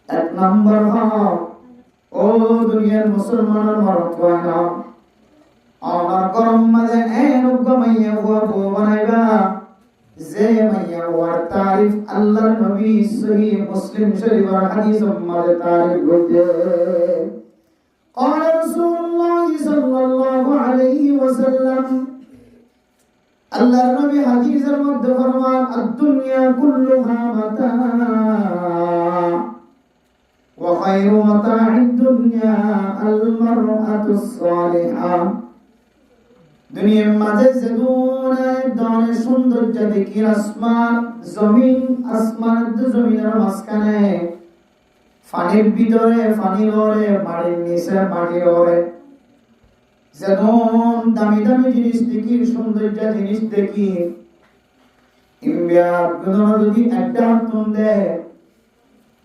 এক নম্বর হক ও দুনিয়ার মুসলমানের মরদ হয় না আমার গরম মাঝে এনুগ্গ মাইয়া হুয়া বউ বানাইবা যে মাইয়া হুয়ার তারিফ আল্লাহর নবী সহিহ মুসলিম শরীফের হাদিস মাঝে তারিফ করতে قال رسول الله صلى الله عليه وسلم আল্লাহর নবী হাদিসের মধ্যে ফরমান আদ-দুনিয়া কুল্লুহা মাতা ওয়া খায়রু মাতা'id দুনিয়া আল-মারআতুস সালিহা দুনিয়ার মাঝে যে ধরনের সৌন্দর্য দেখি আসমান জমিন আসমানের জমিনের মাঝখানে পানির ভিতরে পানি ওরে মাটির নিচে মাটি ওরে যেমন দামি দামি জিনিস দেখি সৌন্দর্য জিনিস দেখি ইন্ডিয়া যদি একটা হাতুন দেয়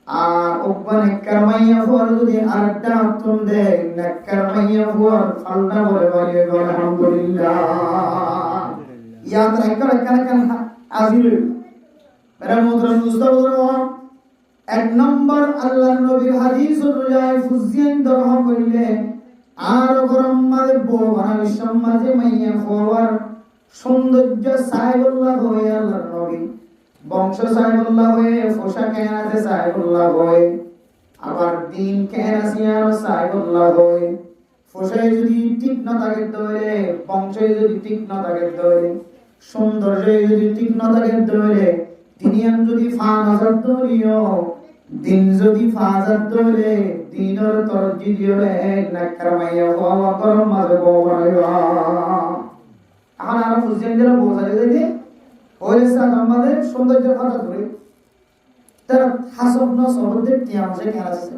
আর ওখানে কারমাইয়া হওয়ার যদি আরেকটা হাতুন দেয় না কারমাইয়া হওয়ার ফালটা বলে বলে আলহামদুলিল্লাহ ইয়াদ রাখা রাখা আজিল মেরা মোহতরম মুস্তাফা এক নম্বর আল্লাহর নবীর হাদিস অনুযায়ী ফুজিয়ান দরহ কইলে আর গরম মাঝে বউ বানাবি সমাজে মাইয়া হওয়ার সৌন্দর্য সাহেবুল্লাহ হয়ে আল্লাহর নবী বংশ সাহেবুল্লাহ হয়ে ফোসা কেন আছে সাহেবুল্লাহ হয়ে আবার দিন কেন আছে আর সাহেবুল্লাহ হয়ে ফোসায় যদি ঠিক না থাকে ধরে বংশে যদি ঠিক না থাকে ধরে সৌন্দর্যে যদি ঠিক না থাকে ধরে দিনিয়ান যদি 5000 ধরিও দিন যদি 5000 ধরে দিনের তরজি দিলে এক নাকর মাইয়া হওয়া গরম মাঝে বউ বানাইবা এখন আর ফুজিয়ানদের বোঝালে দেখি ওরে সাথ আমাদের সৌন্দর্যের কথা ধরে তারা হাসব না সবদের টিয়া বসে কেন আছে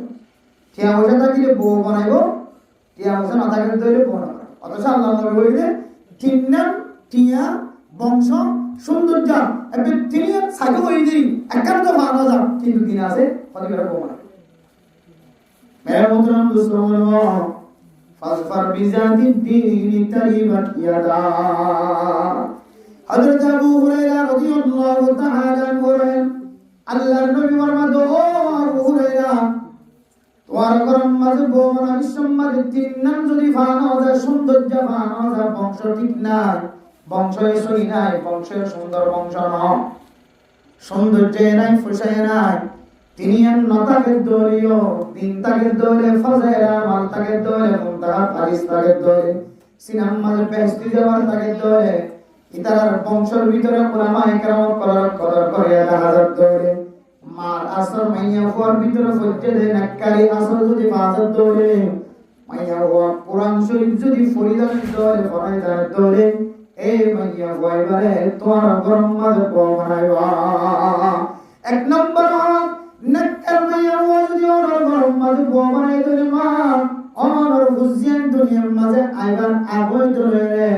টিয়া বসে থাকলে বউ বানাইবো টিয়া বসে না থাকলে ধরে বউ না অথচ আল্লাহ নবী বললেন তিনজন টিয়া বংশ সৌন্দর্য এবং তিনি সাইকেল হয়ে দিই একান্ত মানা যান কিন্তু দিন আছে কতগুলো বউ বানাই মেরা মোহতরম মুসলমান ফাজফার বিজাতি দ্বীনি তারিবাত ইয়াদা হযরত আবু হুরায়রা রাদিয়াল্লাহু তাআলা বলেন আল্লাহর নবী ফরমাদ ও আবু হুরায়রা তোমার গরম মাঝে বউ বানাবি সম্মানে তিন নাম যদি ফানা যায় সৌন্দর্য ফানা যায় বংশ ঠিক নাই বংশে সই নাই বংশে সুন্দর বংশ নয় সৌন্দর্য নাই ফুসায় নাই তিনি নতাকে দলীয় দিন তাকে দলে ফজেরা মাল তাকে দলে মুনতাহা হাদিস তাকে দলে সিনাম মাঝে বেহেশতি যাওয়ার তাকে দলে ইতার বংশের ভিতরে উলামা ইকরাম কদর করে হাজার দলে মার আসর মাইয়া হওয়ার ভিতরে ফজ্জে দে নাকারি আসর যদি বাজার দলে মাইয়া হওয়া কোরআন শরীফ যদি ফরিদান দলে ফরাইদার দলে এই মাইয়া হইবারে তোমার গরম মাঝে বউ বানাইবা এক নম্বর নাকার মাইয়া হওয়া যদি ওর গরম মাঝে বউ বানাই দলে মা ওর ফুজিয়ান দুনিয়ার মাঝে আইবার আগই দলে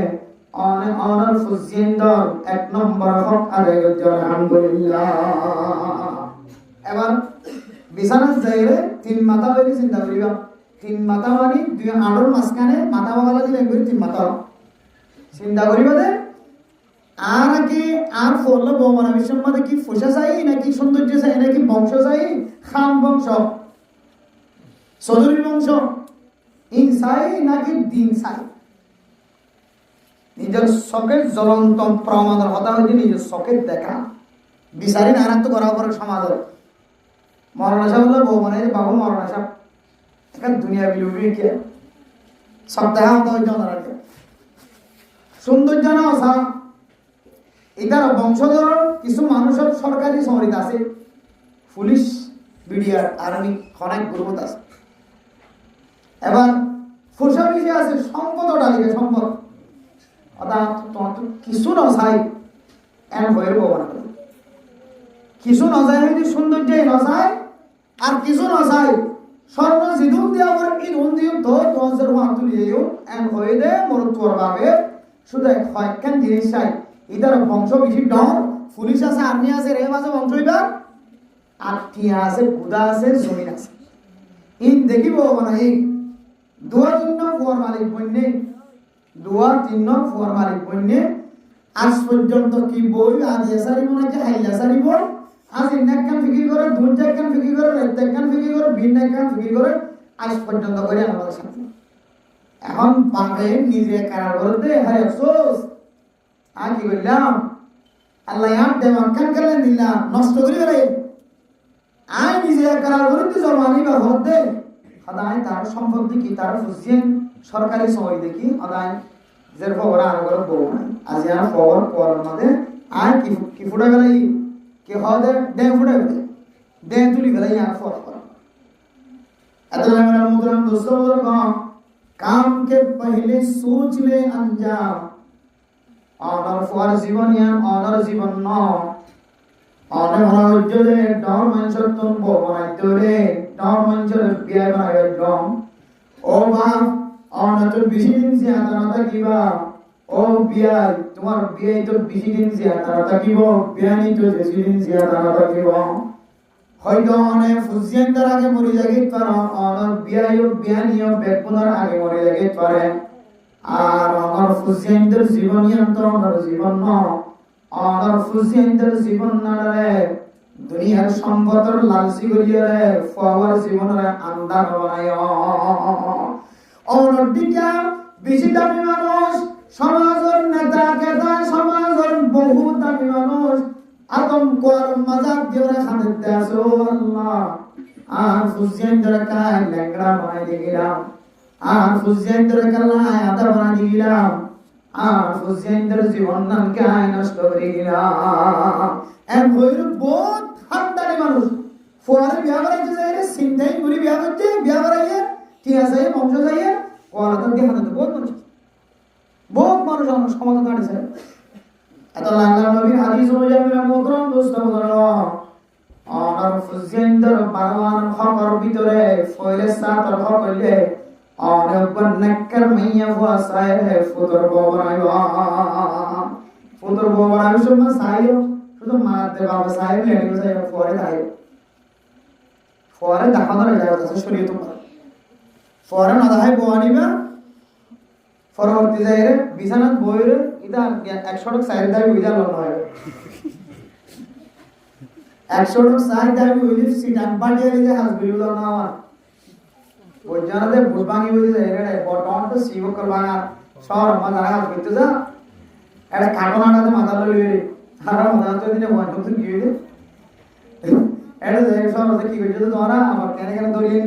অনার ফুজিয়ানদার এক নম্বর হক আদায় করতে আলহামদুলিল্লাহ এবার বিছানার জায়গায় তিন মাথা হইলে চিন্তা করিবা তিন মাথা মানে দুই আড়র মাঝখানে মাথা বাগালা দিলে একবার তিন মাথা চিন্তা করিবা দে আর কি আর ফলে বউ বানাবি সম্মানে কি ফসা চাই নাকি সৌন্দর্য চাই নাকি বংশ চাই খান বংশ চৌধুরী বংশ ইন চাই নাকি দিন চাই নিজের চোখের জ্বলন্ত প্রমাণের কথা হচ্ছে নিজের চোখের দেখা বিচারি নারায়ণ তো করা পরে সমাজের মরণাশা বললে বউ বানাই বাবু মরণাশা এখন দুনিয়া বিলুবি কে সব দেখা হতো হইতে রাখে সৌন্দর্য না আসা এটার বংশধর কিছু মানুষের সরকারি শহরিত আছে পুলিশ বিডিআর আর্মি অনেক গ্রুপ আছে এবার ফুসা বিষয় আছে সম্পদ ডালিকে সম্পদ অর্থাৎ তোমার তো কিছু নসাই এমন হয়ে বউ কিছু নসাই যদি সৌন্দর্য নসাই আর কিছু নসাই স্বর্ণ জিদুন দিয়া পর ইদুন দিও তো তোমাদের ওয়া তুলিও এমন হয়ে দে মরত করবাবে শুধু কয়েকখান জিনিস চাই ইদার বংশ বেশি ডর পুলিশ আছে আর্মি আছে রেব আছে বংশ এবার আর টিয়া আছে গুদা আছে জমিন আছে ইন দেখিব মানে এই দুয়ার তিন ফুয়ার মালিক বন্যে দুয়ার তিন ফুয়ার মালিক বন্যে আজ পর্যন্ত কি বই আদিয়া সারিব নাকি হাইয়া সারিব আজ ইন্নাকান ফিকির করে, দুইটাকান ফিকির করে, রাইতাকান ফিকির করে, ভিন্নাকান ফিকির করে, আজ পর্যন্ত করে আমাদের সাথে। এখন বাঙে নিজে কারার করতে হায় আফসোস, আর কি বললাম আল্লাহ ইয়ার দেওয়ান কান কালেন দিলাম নষ্ট করে গেলে আই নিজে কারার করতে জমানি বা হতে সদায় তার সম্পত্তি কি তার ফুসিয়েন সরকারি সময় দেখি সদায় যে খবর আর করে বউ নাই আজ আর খবর পর আমাদের আর কি ফুটা গেলে কি হদে ডে ফুটা গেলে ডে তুলি গেলে আর ফর এত মেরা মুদরাম दोस्तों काम के पहले सोच ले अंजाम অনার ফর জীবন ইয়ান অনার জীবন ন অনে হজরে ডর মানুষের তুন বনাই তোরে ডর মানুষের বিয়ে বানাই ডম ও বাপ অনার তো বেশি দিন জিয়াদা না থাকিবা ও বিয়া তোমার বিয়ে তো বেশি দিন জিয়াদা না থাকিব বিয়া নি তো বেশি দিন জিয়াদা না থাকিব হয়তো অনে ফুজিয়ান তার আগে মরে যাগে তার অনার বিয়া নিও বেকুনার আগে মরে যাগে পারে আর আমার ফুজিয়ানদের জীবন ইয়ান্ত আমার জীবন ন আমার ফুজিয়ানদের জীবন না রে দুনিয়ার সম্পদের লালসি করিয়া রে ফওয়ার জীবনের আন্দার বানায় অন্যদিকে বেশি দামি মানুষ সমাজের নেতা কেতা সমাজের বহু দামি মানুষ আদম কোয়ার মজাক দিয়ে খাতে দেছো আল্লাহ আর ফুজিয়ানদের কায় লেংড়া বানাই দিলাম আর ফুজিয়ানদের কাল্লায় আদা বানাই দিলাম আর ফুজিয়ানদের জীবন নামকে আয় নষ্ট করে দিলাম এক হইল বহুত হামদানি মানুষ ফোয়ারে বিয়া বাড়াইতে যায় রে সিন্ধাই মুড়ি বিয়া করতে বিয়া বাড়াইয়ে কি আছে বংশ যাইয়ে কোয়ালাতে দিয়ে হাতে বহুত মানুষ আমার সমাজে দাঁড়িয়েছে এত আল্লাহ নবীর হাদিস অনুযায়ী মোহতরম দোস্ত আর ফুজিয়ানদের বারবার খবর ভিতরে ফয়লে সাতর খবরলে অনেক নেকর মাইয়া ফাসায় ফুতর ববরাইবা ফুতর ববরাই সময় সাইও শুধু মারতে বাবা সাহেব লেনি যায় ফরে দাই ফরে দেখা ধরে যায় আছে শরীয়ত ফরে না দাই বনিবা পরবর্তী যায় রে বিছানাত বইরে ইদা 100 টাকা সাইড দাই উইদা লন হয় 100 টাকা সাইড দাই উইলি সিটান বাটিয়ে যে হাসবিল না আমার ওই জানাতে বুঝবানি বলি যায় রে বটন তো সিব করবানা সর মাথা হাত করতে যা এটা কাটনাটাতে মাথা লই রে সারা মাথা তো দিনে ওয়ান টু কি হইছে এটা যে সর কি হইছে তো তোরা আমার কেন কেন দলিয়ে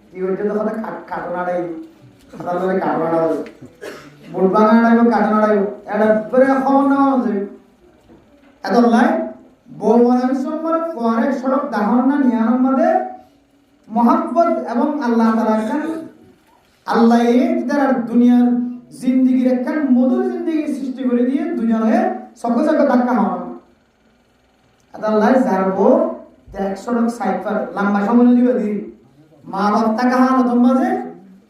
কি হইছে তো কথা কাটনাটাই খাতা লই কাটনাটা বুঝবানাটাই কাটনাটাই এটা পরে খাওয়া না হচ্ছে এত লাই বলবানের সময় পরে সড়ক দাহন না নিয়ানোর মধ্যে মোহাব্বত এবং আল্লাহ তাআলা কান আল্লাহ এই তার দুনিয়ার জিন্দেগির একখান মধুর জিন্দেগি সৃষ্টি করে দিয়ে দুজনে সকল সকল ধাক্কা হওয়া আল্লাহ জারবো 100 লোক সাইফার লম্বা সময় দিবে দি মা বাপ টাকা হান তোমাজে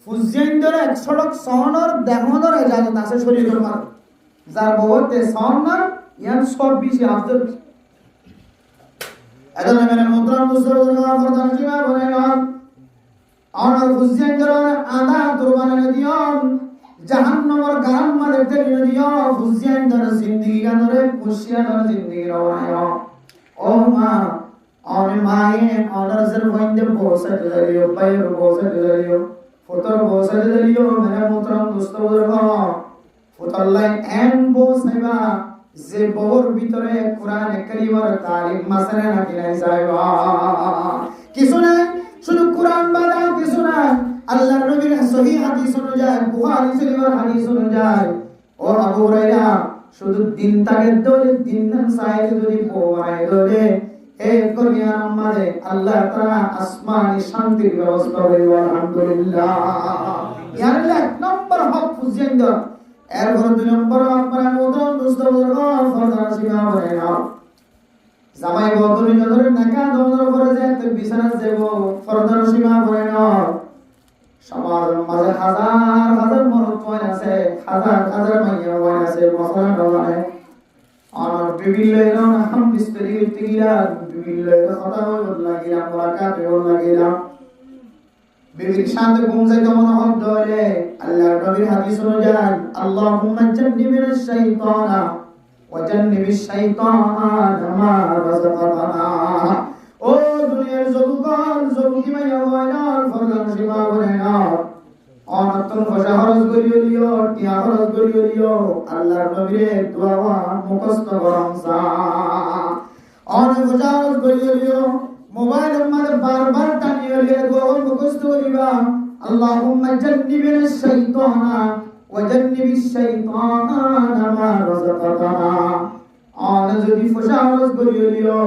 ফুজিয়ানদের 100 লোক সনর দেহনর ইজাজত আছে শরীরের মার জারবো তে সনর ইয়ান সব বেশি আফদল এদন মেরে মুদ্রা মুসলমান ফরদান জিমা বলেনা আর ফুজিয়ানদের আদা তুরবানে দিয়ন জাহান্নামের গান মারে তেলি দিও ফুজিয়ানদের জিন্দেগি গানরে পুশিয়ানর জিন্দেগি রওয়ায় ও মা और माये और नजर वंदे बोसे दलियो पैर बोसे दलियो फुतर बोसे दलियो मेरे मोहतरम दोस्तों फुतर लाइन एन बोसेबा যে বহর ভিতরে কোরআন কারীমের তালিম মাসরা নাকি নাই সাহেবা কিছু না শুধু কোরআন বাদা কিছু না আল্লাহর নবীর সহিহ হাদিস অনুযায়ী বুখারী শরীফের হাদিস অনুযায়ী ও আবু হুরায়রা শুধু দিন তাকে দলে দিন সাহেব যদি পড়ায় দলে এই কোরআন আমারে আল্লাহ তাআলা আসমানি শান্তির ব্যবস্থা করিব আলহামদুলিল্লাহ ইয়ার এক নম্বর হক ফুজিয়ান্দ এর ঘর দুই নম্বর আপনারা মোদন দুস্তবর্গ ফরদান শিখা বলে না জামাই বদলি নজরে নাকা দমর করে যায় তো বিছানা দেব ফরদান শিখা বলে না সমাজ মাঝে হাজার হাজার মরত আছে হাজার হাজার মাইয়া হয় আছে মশলা নয় আর বিভিন্ন এলাকা হাম বিস্তারিত তিলা বিভিন্ন কথা বদলা গিয়া মুলাকাত বদলা গিয়া বিবির সাথে ঘুমজাইতে মনে হল দলে আল্লাহর নবীর হাদিস অনুযায়ী আল্লাহুম্মা জান্নিবিনাশ শাইতানা ওয়াজান্নিবিশ শাইতানা মা রাযাকাতানা। ও দুনিয়ার যুবক যুবতী মাইয়া হয়নার ফরমান সীমা হয়না অনতন ভাষা হরজ করিও টিয়া হরজ করিও আল্লাহর নবীর দোয়া মুখস্থ করমসা অনেক ভাষা হরজ করিও মোবাইলের মধ্যে বারবার টানিয়ে দোয়া মুখস্থ করিবা আল্লাহুম্মা জান্নিবিনাশ শাইতানা ওয়াজান্নিবিশ শাইতানা মা রাযাকাতানা। অনেক যদি ভাষা হরজ করিও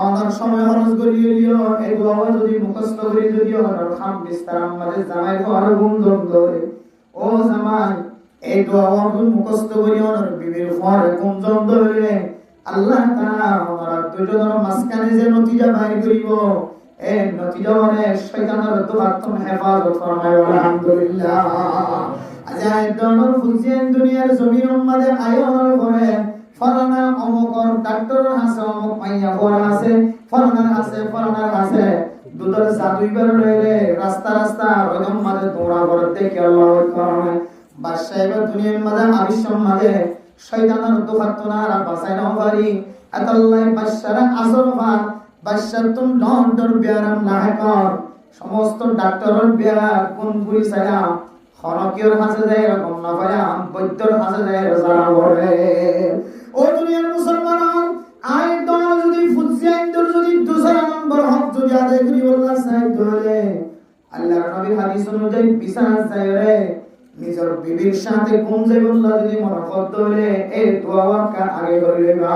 অনার সময় হরজ করিও এই দোয়া যদি মুখস্থ করি যদি অনার খাম বিস্তার আমাদের জামাই ঘর গুঞ্জন ধরে ও জামাই এই দোয়া মুখস্থ করি অনার বিবির ঘর গুঞ্জন ধরে আল্লাহ তাআলা ওনার দুজনের মাঝখানে যে নতিজা বাইর করিব এই নতিজা মানে শয়তানের দুহাতম হেফাজত ফরমায় আলহামদুলিল্লাহ। আজাই দনর ফুজিয়ান দুনিয়ার জমিনের মধ্যে আয়োর করে ফলানা অমুকর ডাক্তার আছে অমুক মাইয়া বড় আছে ফলানার আছে দুধের জাদুইবার রইলে রাস্তা রাস্তা রকম মাঝে দৌড়া করে দেখে আল্লাহ আকবার বাদশা এবার দুনিয়ার মাঝে আবিষ্কার মাঝে শয়তানের দুহাতনা আর বাঁচাই না পারি আতাল্লাহ বাদশারা আসর ভাত বাদশার তুম ডর বিয়ারাম না কর সমস্ত ডাক্তারের বিয়া কোন পুরি ছায়া খনকিয়র হাসে যায় এরকম না পারে বৈদ্যর হাসে যায় যারা বলে ও দুনিয়ার মুসলমান আই দল যদি ফুজিয়ান দল যদি দুসরা নম্বর হক যদি আদায় করি আল্লাহ সাইদ ধরে আল্লাহর নবীর হাদিস অনুযায়ী বিছানা চাইরে নিজের বিবির সাথে ঘুম যাবে আল্লাহ যদি মনোফত ধরে এই দোয়াটা আগে করিবে না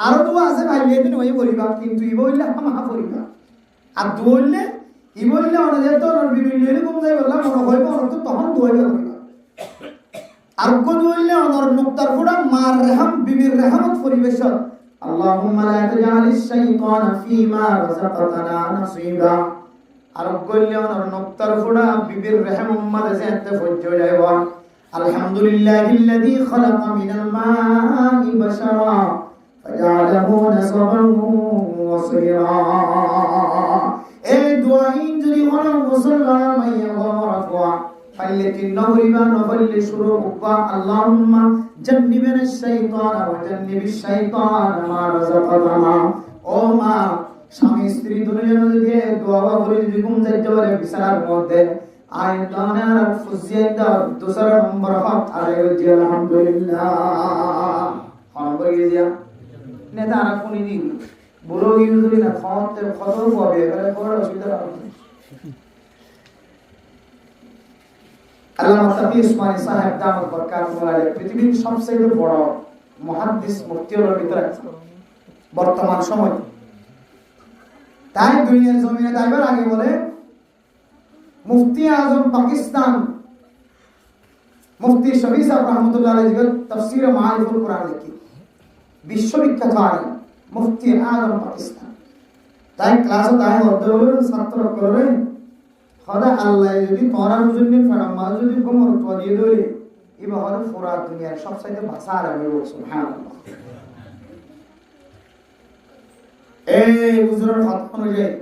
আর দোয়া আছে ভাই এদিন ওই বলিবা কিন্তু ই বললে মা বলিবা আর দোললে ই বললে অনেক তো বিবির নিয়ে ঘুম যাবে আল্লাহ মনোফত তো তখন দোয়াইবা করিবা আর কোন হইলে অনর মুক্তার ফুড়া মার রহম বিবির রহমত পরিবেশ আল্লাহুম্মা লা তাজআলিশ শাইতানা ফীমা রাযাকাতানা নাসীবা আর কইলে অনর মুক্তার ফুড়া বিবির রহম উম্মাদ যেতে ফজ্জ যায়বা আলহামদুলিল্লাহিল্লাযী খালাকা মিনাল মা'i বাশারা ফাজআলাহু নাসাবান ওয়া সিরা। এই দুআইন যদি হলো মুসলমান মাইয়া ওয়া ফাইলে তিন নবরিবা নবরিলে শুরু উবা আল্লাহুম্মা জান্নিবিনাশ শাইতানা ওয়া জান্নিবিশ শাইতানা মা রাযাকাতানা। ও মা স্বামী স্ত্রী দুজনে যদি দোয়া করে যদি ঘুম যাইতে পারে বিছানার মধ্যে আয় দানার ফুজিয়াদা দুসরা নম্বর হক আলাইহি আলহামদুলিল্লাহ খবর গিয়া নেতা আর কোনি দিন বড় ইউজুরি না খাওয়াতে কত পাবে এবারে বড় অসুবিধা হবে। আল্লামা তাকি উসমানী সাহেব দামাত বরকাতুহু আলাইহি পৃথিবীর সবচেয়ে বড় মুহাদ্দিস মুফতির ভিতরে বর্তমান সময় তাই দুনিয়ার জমিনে তাইবার আগে বলে মুফতি আজম পাকিস্তান মুফতি শফি সাহেব রহমাতুল্লাহ আলাইহি তাফসীর মাআরিফুল কুরআন লিখি বিশ্ববিখ্যাত আলেম মুফতি আজম পাকিস্তান তাই ক্লাসে তাই অধ্যয়ন ছাত্র করে খোদা আল্লাহ যদি তোরার জন্য ফরমা যদি কোমর তো দিয়ে দলে ইবাহর পুরা দুনিয়ার সবচেয়ে ভাষা আরবি সুবহানাল্লাহ। এই হুজুরের হাত অনুযায়ী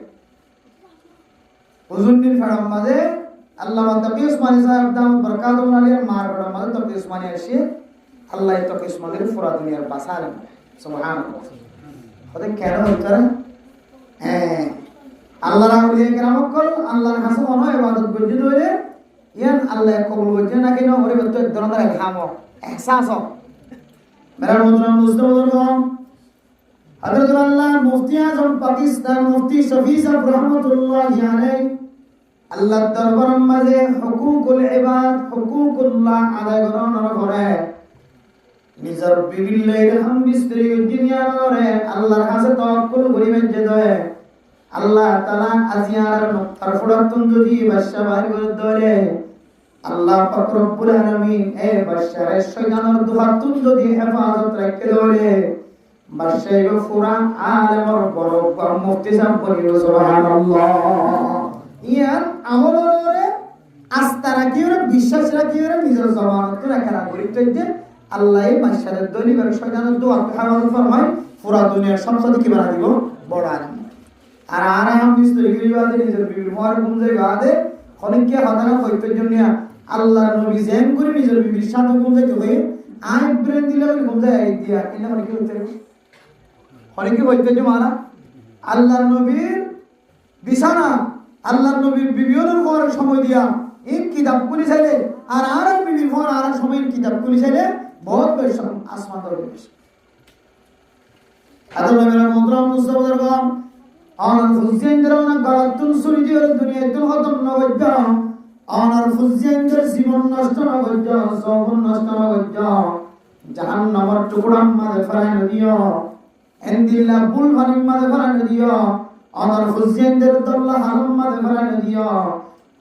হুজুরনির ফরমা যে আল্লামা তাকি উসমানী সাহেব দামাত বরকাতুহু আলাইহি মার ফরমা তাকি উসমানী আসে আল্লাহ তাকি উসমানীর পুরা দুনিয়ার ভাষা আরবি সুবহানাল্লাহ। খোদা কেন হইতারে আল্লাহর আউলিয়া কেরাম কল আল্লাহর কাছে মনে ইবাদত করতে হইলে ইয়ান আল্লাহ কবুল করতে না কেন ওরে তো এক ধরনের ইলহাম ইহসাস মেরা মুসলমান মুসলমান হযরত আল্লাহ মুফতি আজম পাকিস্তান মুফতি শফি সাহেব রাহমাতুল্লাহি আলাইহি আল্লাহর দরবারের মাঝে হুকুকুল ইবাদ হুকুকুল্লাহ আদায় করার পরে নিজের বিভিন্ন ইলহাম বিস্তারি দুনিয়া করে আল্লাহর কাছে তাওয়াক্কুল করিবেন যে দয় আল্লাহ তাআলা আজিয়ার নকতার ফুরাতুন যদি বাদশা বাহির করে ধরে আল্লাহ পাক রব্বুল আলামিন এই বাদশার শয়তানের দুহাতুন যদি হেফাজত রাখতে ধরে বাদশাই ফুরা আলেমর বড় মুফতি সাহেব বলিও সুবহানাল্লাহ। ইয়ার আমলরে আস্থা রাখিও বিশ্বাস রাখিও নিজের জমানত রাখা করিতে যে আল্লাহ এই বাদশার দলিবার শয়তানের দুহাত হেফাজত ফরমায় পুরা দুনিয়ার সবচেয়ে কি বানা দিব বড় আলেম আর আরাম বিস্তর গিরিবাদে নিজের বিবির মোয়ার গুমজে বাদে অনেককে হাতানা কইতে জন্য আল্লাহর নবী জেন করে নিজের বিবির সাথে গুমজে হয়ে আই ব্রেন দিলে ঘুমতে দিয়া এটা মানে কি হচ্ছে অনেকে বলতে যে মারা আল্লাহর নবীর বিছানা আল্লাহর নবীর বিবিয়নের পর সময় দিয়া এই কিতাব কুলি চাইলে আর বিবির পর আর সময় কিতাব কুলি চাইলে বহুত বেশি আসমান দরকার বেশি আদম নবীর মুদ্রা মুস্তাফার গাম আর ফুজিয়েন্দ্রনা গালাতুন সুরিদির দুনিয়াতুল খতম নবজ্জা আর ফুজিয়েন্দ্র জীবন নষ্ট নবজ্জা সবন নষ্ট নবজ্জা জাহান্নামের টুকরা মাঝে ফেলাই দিও এন্দিল্লা বুল ভানিম মাঝে ফেলাই দিও আর ফুজিয়েন্দ্র দল্লা হারাম মাঝে ফেলাই দিও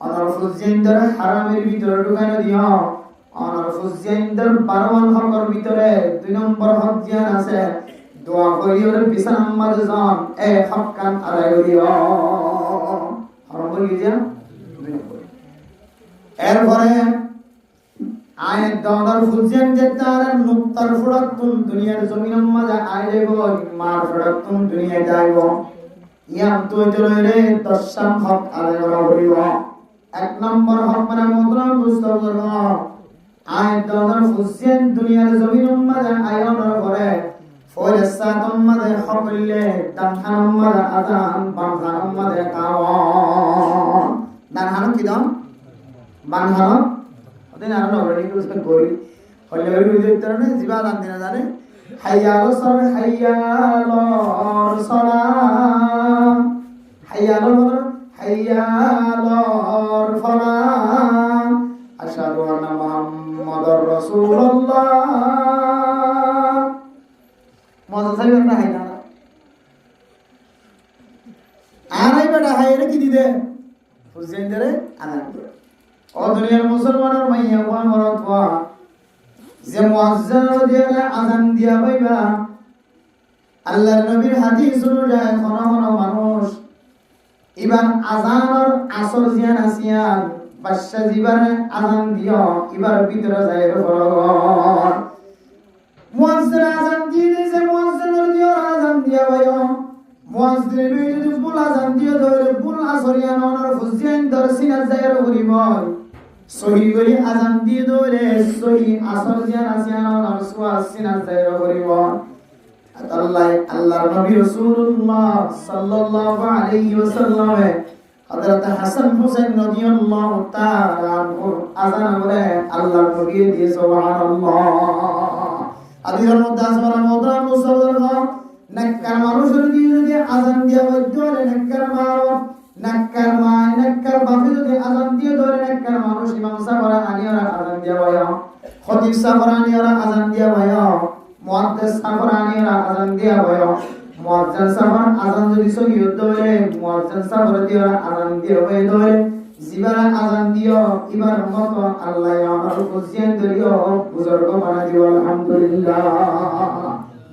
আর ফুজিয়েন্দ্র হারামের ভিতরে ঢুকাই দিও আর ফুজিয়েন্দ্র বারওয়ান হকর ভিতরে 2 নম্বর হক জিয়ান আছে দোয়া করি ওর বিছানার মাঝে যান এ হকান আদায় করিও হারাম করি যা এরপরে আয়াত দাওয়ার ফুজিয়ান যে তার নুক্তার ফড়াতুন দুনিয়ার জমিনের মাঝে আইব মার ফড়াতুন দুনিয়া যাইব ইয়াম তো জলরে দশম হক আদায় করিব 1 নম্বর হক মানে মুদ্রা মুস্তাফা আয়াত দাওয়ার ফুজিয়ান দুনিয়ার জমিনের মাঝে আয়োনার করে ফয়সাতম মাঝে হকলে দানহান মাঝে আযান বানহান মাঝে কাওয়ান দানহান কি দাম বানহান ওদিন আর নবরে কি উসকে গরি হলে ওই ভিতর না জিবা দান দিনা জানে হাইয়াল সর হাইয়াল সালাম হাইয়াল ফালাম আশহাদু আন্না মুহাম্মাদুর রাসূলুল্লাহ মজা সাইবার না হাইনা আরাই বেটা হাইরে কি দিদে ফুজিয়েন্দ্রে আদান করে ও দুনিয়ার মুসলমানের মাইয়া ওয়ান ওয়া যে মুয়াজ্জিন দিয়ে আযান দিয়া পাইবা আল্লাহর নবীর হাদিস অনুযায়ী কোন মানুষ ইবান আযানের আসর জিয়ান আসিয়ান বাদশা জিবারে আযান দিও ইবার ভিতরে যায় ফরগর মুয়াজ্জিন আযান দিয়ে যে মুয়াজ্জিনের দিয়ে আযান দিয়া ভাইও মুয়াজ্জিনের যদি ফুল আযান দিয়ে ধরে ফুল আসরিয়ান ওনার ফুজিয়ান দর্শিনা যায় করিব সহি করি আযান দিয়ে ধরে সহি আসর জিয়ান আসিয়ান ওনার সুয়াসিনা যায় করিব আল্লাহর নবী রাসূলুল্লাহ সাল্লাল্লাহু আলাইহি ওয়াসাল্লাম হযরত হাসান হুসাইন রাদিয়াল্লাহু তাআলা আযান করে আল্লাহর নবী দিয়ে সুবহানাল্লাহ আদির মধ্যে আসমানের মধ্যে মুসাফির নাক্কার মানুষের দিয়ে যদি আযান দিয়া ধরে নাক্কার মারো নাক্কার বাপে যদি আযান দিয়ে ধরে নাক্কার মানুষ ইমাম সাহেবরা আনিয়ারা আযান দিয়া ভাইয়া খতিব সাহেবরা আনিয়ারা আযান দিয়া ভাইয়া মুয়াদ্দিস সাহেবরা আনিয়ারা আযান দিয়া ভাইয়া মুয়াজ্জিন সাহেবরা আযান যদি সহি ধরে মুয়াজ্জিন সাহেবরা দিয়া আযান দিয়া ভাই ধরে জিবারা আযান দিও ইবার মত আল্লাহ আমার ফুজিয়ান দিও বুজুর্গ বানা দিও আলহামদুলিল্লাহ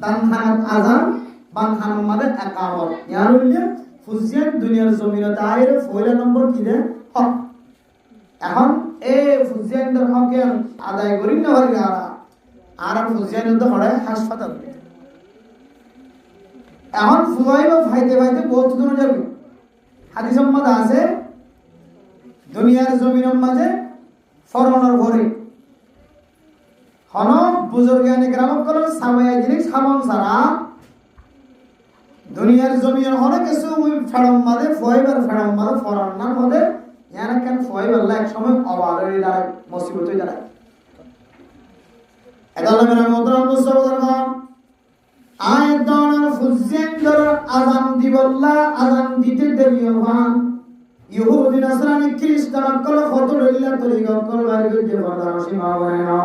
তানহানাত আযান বানহান মাদে ইকামত ইয়ারুল্লে ফুজিয়ান দুনিয়ার জমিনে দায়ের পয়লা নম্বর কি রে হক এখন এই ফুজিয়ানদের হক আদায় করি না পারি আর ফুজিয়ানের তো হড়ায় হাসপাতাল এখন ফুয়াইবা ফাইতে বহুত দূর যাবে হাদিস মধ্যে আছে দুনিয়ার জমিনের মাঝে ফরমানোর ঘরে হন বুজুর্গানে গ্রামক করার সামায়া জিনিস সামন সারা দুনিয়ার জমিনের হনে কিছু ওই ফেড়ম মাঝে ফয়বার ফেড়ম মাঝে ফরান্নার মধ্যে ইয়ানা কেন ফয়বার এক সময় অবারের দ্বারা মুসিবত হয়ে দাঁড়ায় এদালে মেরা মুদ্রাম মুস্তাফা আয়াত দাওয়ার ফুজিয়েন্দ্র আযান দিবল্লা আযান দিতে দেরি হন ইহুদি নাসরানি খ্রিস্টান কল ফতলিল্লাহ তরিকা কল বাইরে যে বর্দাশি মাওয়ানা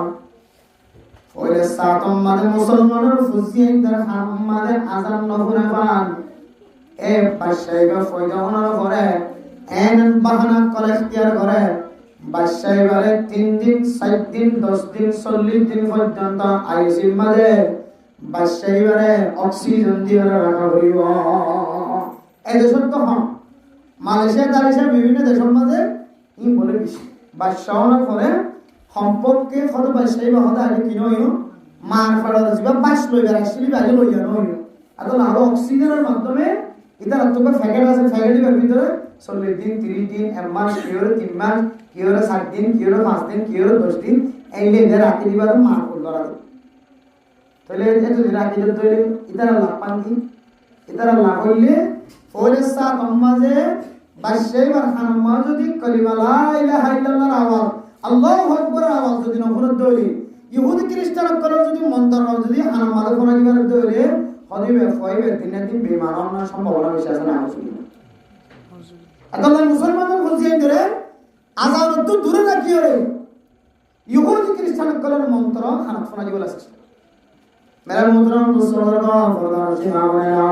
ওরে সাতম মানে মুসলমানের ফুজিয়েন্দ্র হাম্মাদে আযান নফরে পান এ পাশাইবা ফয়দাওয়ার করে এন বাহানা কল ইখতিয়ার করে বাদশাহীবারে 3 দিন 7 দিন 10 দিন 40 দিন পর্যন্ত আইসির মাঝে বাদশাহীবারে অক্সিজেন দিয়ে রাখা হইব এই দেশত তো হন মালয়েশিয়া দালেশিয়া বিভিন্ন দেশের মধ্যে ই বলে বেশি বাদশাহর করে সম্পর্কে কত বাদশাহী বা হদা আগে কিনো মার ফাড়া যাবা বাস লই আসলি বাগে লই জানো আর আরো অক্সিজেনের মাধ্যমে এটা তোকে ফ্যাকেট আছে ফ্যাকেটের ভিতরে 40 দিন 30 দিন এক মাস কিওরে 3 মাস কিওরে 7 দিন কিওরে 5 দিন কিওরে 10 দিন এই লে রাতে দিবা তো মার করলো তাহলে এতদিন আকিদত তৈরি ইতারা লাভ পান কি ইতারা লাভ হইলে ওরে সাত মাঝে বাদশাহীবার খানমা যদি কালিমা লা ইলাহা ইল্লাল্লাহর আওয়াজ আল্লাহু আকবারের আওয়াজ যদি নফরত দইলে ইহুদি খ্রিস্টান কলর যদি মন্তর যদি খানমাদের কোন দিবার দইলে হদিবে ফয়বে দিনে দিন বেমানার না সম্ভাবনা বেশি আছে না আছে এখন মুসলমানদের বলছেন ধরে আজান তো দূরে রাখি রে ইহুদি খ্রিস্টান কলর মন্ত্র খানা শোনা দিবল আছে মেরা মুদ্রা মুসলমান ফরদার জিমাওয়া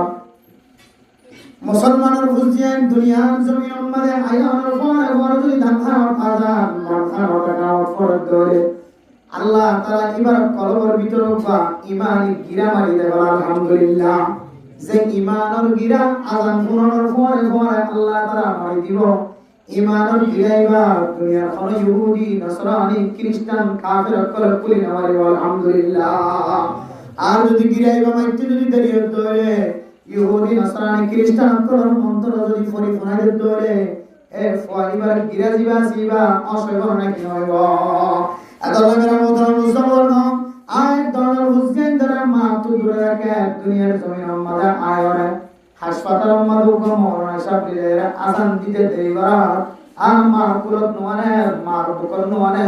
মুসলমানের বুঝিয়েন দুনিয়ার জমিন মধ্যে আয়ানোর পরে বড় যদি ধাক্কা আজান মাথা ওটা ফরদ ধরে আল্লাহ তাআলা এবার কলবের ভিতরে বা ঈমানি গিরা মারি দেব আলহামদুলিল্লাহ যে ঈমানের গিরা আজান শুনানোর পরে পরে আল্লাহ তাআলা মারি দিব ঈমানের গিরাইবা দুনিয়ার কোন ইহুদি নসরানি খ্রিস্টান কাফের কলব কুলি নামারি আলহামদুলিল্লাহ আর যদি গিরাইবা মাইতে যদি দেরিয়ে ধরে ইহুদি নসরানি খ্রিস্টান কলর মন্ত্র যদি ফরি ফোনাইতে ধরে এ ফরিবার গিরা জিবা সিবা অসয়বর নাকি হইব আল্লাহ মেরা মুদ্রা মুসলমান আয় দরর হুসেন দরা মা তু দূরে রাখে দুনিয়ার জমিন আমাদের আয়রে হাসপাতাল আমাদের মরনা সাবলির আসান দিতে দেইবা আর মার কুলত নোয়ানে মার বুকর নোয়ানে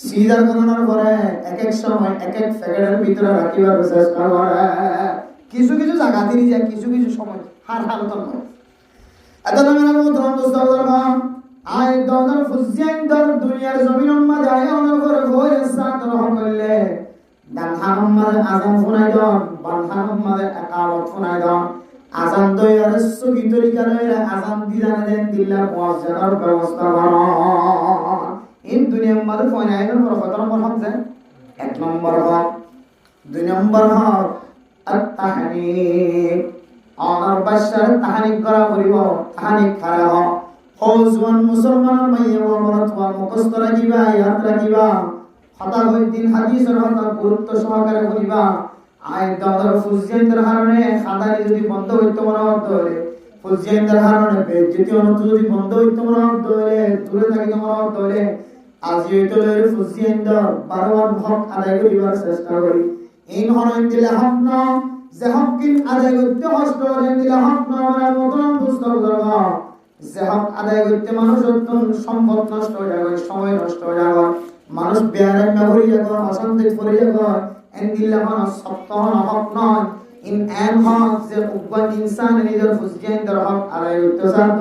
সিজার করোনার পরে এক এক সময় এক এক সেকেন্ডের ভিতরে রাখিবার চেষ্টা করে কিছু কিছু জায়গা দিয়ে যায় কিছু কিছু সময় হার হালত নয় আল্লাহ মেরা মুদ্রা মুসলমান আয় দরর হুসেন দর দুনিয়ার জমিন মাঝে আয় অনর করে ভয় সাত রহ করলে ডানহান মাঝে আজান শোনাই দাও বানহান মাঝে একালত শোনাই দাও আজান দয়ার সুগি তরিকা লইরা আজান দিদান দেন দিল্লার মুয়াজ্জিনের ব্যবস্থা করো ইন দুনিয়ার মাঝে ফয়না আইনের পর কত নম্বর হক যায় এক নম্বর হক দুই নম্বর হক আত-তাহনিক অনর বাশার তাহনিক করা করিব তাহনিক খারা হক হজওয়ান মুসলমানের মাইয়া ওমরতওয়া মুখস্থ রাখিবা ইয়াদ রাখিবা হতা হইদিন হাদিসের হতা গুরুত্ব সহকারে করিবা আয় দাদার ফুজিয়ানদের কারণে খাদারি যদি বন্ধ হইতো মনে হতো ফুজিয়ানদের কারণে বেজ্জতি অনুত যদি বন্ধ হইতো মনে হতো দূরে থাকিতো মনে হতো আজ হইতো ফুজিয়ানদের বারবার হক আদায় করিবার চেষ্টা করি ইন হনন দিলে হক ন যে হক কিন আদায় করতে কষ্ট দিলে হক ন আমরা মতন পুস্তক ধরবা যে হক আদায় করতে মানুষ সম্পদ নষ্ট হয়ে যাবে সময় নষ্ট হয়ে যাবে মানুষ বেয়ারাম হয়ে যাবে অশান্তি পড়ে যাবে এন্দিল্লাহ সপ্তাহন হক নয় ইন এন হক যে উগ্র ইনসান নিজের ফুসজিয়ানদের হক আদায় করতে চায়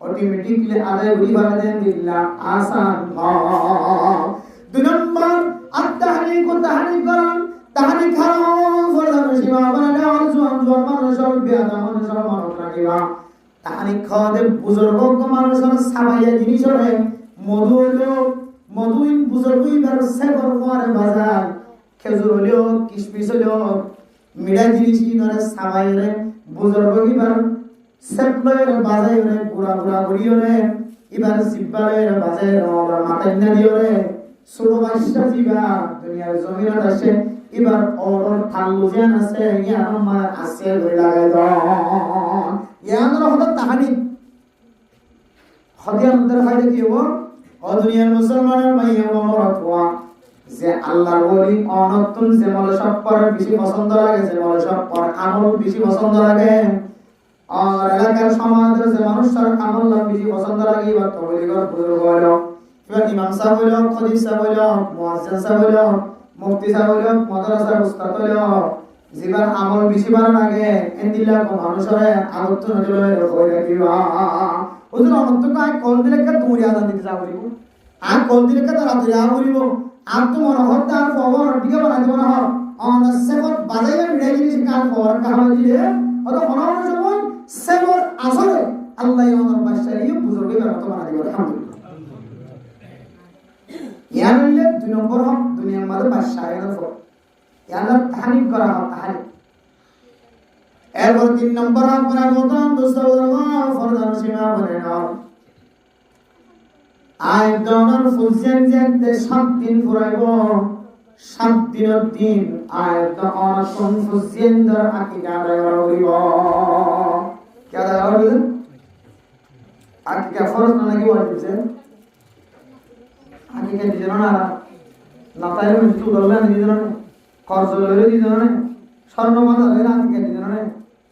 অটোমেটিকলি আদায় করিবার দেন দিল্লাহ আসান হক দুই নম্বর আত-তাহনিক ও তাহনিক করান তাহনিক হারাম ফরদান সীমা বানালে আরজুয়ান জোয়ান মানুষের বেয়াদা মানুষের মানব রাখিবা তাহনিক খাওয়াতে বুজুর্গ মানুষের সাবাইয়া জিনিস হবে মধুইন বুজুর্গই বার সেবর করে বাজার খেজুর হলেও কিশমিশ হলেও মিঠা জিনিস ধরে সাবাই রে বুজুর্গই বার সেবলয়ের বাজাই রে পুরা পুরা করিও রে এবার সিব্বালের বাজাই রে মাথায় না দিও রে ছোট বাচ্চা জিবা দুনিয়ার জমিনত আসে এবার ওর থাল্লু যেন আছে ইয়ার আমার আছে ধরে লাগাই দাও ইয়ার হলো তাহানি হদিয়ার মধ্যে ফায়দা কি হবো ও দুনিয়ার মুসলমানের মাইয়া ওমরতওয়া যে আল্লাহর ওলি অনতুন যে মলে সব পর বেশি পছন্দ লাগে যে মলে সব পর আমল বেশি পছন্দ লাগে আর এলাকার সমাজের যে মানুষের আমল বেশি পছন্দ লাগে বা তবলিগর বুজুর্গ হলো এবার ইমাম সাহেব হলো খতিব সাহেব হলো মুয়াজ্জিন সাহেব হলো মুফতি সাহেব হলো মাদ্রাসার উস্তাদ হলো জীবন আমল বেশি ভালো লাগে এন্দিলা কো মানুষের আগত নজরে হয়ে রাখিবা ওদের অনন্ত কাই কল দিলে কা তুমি আদান দিতে যাবো আর কল দিলে কা তারা তুই আবরিব আর তো মনে হচ্ছে আর খবর দিকে বানাই দিব না অন সেবর বাজাইলে ভিড়াই জিনিস কার খবর কাহা দিলে অত হনার সময় সেবর আসলে আল্লাহ ওনার বাদশাহী বুজুর্গের মতো বানাই দিব আলহামদুলিল্লাহ ইয়ানলে দুই নম্বর হক দুনিয়ার মধ্যে বাদশাহের উপর ইয়ানার তাহনিক করা হক তাহনিক এরপর তিন নম্বর হক মানে বলতাম দুসওয়াল্লাহ ফরদান সীমা বলে নাও আয় দনার ফুলসেন যেতে 7 দিন ফুরাইব 7 দিনের দিন আয় দনার ফুলসেন দর আকিকা আদায় করিব কি আদায় করিব আকিকা ফরজ না নাকি ওয়াজিব আকিকা দিজন না না তাইলে তুই বললেন দিজন খরচ লইলে দিদনে স্বর্ণ মাথা লইলে আগে দিদনে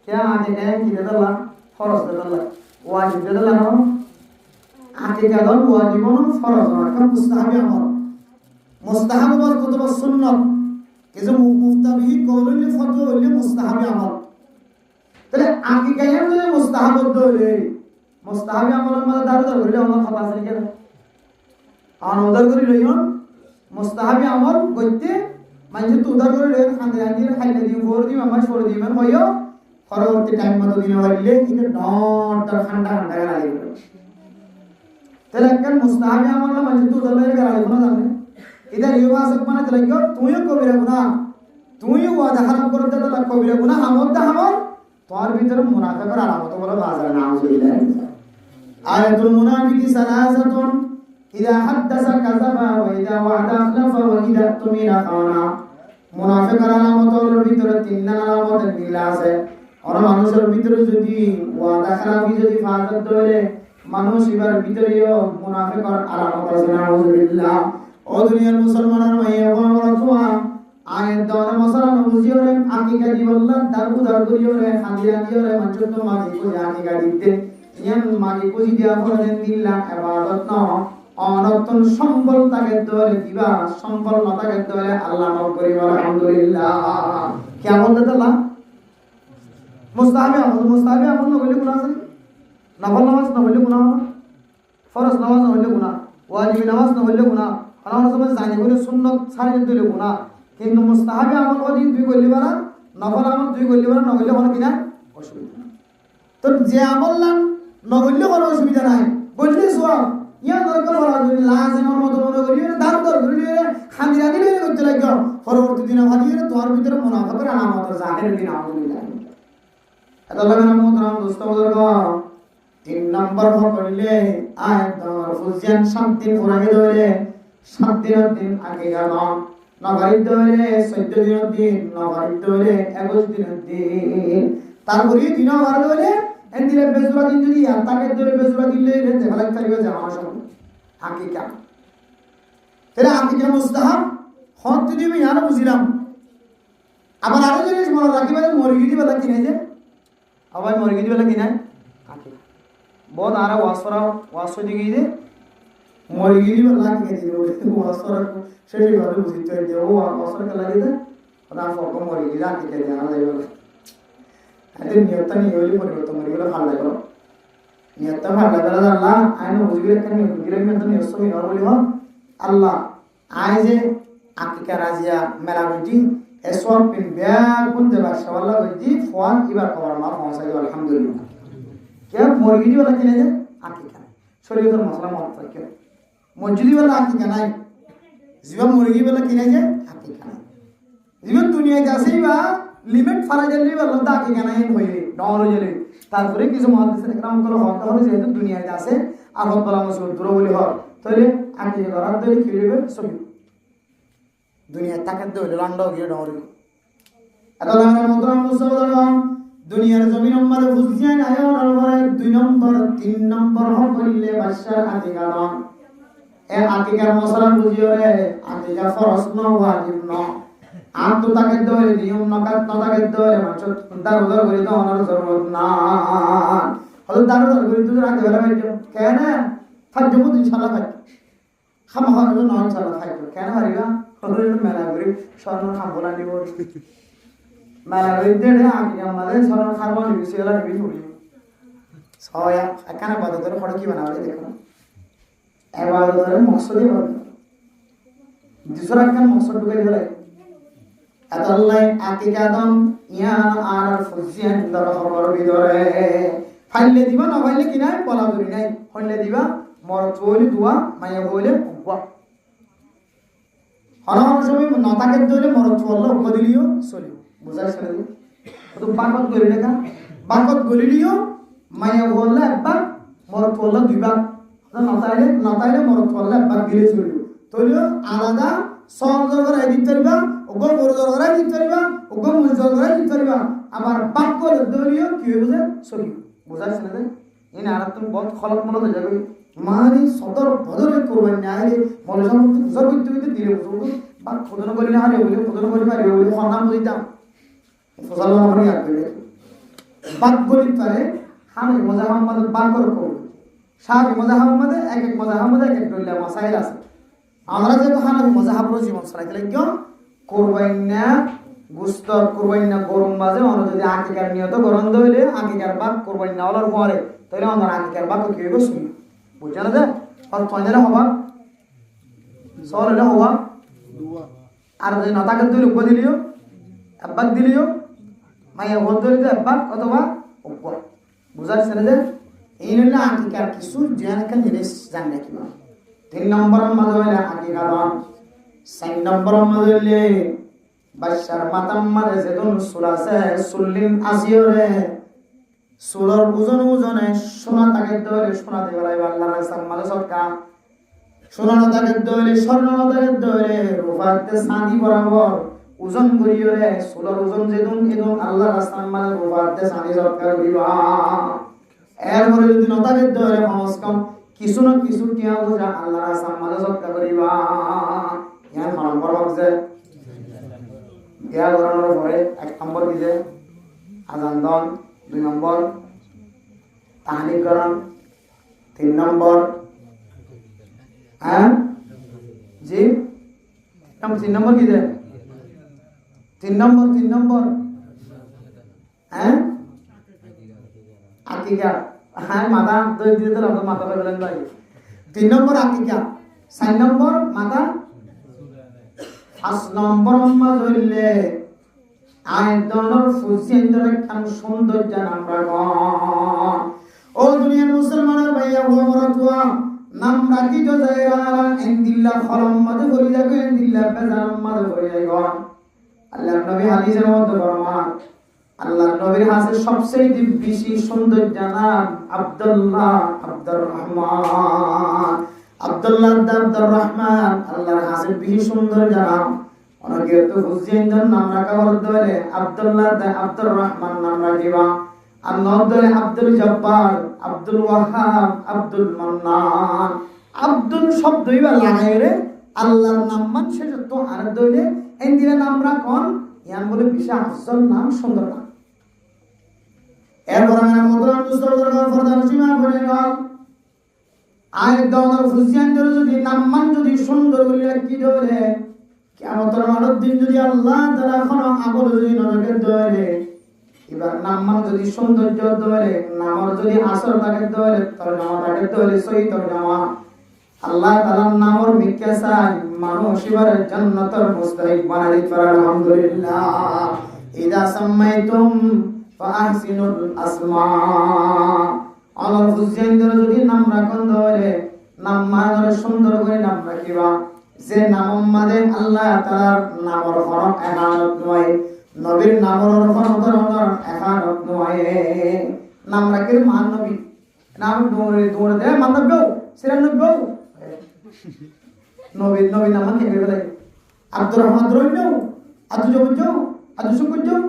কে আগে কে কি দেলা খরচ দেলা ওয়াজিব দেলা না আগে কাদন ওয়াজিব না ফরজ না কারণ মুস্তাহাবি আমল মুস্তাহাব বলতে তো সুন্নাত কিছু মুফতাবি কওলুল ফতোয়া হইলে মুস্তাহাবি আমল তাহলে আগে কায়াম যদি মুস্তাহাব হইলে মুস্তাহাবি আমলের মধ্যে দাঁড়াতে হইলে আমরা খাতা আছে কেন আনন্দ করে লইন মুস্তাহাবি আমল করতে মানে তো উদার করে লইন খান্দে আনিয়ে খাইলে দিও ভোর দিও আমার সর দিবেন হইও পরবর্তী টাইম মতো দিন হইলে কিন্তু ডট ঠান্ডা ঠান্ডা লাগে তাহলে একজন মুস্তাহাবি আমল মানে তো উদার করে গালি কোন জানে ইদার ইওয়াসক মানে তাহলে কি তুইও কবিরা গুনাহ তুইও ওয়াদা হারাম করতে তাহলে কবিরা গুনাহ আমল দা আমল তোর ভিতরে মুনাফিকের আলামত বলে বাজার নাউজুবিল্লাহ আয়াতুল মুনাফিকি সালাসাতুন ইযা হাদাসা কাযাবা ওয়া ইযা ওয়াদা আখলাফা ওয়া ইযা তুমিনা খানা মুনাফিকের আলামতের ভিতরে তিনটা আলামত মিল আছে আর মানুষের ভিতরে যদি ওয়াদা খারাপি যদি ফাসাদ ধরে মানুষ এবার ভিতরেও মুনাফিকের আলামত আছে নাউজুবিল্লাহ ও দুনিয়ার মুসলমানের মাইয়া বড় আয়ের দর মশলা বুঝিও রে আকিকা দি বললাম দারু দারু করিও রে খাদিয়া দিও রে মঞ্চ তো মাগি কো আকিকা দিতে ইয়ান মাগি কো দিয়া ফরদেন দিল্লা ইবাদত ন অনতন সম্বল তাকে দরে দিবা সম্বল না তাকে দরে আল্লাহ মাফ করি আলহামদুলিল্লাহ কেমন দাদা মুস্তাহাবি আমল না বলে গুনাহ আছে নফল নামাজ না বলে গুনাহ ফরজ নামাজ না বলে গুনাহ ওয়াজিব নামাজ না বলে গুনাহ আল্লাহ সমাজ জানি বলে সুন্নাত ছাড়িয়ে দিলে গুনাহ কিন্তু মুস্তাহাবি আমল যদি তুই করলি পারা নফল আমল তুই করলি পারা নগলে কোনো কিনা অসুবিধা তো যে আমল নগলে কোনো অসুবিধা নাই বললি সওয়াব ইয়া দরকার বলা যদি লাজিমের মত মনে করি দান দর করি খামিরা দিলে করতে লাগো পরবর্তী দিনে ভাদিয়ে তোর ভিতরে মুনাফিকের আলামত জাহির দিন আউযুবিল্লাহ এটা লাগে না মোহতরাম দোস্ত বুজুর্গ 3 নম্বর হইলে আয়াত নম্বর ফুজিয়ান শান্তি পুরাকে ধরে 7 দিন আগে গেল নগরিত ধরে 14 দিনের দিন নগরিত ধরে 21 দিনের দিন তারপরে দিন বার ধরে এন্দিরে বেজুরা দিন যদি তাকে ধরে বেজুরা দিলে রেতে ভালো থাকবে জামা সব হাকিকা তাহলে হাকিকা মুস্তাহাব হত যদি আমি জানা বুঝিলাম আবার আরো জিনিস মনে রাখিবা মুরগি দিবেলা কিনে যে আবার মুরগি দিবেলা কিনে হাকিকা বহুত আর ওয়াসরা দিকে যে মুরগি দিবেলা কিনে দিবে ওয়াসরা সেই ভাবে বুঝিতে যে ও ওয়াসরা কে লাগে দে না ফটো মুরগি রাখি কে জানা যাবে আরে নিয়ত নিয়ে হইলে পরিবর্তন মুরগিগুলো ভালো লাগলো নিয়ত ভালো লাগলো আল্লাহ আইনো বুঝিলে কেন বুঝিলে মত নিয়ত সবই নরমালি হয় আল্লাহ আইজে আকিকা রাজিয়া মেলা বুঝি এসওয়ার পিন ব্যাগ কোন দেবা সওয়ালা বুঝি ফোন এবার কবার মা পৌঁছাই আলহামদুলিল্লাহ কে মুরগি দিবেলা কিনে যে আকিকা শরীয়তের মশলা মত থাকে মসজিদি বেলা আকিকা নাই জীবন মুরগি বেলা কিনে যে আকিকা নাই জীবন দুনিয়াতে আসেই বা লিমিট ফারা গেলে বললো তা আকিকা নাই হইলে ডর হইলে তারপরে কিছু মুহাদ্দিসিন ইকরাম গুলো হতে হবে যেহেতু দুনিয়াতে আসে আগত বলা মুসলিম দূর বলি হয় তাহলে আকিকা করার দলে কি হবে সবই দুনিয়া তাকাত দলে লন্ড গিয়ে ডর এত লাগার মত মুসলমান দুনিয়ার জমিন নম্বরে বুঝিয়ান আয়ো নম্বরে 2 নম্বর 3 নম্বর হইলে বাদশার আকিকা নন এ আকিকার মশলা বুঝিও রে আকিকা ফরজ ন ওয়াজিব ন আম তো তাকে দলে নিয়ম নকাত ন তাকে দলে মাছ দার উদর করে দাও অনার জরুরত না হল দার উদর করে তুই রাতে বেলা বাইছো কেন ফাজমু ইনশাআল্লাহ খাই খামা হওয়ার জন্য ইনশাআল্লাহ খাইবো কেন হারিবা হল মেলা করে স্বর্ণ খাবলা নিব মেলা করে দেড়ে আকিকা আমাদের স্বর্ণ খাবো নিবি সেলা নিবি হই সয়া এখানে বাদতের ফটো কি বানাবে দেখো এবাদতের মকসদই বল দুসরা কান মকসদ ঢুকে দিলে আল্লাহ আকিকাদম ইয়ান আর ফুজিয়ান দর খবর বিদরে ফাইলে দিবা না ফাইলে কি নাই বলা দরি নাই হইলে দিবা মরত হইলে দুয়া মাইয়া হইলে উবা হরহর সময় নতাকে দইলে মরত হইলে উবা দিলিও চলি বুঝাই ছেড়ে দিও তো বাকত গলি দেখা বাকত গলিলিও মাইয়া হইলে একবার মরত হইলে দুইবার নতাইলে মরত হইলে একবার গিলে চলিও তইলো আলাদা সব জগরে দিতে পারবা ওগো বড় জগরে দিতে পারবা ওগো মুজ জগরে দিতে পারবা আবার বাক্য দলিও কি বুঝে সরি বুঝাছ না ইন আর তুমি বহুত খলক মনে হয়ে যাবে মারি সদর বদরে করবেন না আইলে মনে সমস্ত বুঝার করতে দিলে বুঝো বাক খোদন করি না হারে বলে খোদন করি পারে বলে নাম দিতাম ফসল করে আর করে বাক বলি পারে হামে মজাহ আহমদ বাক করব সাহাবী মজাহ আহমদ এক এক মজাহ আহমদ এক এক দলিল মাসাইল আছে আমরা যেহেতু হানাফি মজাহাব জীবন চালাইতে লাগি কোরবাইনা গুস্ত কোরবাইনা গরম বাজে অন্য যদি আকিকার নিয়ত গরম হইলে আকিকার বাক কোরবাইনা হলার পরে তাহলে অন্য আকিকার বাক কি হইব শুনি বুঝছ না যে আর পয়লা হবা সর হলে হওয়া আর যদি নতাকে দুই লোক দিলিও একবাক দিলিও মাইয়া ভোট ধরে একবাক অথবা উপর বুঝাচ্ছে না যে এই হইলে আকিকার কিছু জ্ঞান একটা জিনিস জান না কিনা 3 নম্বরের মাঝে হইলে আকিকার 4 নম্বরের মাঝে হইলে বাদশার মাতাম মাঝে যেদিন চুল আছে চুল্লিন আসিওরে চুলর ওজনে সোনা তাকে দইলে সোনা দিয়ে বেলায় আল্লাহ রাস্তার মাঝে সরকা সোনা তাকে দইলে স্বর্ণ তাকে দইলে রূপাতে চাঁদি বরাবর ওজন করিওরে চুলর ওজন যেদিন এদিন আল্লাহ রাস্তার মাঝে রূপাতে চাঁদি সরকার দিবা এরপরে যদি নতাকে দইলে কমস কম কিছু না কিছু টিয়া বোঝা আল্লাহ রাস্তার মাঝে সরকার করিবা ইয়ার নম্বর হচ্ছে বিয়া করানোর পরে 1 নম্বর দিছে আজান দন 2 নম্বর তাহনিক করণ 3 নম্বর হ্যাঁ জি 3 নম্বর কি দে 3 নম্বর হ্যাঁ আকিকা হ্যাঁ মাথা দই দিয়ে তো আমরা মাথা ফেলেন ভাই 3 নম্বর আকিকা 4 নম্বর মাথা 5 নম্বর মাঝ হইলে আয়তনের ফুসিয়েন্দ্রের কান সৌন্দর্য আমরা ও দুনিয়ার মুসলমানের ভাইয়া ও মরতুয়া নাম রাখি তো যাইরা ইনদিল্লাহ খলম মাঝে করি যাবে ইনদিল্লাহ বেজান মাঝে করি যাইব আল্লাহর নবী হাদিসের মধ্যে ফরমান আল্লাহর নবীর হাতে সবচেয়ে বেশি সৌন্দর্য নাম আব্দুল্লাহ আব্দুর রহমান আব্দুল্লাহ আব্দুর রহমান আল্লাহর হাতে বেশি সৌন্দর্য নাম অনেকে তো হুসেইনদের নাম রাখা বলতে পারে আব্দুল্লাহ আব্দুর রহমান নাম রাখিবা আর নদরে আব্দুল জব্বার আব্দুল ওয়াহাব আব্দুল মান্নান আব্দুল শব্দই বা লাগাইরে আল্লাহর নাম মান শেষ তো আর দইলে এই দিলে নাম রাখুন ইয়ান বলে বিশাল আফজল নাম সুন্দর নাম এরপর আমরা মুদ্রা মুস্তফার ফরদান সীমা বলে গেল আয় দওয়ার হুসেইনদের যদি নাম মান যদি সুন্দর বলে কি ধরে কিয়ামতের মাঠের দিন যদি আল্লাহ তাআলা কোন আমল যদি নজরে ধরে এবার নাম মান যদি সৌন্দর্য ধরে নামর যদি আসর থাকে ধরে তোর নাম থাকে ধরে সহি তোর নাম আল্লাহ তাআলার নামর ভিক্ষা চাই মানুষ এবার জান্নাতের মুস্তাহিক বানাই দিতে পারে আলহামদুলিল্লাহ ইদা সামাইতুম ফাহসিনুল আসমা আল্লাহ হুসেইনদের যদি নাম রাখুন ধরে নাম মানের সুন্দর করে নাম রাখিবা যে নাম মাঝে আল্লাহ তাআলার নামর হরফ একানত নয় নবীর নামর হরফ একানত নয় নাম রাখির মান নবী নাম দৌড়ে দে মানব সিরান নবী নবী নাম কে বলে আব্দুর রহমান রইনো আব্দুল জব্বার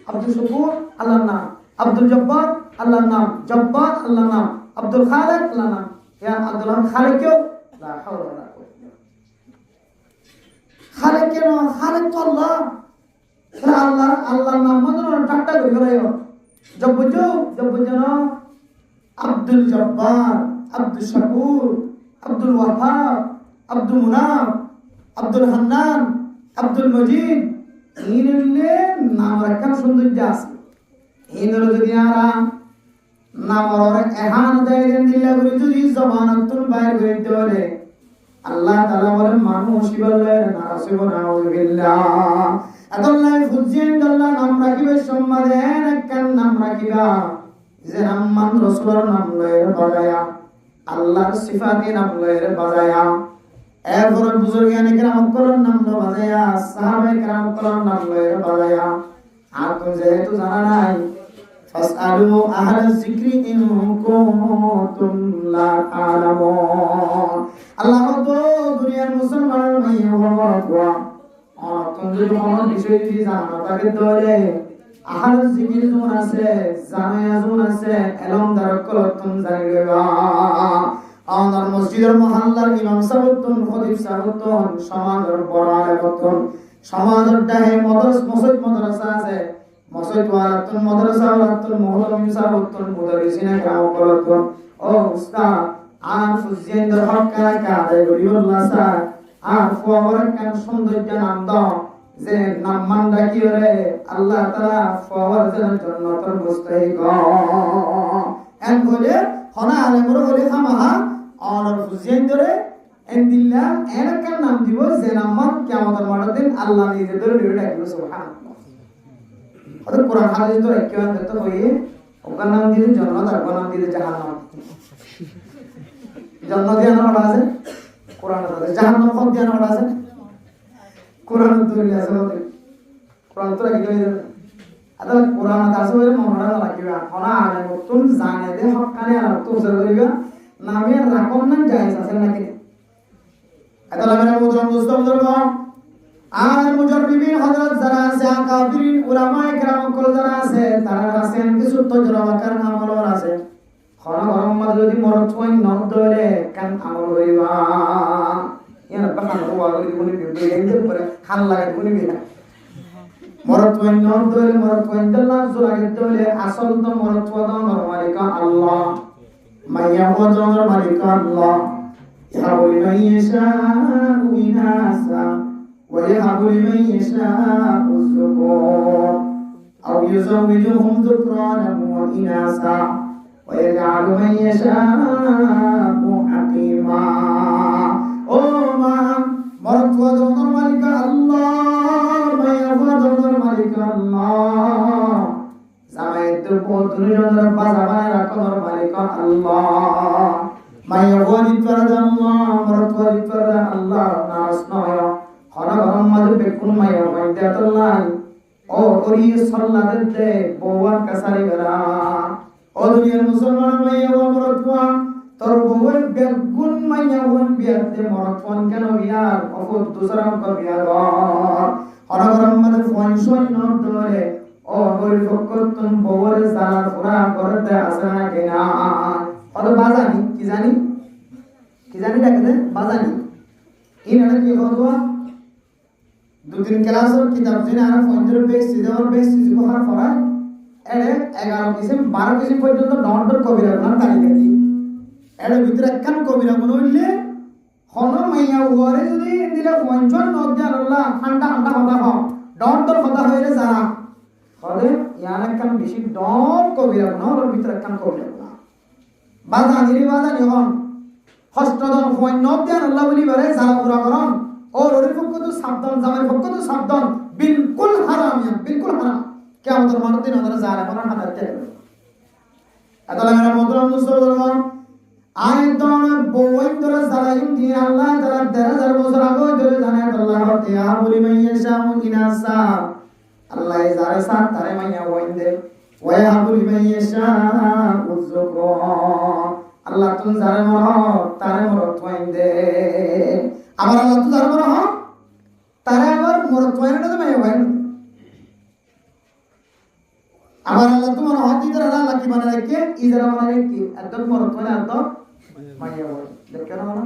আব্দুল শুকুর আল্লাহর নাম আব্দুল জব্বার আল্লাহর নাম জব্বার আল্লাহর নাম আব্দুল খালিক আল্লাহর নাম ইয়া আব্দুল খালিক কেউ লা হাওলা ওয়ালা কুওয়াতা খালিক কেন খালিক তো আল্লাহ আল্লাহর নাম মধ্যে টাটা করে গেল জব্বার আব্দুল জব্বার আব্দুল শুকুর আব্দুল ওয়াহাব আব্দুল মুনাফ আব্দুল হান্নান আব্দুল মজিদ ইনলে নাম রাখা সৌন্দর্য আছে ইনলে যদি আরা নামর এহান দেয় দিল্লা করে যদি জবানাতুল বাইর করে দেলে আল্লাহ তাআলা বলেন মানুষ বলে নাউযুবিল্লাহ আল্লাহ ফুজিন আল্লাহ নাম রাখিবে সম্মানে একখান নাম রাখিবা যে নাম মান রাসূলের নাম লয়ে বাজায়া আল্লাহর সিফাতে নাম লয়ে বাজায়া এরপর বুজুর্গানে কেরাম করার নাম লো বাজায়া সাহাবায়ে কেরাম করার নাম লয়ে বাজায়া আর তো যেহেতু জানা নাই ফাসআলু আহলা যিকরি ইন কুনতুম লা তা'লামুন আল্লাহ তো দুনিয়ার মুসলমানের ভাইয়া বাবা আর তুমি যদি কোনো বিষয় যদি জানো তাকে ধরে আহলা যিকরি জোন আছে জানা জোন আছে এলম দার কলতুম জানিবা আমার মসজিদের মহল্লার ইমাম সাহেবতুন খতিব সাহেবতুন সমাজের বড় আলেমতুন সমাজের ডাহে মসজিদ মাদ্রাসা আছে মসজিদ ওয়ালাতুন মাদ্রাসা ওয়ালাতুন মুহতামিম সাহেবতুন মুদারিসিনা গ্রাম করতুন ও উস্তাদ আর ফুজিয়েন্দ্র হক কাদে গরিবুল্লাহ স্যার আর ফওয়ার কান সৌন্দর্য নাম যে নাম মানডা কি রে আল্লাহ তাআলা ফওয়ার জন্য তোর মুস্তাহিক এন বলে হনা আলেমর বলে খামাহা আর ফুজিয়েন্দ্রে এন্দিল্লা এনকার নাম দিব যে নাম কিয়ামতের মাঠের দিন আল্লাহ নিজে ধরে ডাকবে সুবহানাল্লাহ আর কোরআন হাদিস তো একেবারে তো হইয়ে ওকার নাম দিয়ে জান্নাত আর নাম দিয়ে জাহান্নাম জান্নাত দিয়ে নাম আছে কোরআন আছে জাহান্নাম কোন দিয়ে নাম আছে কোরআন তো আছে কোরআন তো কি কই আদা কোরআন আছে বলে মনে রাখিবা হনা আলে মতন জানে দে হকানে আর তো জরুরিবা নামে রাখুন না জায়েজ আছে নাকি আদা লাগা মুদ্রা মুস্তফা দরবা আর মুজাররিবিন হযরত যারা আছে কাফিরিন উলামায়ে কেরাম কল যারা আছে তারা আছেন কিছু তজরবাকার আমল আছে খরা গরম যদি মরত হই ন দরে কান আমল হইবা ইয়ার বাহান হওয়া গলি বলি বিবে এন্দের পরে খান লাগাই বলি বিনা মরত হই ন দরে মরত হই দল্লা জুলাগে দলে আসল তো মরত ওয়া মালিক আল্লাহ মাইয়া ওয়া মালিক আল্লাহ ইয়াবু লিমান ইয়াশাউ ইনাসা ويهب لمن يشاء الذكور أو يزوجهم ذكرانا وإناثا ويجعل من يشاء حكيما ও মা মরদ ওয়াদর মালিক আল্লাহ মাইয়া ওয়াদর মালিক আল্লাহ জামাইত পুত্র জনর বাজাবায় রাখর মালিক আল্লাহ মাইয়া ওয়াদিতর আল্লাহ মরদ ওয়াদিতর আল্লাহ নাস নয় হরা গরম মাঝে বেকুন মাইয়া মাইতে আল্লাহ ও ওরি সাল্লাতে বওয়ার কাসারি বেরা ও দুনিয়ার মুসলমান মাইয়া ও মরদওয়া তোর বউয়ের বেগুন মাইয়া ওন বিয়াতে মরদওয়ান কেন বিয়ার অফত দুসরা ক বিয়ার হরা গরম মাঝে ফয়সই ন ধরে ও ওরি ফকতন বউয়ের সালার পুরা করতে আসে না কেনা অত বাজানি কি জানি ডাকতে বাজানি ইনারা কি হদওয়া দুদিন ক্লাসের কিতাব জেনে আর ফোনের বেস সিদার বেস সিজুহার পড়া এড়ে 11 কিসিম 12 কিসিম পর্যন্ত ডন্ডর কবিরা গুনার তালিকা দি এড়ে ভিতরে একখান কবিরা গুণ হইলে হন মাইয়া ওরে যদি দিলে পঞ্চন নদ্যা আল্লাহ ঠান্ডা কথা হ ডন্ডর কথা হইলে যারা হলে ইয়ার একখান বেশি ডন কবিরা গুণ ওর ভিতরে একখান কবিরা গুণ বাজানি হন হস্তদন ফোন নদ্যা আল্লাহ বলি বলে যারা পুরা করন और ওদের পক্ষ তো সাবধান জামার পক্ষ তো সাবধান বিলকুল হারাম কিয়ামতের মাঠে দিন ওরা জালেমান হাতে থাকবে আল্লাহ মেরা মুহতারাম মুসলমান আয়াতন বওয়ন ধরে জালাইম দিয়ে আল্লাহ তাআলা 10000 বছর আগে ধরে জানে আল্লাহ ইয়া বলি মাইয়া শামু ইনাসা আল্লাহ যারা সাত তারে মাইয়া ওয়াইন্দে ওয়া বলি মাইয়া শামু যুকর আল্লাহ তুমি যারা মরো তারে মরো ওয়াইন্দে আবার আল্লাহ তো যারা মরো তারে আবার মরো ওয়াইন্দে তো মাইয়া ওয়াইন্দে আবার আল্লাহ তোমার হাতি ধরে আল্লাহ কি বানায় কে ইজরা বানায় কি একদম মরো ওয়াইন্দে একদম মাইয়া ওয়াইন্দে দেখেন না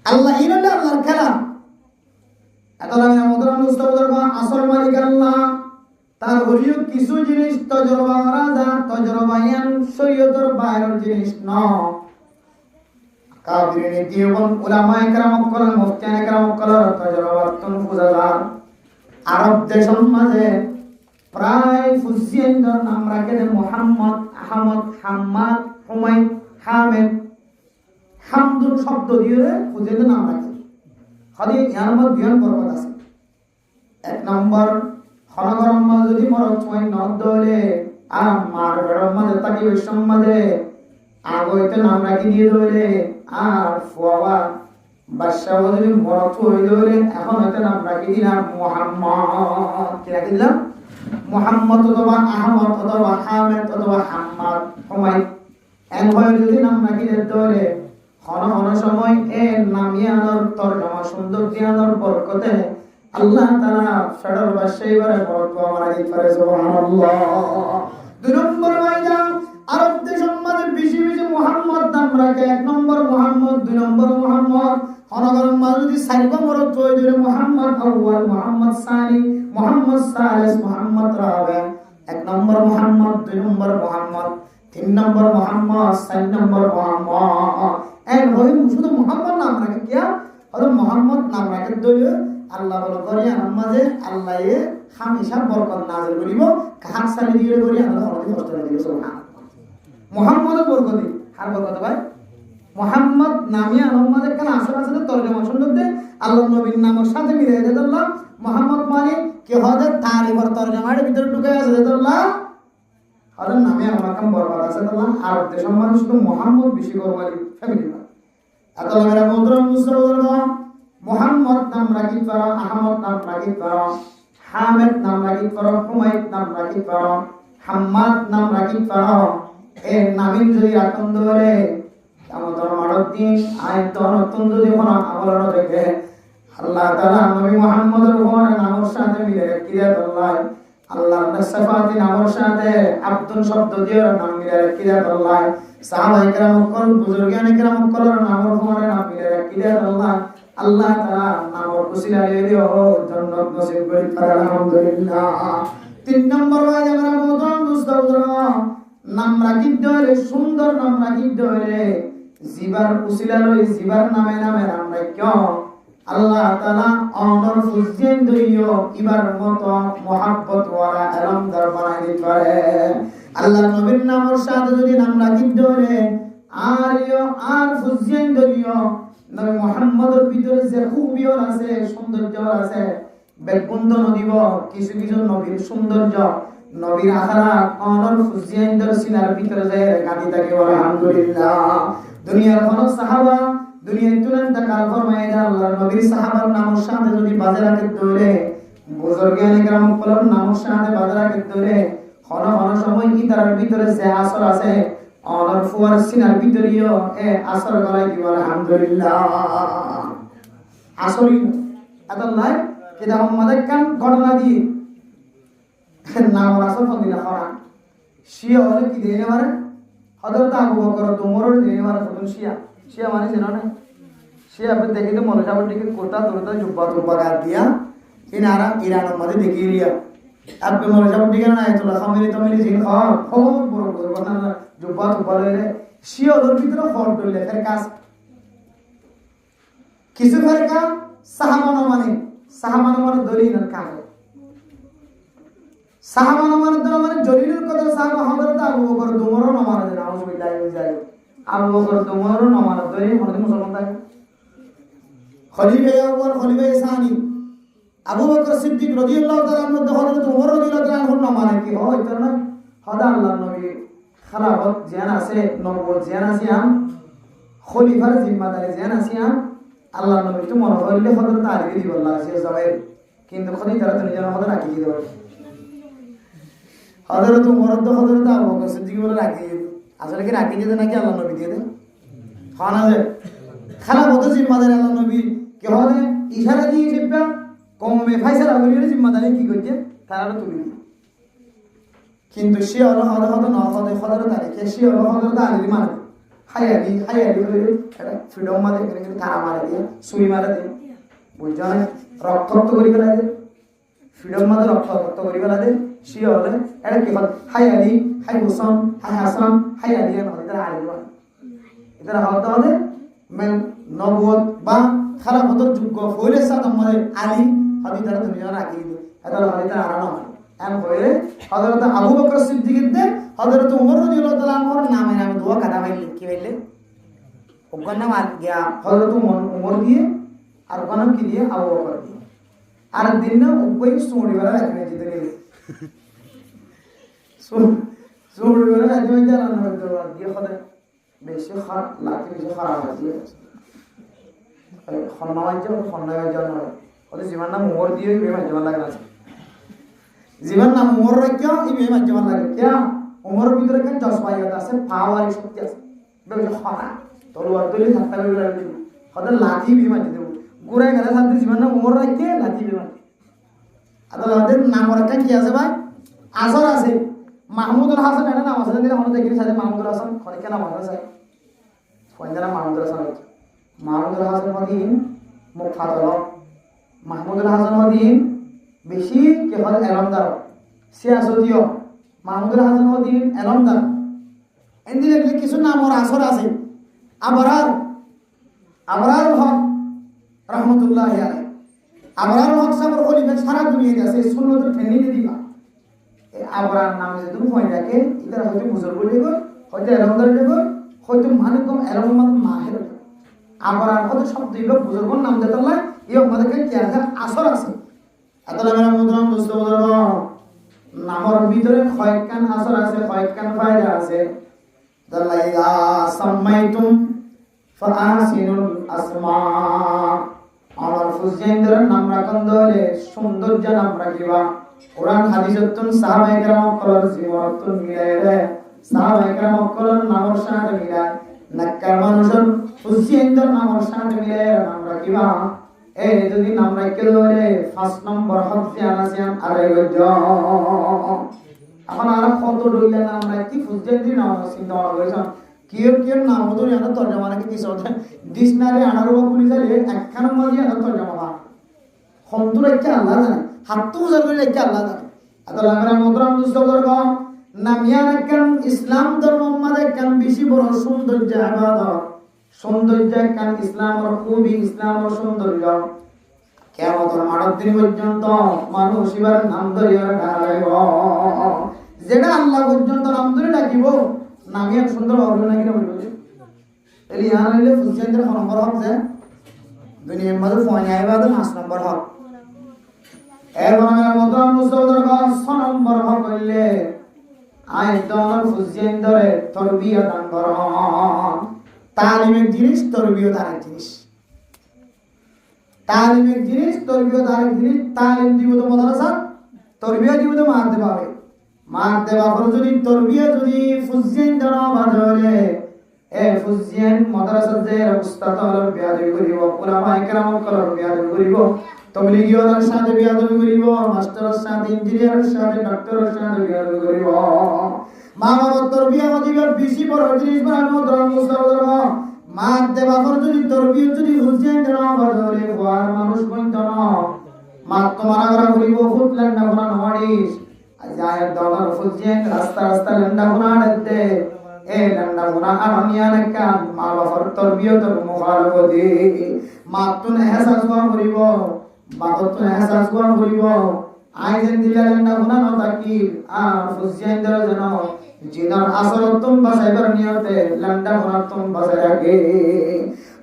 আল্লাহ ইনাল্লাহ আল্লাহর কালাম আল্লাহ মুহতারাম মুস্তাফা আসল মালিক আল্লাহ তার হলিও কিছু জিনিস তজরবা করা যা তজরবায়ান শরীয়তের বাইরের জিনিস ন কাফিরিন দিওবন উলামায়ে কেরাম কল মুফতিয়ানে কেরাম কল তজরবাতুন ফুজাদার আরব দেশের মাঝে প্রায় ফুজিয়েন্দ্র নাম রাখে মুহাম্মদ আহমদ হাম্মাদ হুমায়ুন হামিদ হামদুল শব্দ দিয়ে ফুজিয়েন্দ্র নাম রাখে হদি ইয়ার মধ্যে বিয়ান বরকত আছে এক নম্বর হনগরম মাঝে যদি মরো ছয় নদলে আর মার বেড়ম মাঝে তাকি বিশ্বম মাঝে আগইতে নাম রাখি দিয়ে ধরে আর ফুয়াবা বাদশা যদি মরো ছয় ধরে এখন হইতে নাম রাখি দিলাম মুহাম্মদ কি রাখি দিলাম মুহাম্মদ অথবা আহমদ অথবা হামিদ অথবা হাম্মাদ হুমায়ুন এন হয় যদি নাম রাখি দিয়ে ধরে হন সময় এ নামিয়ানোর তরজমা সুন্দর দিয়ানোর বরকতে আল্লাহ তাআলা ফেডার বাদশাহীবারে বরকত মারাই করে সুবহানাল্লাহ দুই নম্বর মাইজা আরব দেশের মাঝে বেশি বেশি মুহাম্মদ নাম রাখে 1 নম্বর মুহাম্মদ 2 নম্বর মুহাম্মদ অনগর মালদি সাইবা মরত হই দিলে মুহাম্মদ আউয়াল মুহাম্মদ সানি মুহাম্মদ সালিস মুহাম্মদ রাবে 1 নম্বর মুহাম্মদ 2 নম্বর মুহাম্মদ 3 নম্বর মুহাম্মদ 4 নম্বর মুহাম্মদ এই হই শুধু মুহাম্মদ নাম রাখে কিয়া আর মুহাম্মদ নাম রাখে দইলে আল্লাহ বলে করিয়া নামাজে আল্লাহ এ হামেশা বরকত নাযিল করিব কাহার সালি দিয়ে করি আল্লাহ আমাদের কষ্ট দিবে সুবহানাল্লাহ মুহাম্মদ বরকত আর বরকত ভাই মুহাম্মদ নামে আহমদের কাছে আশেপাশে তরজমা শুনতে আল্লাহ নবীর নামের সাথে মিলিয়ে দেন আল্লাহ মুহাম্মদ মানে কি হযরত তারিফের তরজমার ভিতরে ঢুকে আছে দেন আল্লাহ হযরত নামে আমাকে বরকত আছে আল্লাহ আর দেশের মানুষ শুধু মুহাম্মদ বেশি করবালি ফ্যামিলি আল্লাহ মেরা মুদ্রা মুসলমান মুহাম্মদ নাম রাখি করো আহমদ নাম রাখি করো হামিদ নাম রাখি করো হুমায়দ নাম রাখি করো হাম্মাদ নাম রাখি করো এর নামিন যদি রাখুন ধরে আমাদের মারদিন আইন তো নতুন যদি কোন আমল দেখে আল্লাহ তাআলা নবী মুহাম্মদের উপরে নামের সাথে মিলে রেখে আল্লাহ আল্লাহর সিফাত নামের সাথে আব্দুল শব্দ দিয়ে নাম মিলে রেখে আল্লাহ সাহাবায়ে কেরাম কল বুজুর্গানে কেরাম কলের নামের উপরে নাম মিলে রেখে আল্লাহ আল্লাহ তাআলা নামের উসিলা দিও জান্নাত নসিব করে আলহামদুলিল্লাহ 3 নম্বর হয় আমরা মোদন মুস্তাফা নাম রাখি ধরে সুন্দর নাম রাখি ধরে জিবার উসিলা লই জিবার নামে নামে নাম রাখিও আল্লাহ তাআলা অনর ফুজিন দইও ইবার মতো মোহাব্বত ওয়ালা আলম দরবারে দিতে পারে আল্লাহ নবীর নামের সাথে যদি নাম রাখি ধরে আর ফুজিন দইও নবী মুহাম্মদের ভিতরে যে খুবিও আছে সৌন্দর্য আছে বেকুন্দ নদীব কিছু কিছু নবীর সৌন্দর্য নবীর আখলাক অনর ফুজিন দর্শিনার ভিতরে যায় গাদি থাকে আলহামদুলিল্লাহ দুনিয়ার কোন সাহাবা দুনিয়ার তুলন তাকাল ফরমায় আল্লাহর নবীর সাহাবার নামের সাথে যদি বাজে রাখে ধরে বুজুর্গানে কেরাম কলর নামের সাথে বাজে রাখে ধরে কোন সময় কি তার ভিতরে যে আসর আছে অনর ফুয়ার সিনার ভিতরেও এ আসর গলাই দিব আলহামদুলিল্লাহ আসরি আদাল্লাহ কিদা মোহাম্মদ কান ঘটনা দি নাম আসর ফদিলা করা শিয়া হলে কি দেনে মারে হযরত আবু বকর ওমরের দেনে মারে ফতুন শিয়া মানে জানো না শিয়া আপনি দেখি তো মনে সাবর দিকে কোটা তোরতা জুব্বা গার দিয়া ইনারা ইরানের মধ্যে দেখিয়ে লিয়া আপনি মনে সাবর দিকে না আয়াতুল্লাহ খামিলি জিন খাওয়া খবর বড় কথা না জুব্বা লইলে শিয়া ওর ভিতরে ফল দইলে ফের কাজ কিছু ফের কা সাহাবানা মানে দলিল না কাজ সাহাবানা মানে জলিলের কথা সাহাবা হযরত আবু বকর ওমরও না মানে নাউজুবিল্লাহি মিন যালিক আবু বকর ওমরও না মানে দলিল মানে মুসলমান থাকে খলিফা আউয়াল খলিফা সানি আবু বকর সিদ্দিক রাদিয়াল্লাহু তাআলা মধ্যে হযরত ওমর রাদিয়াল্লাহু তাআলা না মানে কি হয় তো না খোদা আল্লাহর নবী খেলাফত জিয়ান আছে নবুয়ত জিয়ান আছে খলিফার জিম্মাদারি জিয়ান আছে আল্লাহর নবী তো মনে হইলে হযরত আলী রাদিয়াল্লাহু আনহু সে জবাই কিন্তু খোদা তারা তো নিজের হযরত রাখি দিতে পারে হযরত ওমর তো হযরত আবু বকর সিদ্দিক বলে রাখি আসলে কি রাখি দিতে নাকি আল্লাহর নবী দিয়ে দেন হয় না যে খেলাফত জিম্মাদারি আল্লাহর নবী কে হয় ইশারা দিয়ে জিব্বা কমে ফাইসালা বলির জিম্মাদারি কি করছে তারা তুলি কিন্তু সে হযরত না হযরত আলী কে সে হযরত আলী মানে হায়ালি বলে এটা ফ্রিডম মারে কিন্তু তারা মারে দিয়ে সুই মারে দিয়ে বুঝছেন রক্ত করি ফেলা দে ফ্রিডম মারে রক্ত করি ফেলা দে সে হলে এটা কি হয় হায়ালি হাই হুসান হাই হাসান হায়ালি না এটা আলী মানে এটা হতে মেন নবুয়ত বা খেলাফতের যোগ্য হইলে সাথে আমাদের আলী হাদি তারা দুনিয়া রাখি দিল এটা হলে তারা আরাম হয় এম হইলে হযরত আবু বকর সিদ্দিকতে হযরত ওমর রাদিয়াল্লাহু তাআলা আনহুর নামে দোয়া কাদা বাইলে কি বাইলে ওগন নাম আর গিয়া হযরত ওমর দিয়ে আর ওগন নাম কি দিয়ে আবু বকর দিয়ে আর দিন না ওই সোড়ি वाला রাখনে দিতে গেলে সোড়ি वाला রাখনে দিতে না দোয়া দিয়ে খোদা বেশি খারাপ লাগে বেশি খারাপ আছে খন্নাওয়াজ না ওদের জীবন নাম ওমর দিয়ে বেমান জীবন লাগে না জীবন নাম ওমর রাখিয়া এই বেমান জীবন লাগে क्या ওমর ভিতরে কেন জজবায়ত আছে পাওয়ার শক্তি আছে বেশি খারাপ তলোয়ার দলি থাকতে লাগে ওদের লাঠি বেমান দিতে গুড়াই গেলে সাথে জীবন নাম ওমর রাখিয়ে লাঠি বেমান আদাল ওদের নাম রাখা কি আছে ভাই আসর আছে মাহমুদুল হাসান এটা নাম আছে দিলে আমরা দেখি সাথে মাহমুদুল হাসান খনিকা নাম আছে ফয়দানা মাহমুদুল হাসান মাহমুদুল হাসান মদিন মুখ ফাতল মাহমুদুল হাসান মদিন বেশি কেবল এলমদার সিয়াসতীয় মাহমুদুল হাসান মদিন এলমদার এদিকে কিছু নামর আসর আছে আবরার হক রহমতুল্লাহ আলাইহি আবরার হক সাবর খলিফা সারা দুনিয়াতে আছে সুন্নত ঠেনি দিবা এই আবরার নাম যে তুমি ফয়দাকে ইদার হয়তো বুজুর্গ দেখো হয়তো এলমদার দেখো হয়তো মানিকম এলম মাহের আবরার কত শব্দ দিল বুজুর্গর নাম দিতে লাই এই আমাদেরকে কি আছে আসর আছে আতালা মেরা মুদ্রাম দোস্ত বুজুর্গ নামর ভিতরে কয়েকখান আসর আছে কয়েকখান ফায়দা আছে দাল্লাইয়া সাম্মাইতুম ফাআসিনুল আসমা আমার ফুজেন্দ্রের নাম রাখুন দলে সৌন্দর্য নাম রাখিবা কোরআন হাদিসতুন সাহাবায়ে কেরাম কলর জীবনতুন মিলাইলে সাহাবায়ে কেরাম কলর নামর সাথে মিলাই নাক্কার মানুষের ফুজেন্দ্রের নামর সাথে মিলাই নাম রাখিবা এই যদি নাম রাখতে দলে 5 নম্বর হচ্ছে আনাসিয়ান আড়াই গজ এখন আর কত ডইলে নাম রাখি ফুজেন্দ্রি নাম চিন্তা করেছেন কিয়ের নাম হতো জানো তর্জমা নাকি কিছু ডিকশনারি আনার উপর পুলিশ আলে একখান মাঝে জানো তর্জমা বা হমতুর একটা আল্লাহ জানে হাতু উজার করে একটা আল্লাহ জানে আল্লাহ আমরা মুদ্রাম দুস্তর কম নামিয়ান একখান ইসলাম ধর্ম মাঝে একখান বেশি বড় সৌন্দর্য ইবাদত সৌন্দর্য একখান ইসলামের খুবই ইসলামের সৌন্দর্য কিয়ামতের মাঠের দিন পর্যন্ত মানুষ এবার নাম ধরিয়া ডাকাইব যেটা আল্লাহ পর্যন্ত নাম ধরে ডাকিব নামিয়া সুন্দর হবে নাকি না বলবে এলি ইয়ান হইলে ফুলচেন্দ্র নম্বর হক যে দুনিয়ার মধ্যে ফোন আইবা তো 5 নম্বর হক এবং মতন মুসলমানদের 6 নম্বর হক হইলে আইদর ফুলচেন্দ্রে তরবিয়ত দান করন তালিমের জিনিস তরবিয়ত আরেক জিনিস তালিমের জিনিস তরবিয়ত আরেক জিনিস তালিম দিব তো মাদ্রাসা তরবিয়ত দিব তো মারতে পাবে মারতে বাপর যদি তরবিয়া যদি ফুজিয়ান জানা বাদলে এ ফুজিয়ান মাদ্রাসার যে উস্তাদ হল বিয়াদবি করিব উলামা ইকরাম কলর বিয়াদবি করিব তবলিগীদের সাথে বিয়াদবি করিব মাস্টারের সাথে ইঞ্জিনিয়ারের সাথে ডাক্তারের সাথে বিয়াদবি করিব মা বাবার তরবিয়া দিবার বেশি বড় জিনিস বানানো ধর্ম মুস্তাফার মারতে বাপর যদি তরবিয়া যদি ফুজিয়ান জানা বাদলে ওয়ার মানুষ বন্ধ না মা তোমার আগরা করিব ফুটলেন না কোন নড়িস আজায় দলার ফুজিয়েন রাস্তা লন্ডা গুনাড়তে এ লন্ডা গুনা আনিয়া নাকা মা বাবার তরবিয়তর মুখালফতি মাতুন এহসাস করিব বাগতুন এহসাস করিব আইজেন দিলা লন্ডা গুনা নতাকি আর ফুজিয়েন দর যেন জিনার আসরতুম বাসাইবার নিয়তে লন্ডা গুনাতুম বাসাই রাখে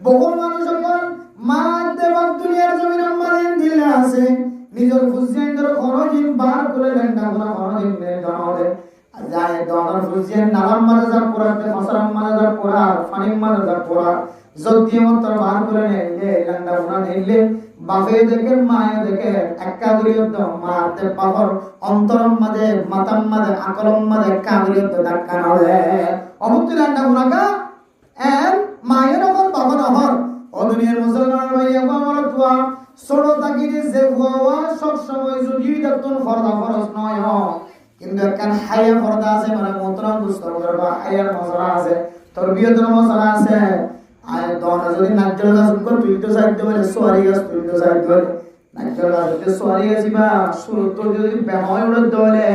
বহু মানুষ যখন মা দেব দুনিয়ার জমিনের মাঝে দিলা আছে নিজের ফুজিয়েন্দ্র খরজিন বার করে লেন্ডা গুনা খরজিন নে জানালে যায় দনার ফুজিয়েন নালাম মারা যা পুরাতে ফসরাম মারা যা পুরা ফানিম মারা যা পুরা যদি মত বার করে নে লেন্ডা গুনা নেলে বাফে দেখে মায়ে দেখে একা করিয়ত মাতে পাহর অন্তরম মাঝে মাতাম মাঝে আকলম মাঝে একা করিয়ত ডাক্কা নালে অমুক লেন্ডা গুনা কা এন মায়ের ওপর বাবা নহর ও দুনিয়ার মুসলমান ভাইয়া আমার তোয়া ছোট তাকিরে যে হওয়া সব সময় যদি দেখুন ফরদা ফরজ নয় কিন্তু একখান হায়া ফরদা আছে মানে মন্ত্রণ দুস্তর বা হায়ার মশলা আছে তরবিয়তের মশলা আছে আর দনা যদি নাজ্জল গাছ উপর তুলতে চাইতে বলে সোয়ারি গাছ তুলতে চাইতে বলে নাজ্জল গাছ যদি সোয়ারি গাছ বা শুরু তো যদি বেহয় উড়তে হলে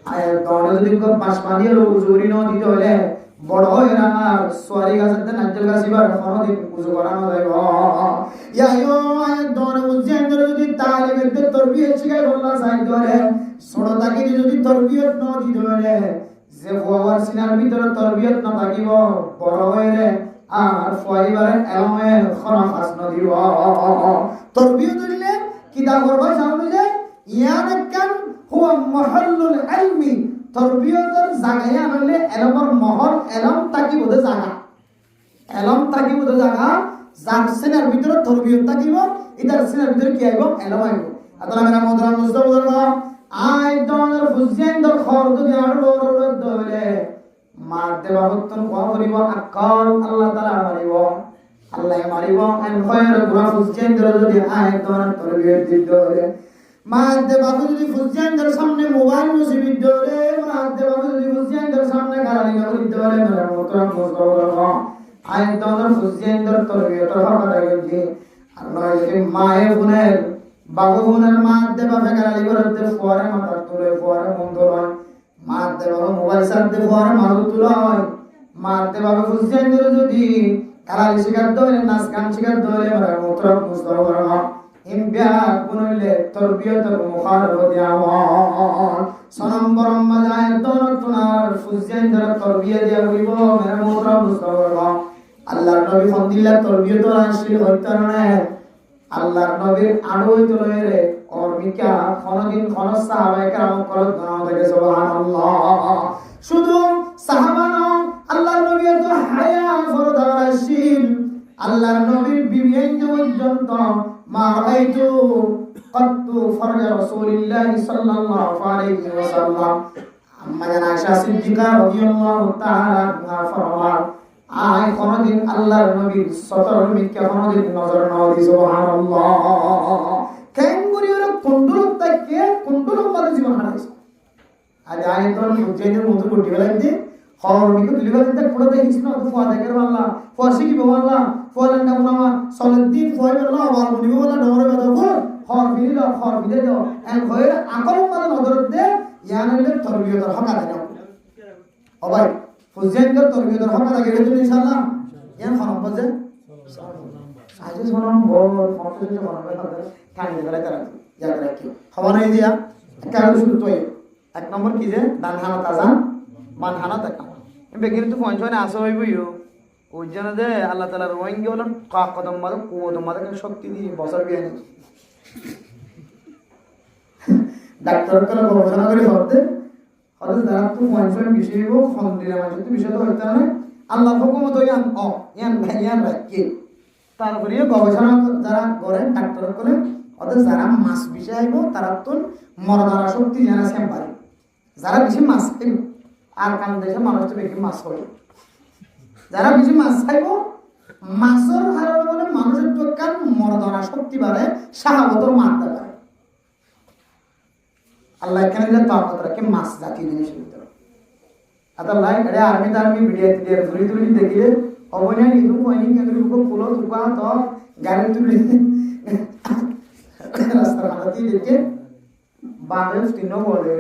আর দনা যদি পাঁচ পানিয়ে উজুরি ন দিতে হলে বড় হয় না আর সোয়ারি গাছের নাজ্জল গাছ এবার কোনদিন উজু করানো যাইব ইয়াইও আয় দনা উজ্জেন্দ্র যদি তালিমের তরবিয়ত শিখাই বললা চাইতে হলে ছোট তাকিরে যদি তরবিয়ত ন দিতে হলে যে ওয়ার সিনার ভিতরে তরবিয়ত না থাকিব বড় হইলে আর পরিবারে এলমে খরাফাস ন দিব তরবিয়ত দিলে কিতাব করবা সামনে যায় ইয়ানাকান হুয়া মাহাল্লুল ইলমি তরবিয়তের জায়গায় আনলে এলমের মহল এলম থাকিব দে জায়গা এলম থাকিব দে জায়গা যার সিনার ভিতরে তরবিয়ত থাকিব ইদার সিনার ভিতরে কি আইব এলম আইব আল্লাহ মেরা মুদ্রা মুস্তাফা আই দনের ফুজিয়েন্দ্র খরদ দি আর বড় দলে মারতে বাবতন করিব আকল আল্লাহ তাআলা মারিব আল্লাহ মারিব এন খয়র গুরা ফুজিয়েন্দ্র যদি আই দনের তরবিয়ত দিতে হলে মারতে বাবু যদি ফুজিয়েন্দ্র সামনে মোবাইল নসিব দলে মারতে বাবু যদি ফুজিয়েন্দ্র সামনে গাড়ি লাগতে হলে মেরা মুদ্রা মুস্তাফা আইন দনের ফুজিয়েন্দর তরবিয়তর হক আদায় করছি আর নয় যদি মায়ে বোনের বাবু বোনের মা দে বাপে গালি করতে ফোয়ারে মাথা তুলে ফোয়ারে মন্দ নয় মা দে বাবা মোবাইল সাথে ফোয়ারে মাথা তুলে হয় মা দে বাবা ফুজিয়েন্দর যদি কালালি শিকার দইলে নাচ গান শিকার দইলে মানে মূত্র মুস্তর করা ইমবিয়া গুনলে তরবিয়তর মুখারবতি আমল সনম বরম মাজায় দনর তুনার ফুজিয়েন্দর তরবিয়া দিয়া বলিব মেরে মূত্র মুস্তর করা আল্লাহর নবী ফন্দিল্লাহ তরবিয়ত আসিল হইতারনে আল্লাহর নবীর আড়ই তলরে কর্মিকা কোনদিন কোন সাহাবায়ে কেরাম করত না দেখে সুবহানাল্লাহ শুধু সাহাবা না আল্লাহর নবী তো হায়া ফরদার আসিল আল্লাহর নবীর বিবিয়ে পর্যন্ত মা রাইতু কত্তু ফরজ রাসূলুল্লাহ সাল্লাল্লাহু আলাইহি ওয়াসাল্লাম আম্মা জানা আয়েশা সিদ্দিকা রাদিয়াল্লাহু তাআলা আনহা ফরমান আয় কোনদিন আল্লাহর নবীর সতর মিকে কোনদিন নজর নাও দি সুবহানাল্লাহ কেন করি ওরা কুন্ডুল তাকে কুন্ডুল মাঝে জীবন হারাইছে আজ আয় তোর মুজেদের মধু কোটি বেলা দি খবর মিকে দিলিবা দিতে পুরো দেখিস না তো ফা দেখের আল্লাহ ফাসি কি বললা ফলেন না মুনামা সলদ্দিন ফয় আল্লাহ আবার বলিব বলা ডরে বেদব খবর বিল খবর বিদে দাও এন ভয়ের আকল মানে নজর দে ইয়ানের তরবিয়তর হক আদায় দাও ও ভাই ফুজিয়েন্দর তরবিয়তর হক আদায় করে দিন ইনশাআল্লাহ ইয়ান খারাপ বাজে আজে শোনাম বল ফটো দিতে বানাবে তাদের কানে গলা তারা ইয়াদ রাখি খবর নাই দিয়া কারণ শুরু তো এক নম্বর কি যে দান হানা তাজান মান হানা তাকা বেগির তো পঞ্চনে আসো হইবইও ওই জন্য যে আল্লাহ তাআলার ওয়াইঙ্গে হলো কদম মাদ কুদম মাদ শক্তি দিয়ে বছর বিয়ানি ডাক্তার কলে গবেষণা করে হতে হতে যারা তো পঞ্চনে বিষয় হোক খন্দিরা মানে তো বিষয় তো হইতে না আল্লাহর হুকুম তো ইয়ান রাখি তারপরে গবেষণা যারা করেন ডাক্তার কলে হতে যারা মাছ বিষয় আইব তারা তো মরদারা শক্তি জানা সেম পারে যারা বেশি মাছ খাইব আর কান দেশে মানুষ তো বেশি মাছ খাবে যারা বেশি মাছ খাইব মাছের হারের বলে মানুষের তো কান মরদারা শক্তি বাড়ে শাহাবতর মারতে পারে আল্লাহ এখানে যে তাকত রাখে মাছ জাতীয় জিনিসের ভিতরে আল্লাহ এটা আর্মি ভিডিও দিয়ে ধরি ধরি দেখিলে অবনয় নিদু কইনি কেন্দ্র ফুলো তুকা তো গাড়ি তুলে রাস্তার হাতে দেখে বাংলাদেশ তিন বলে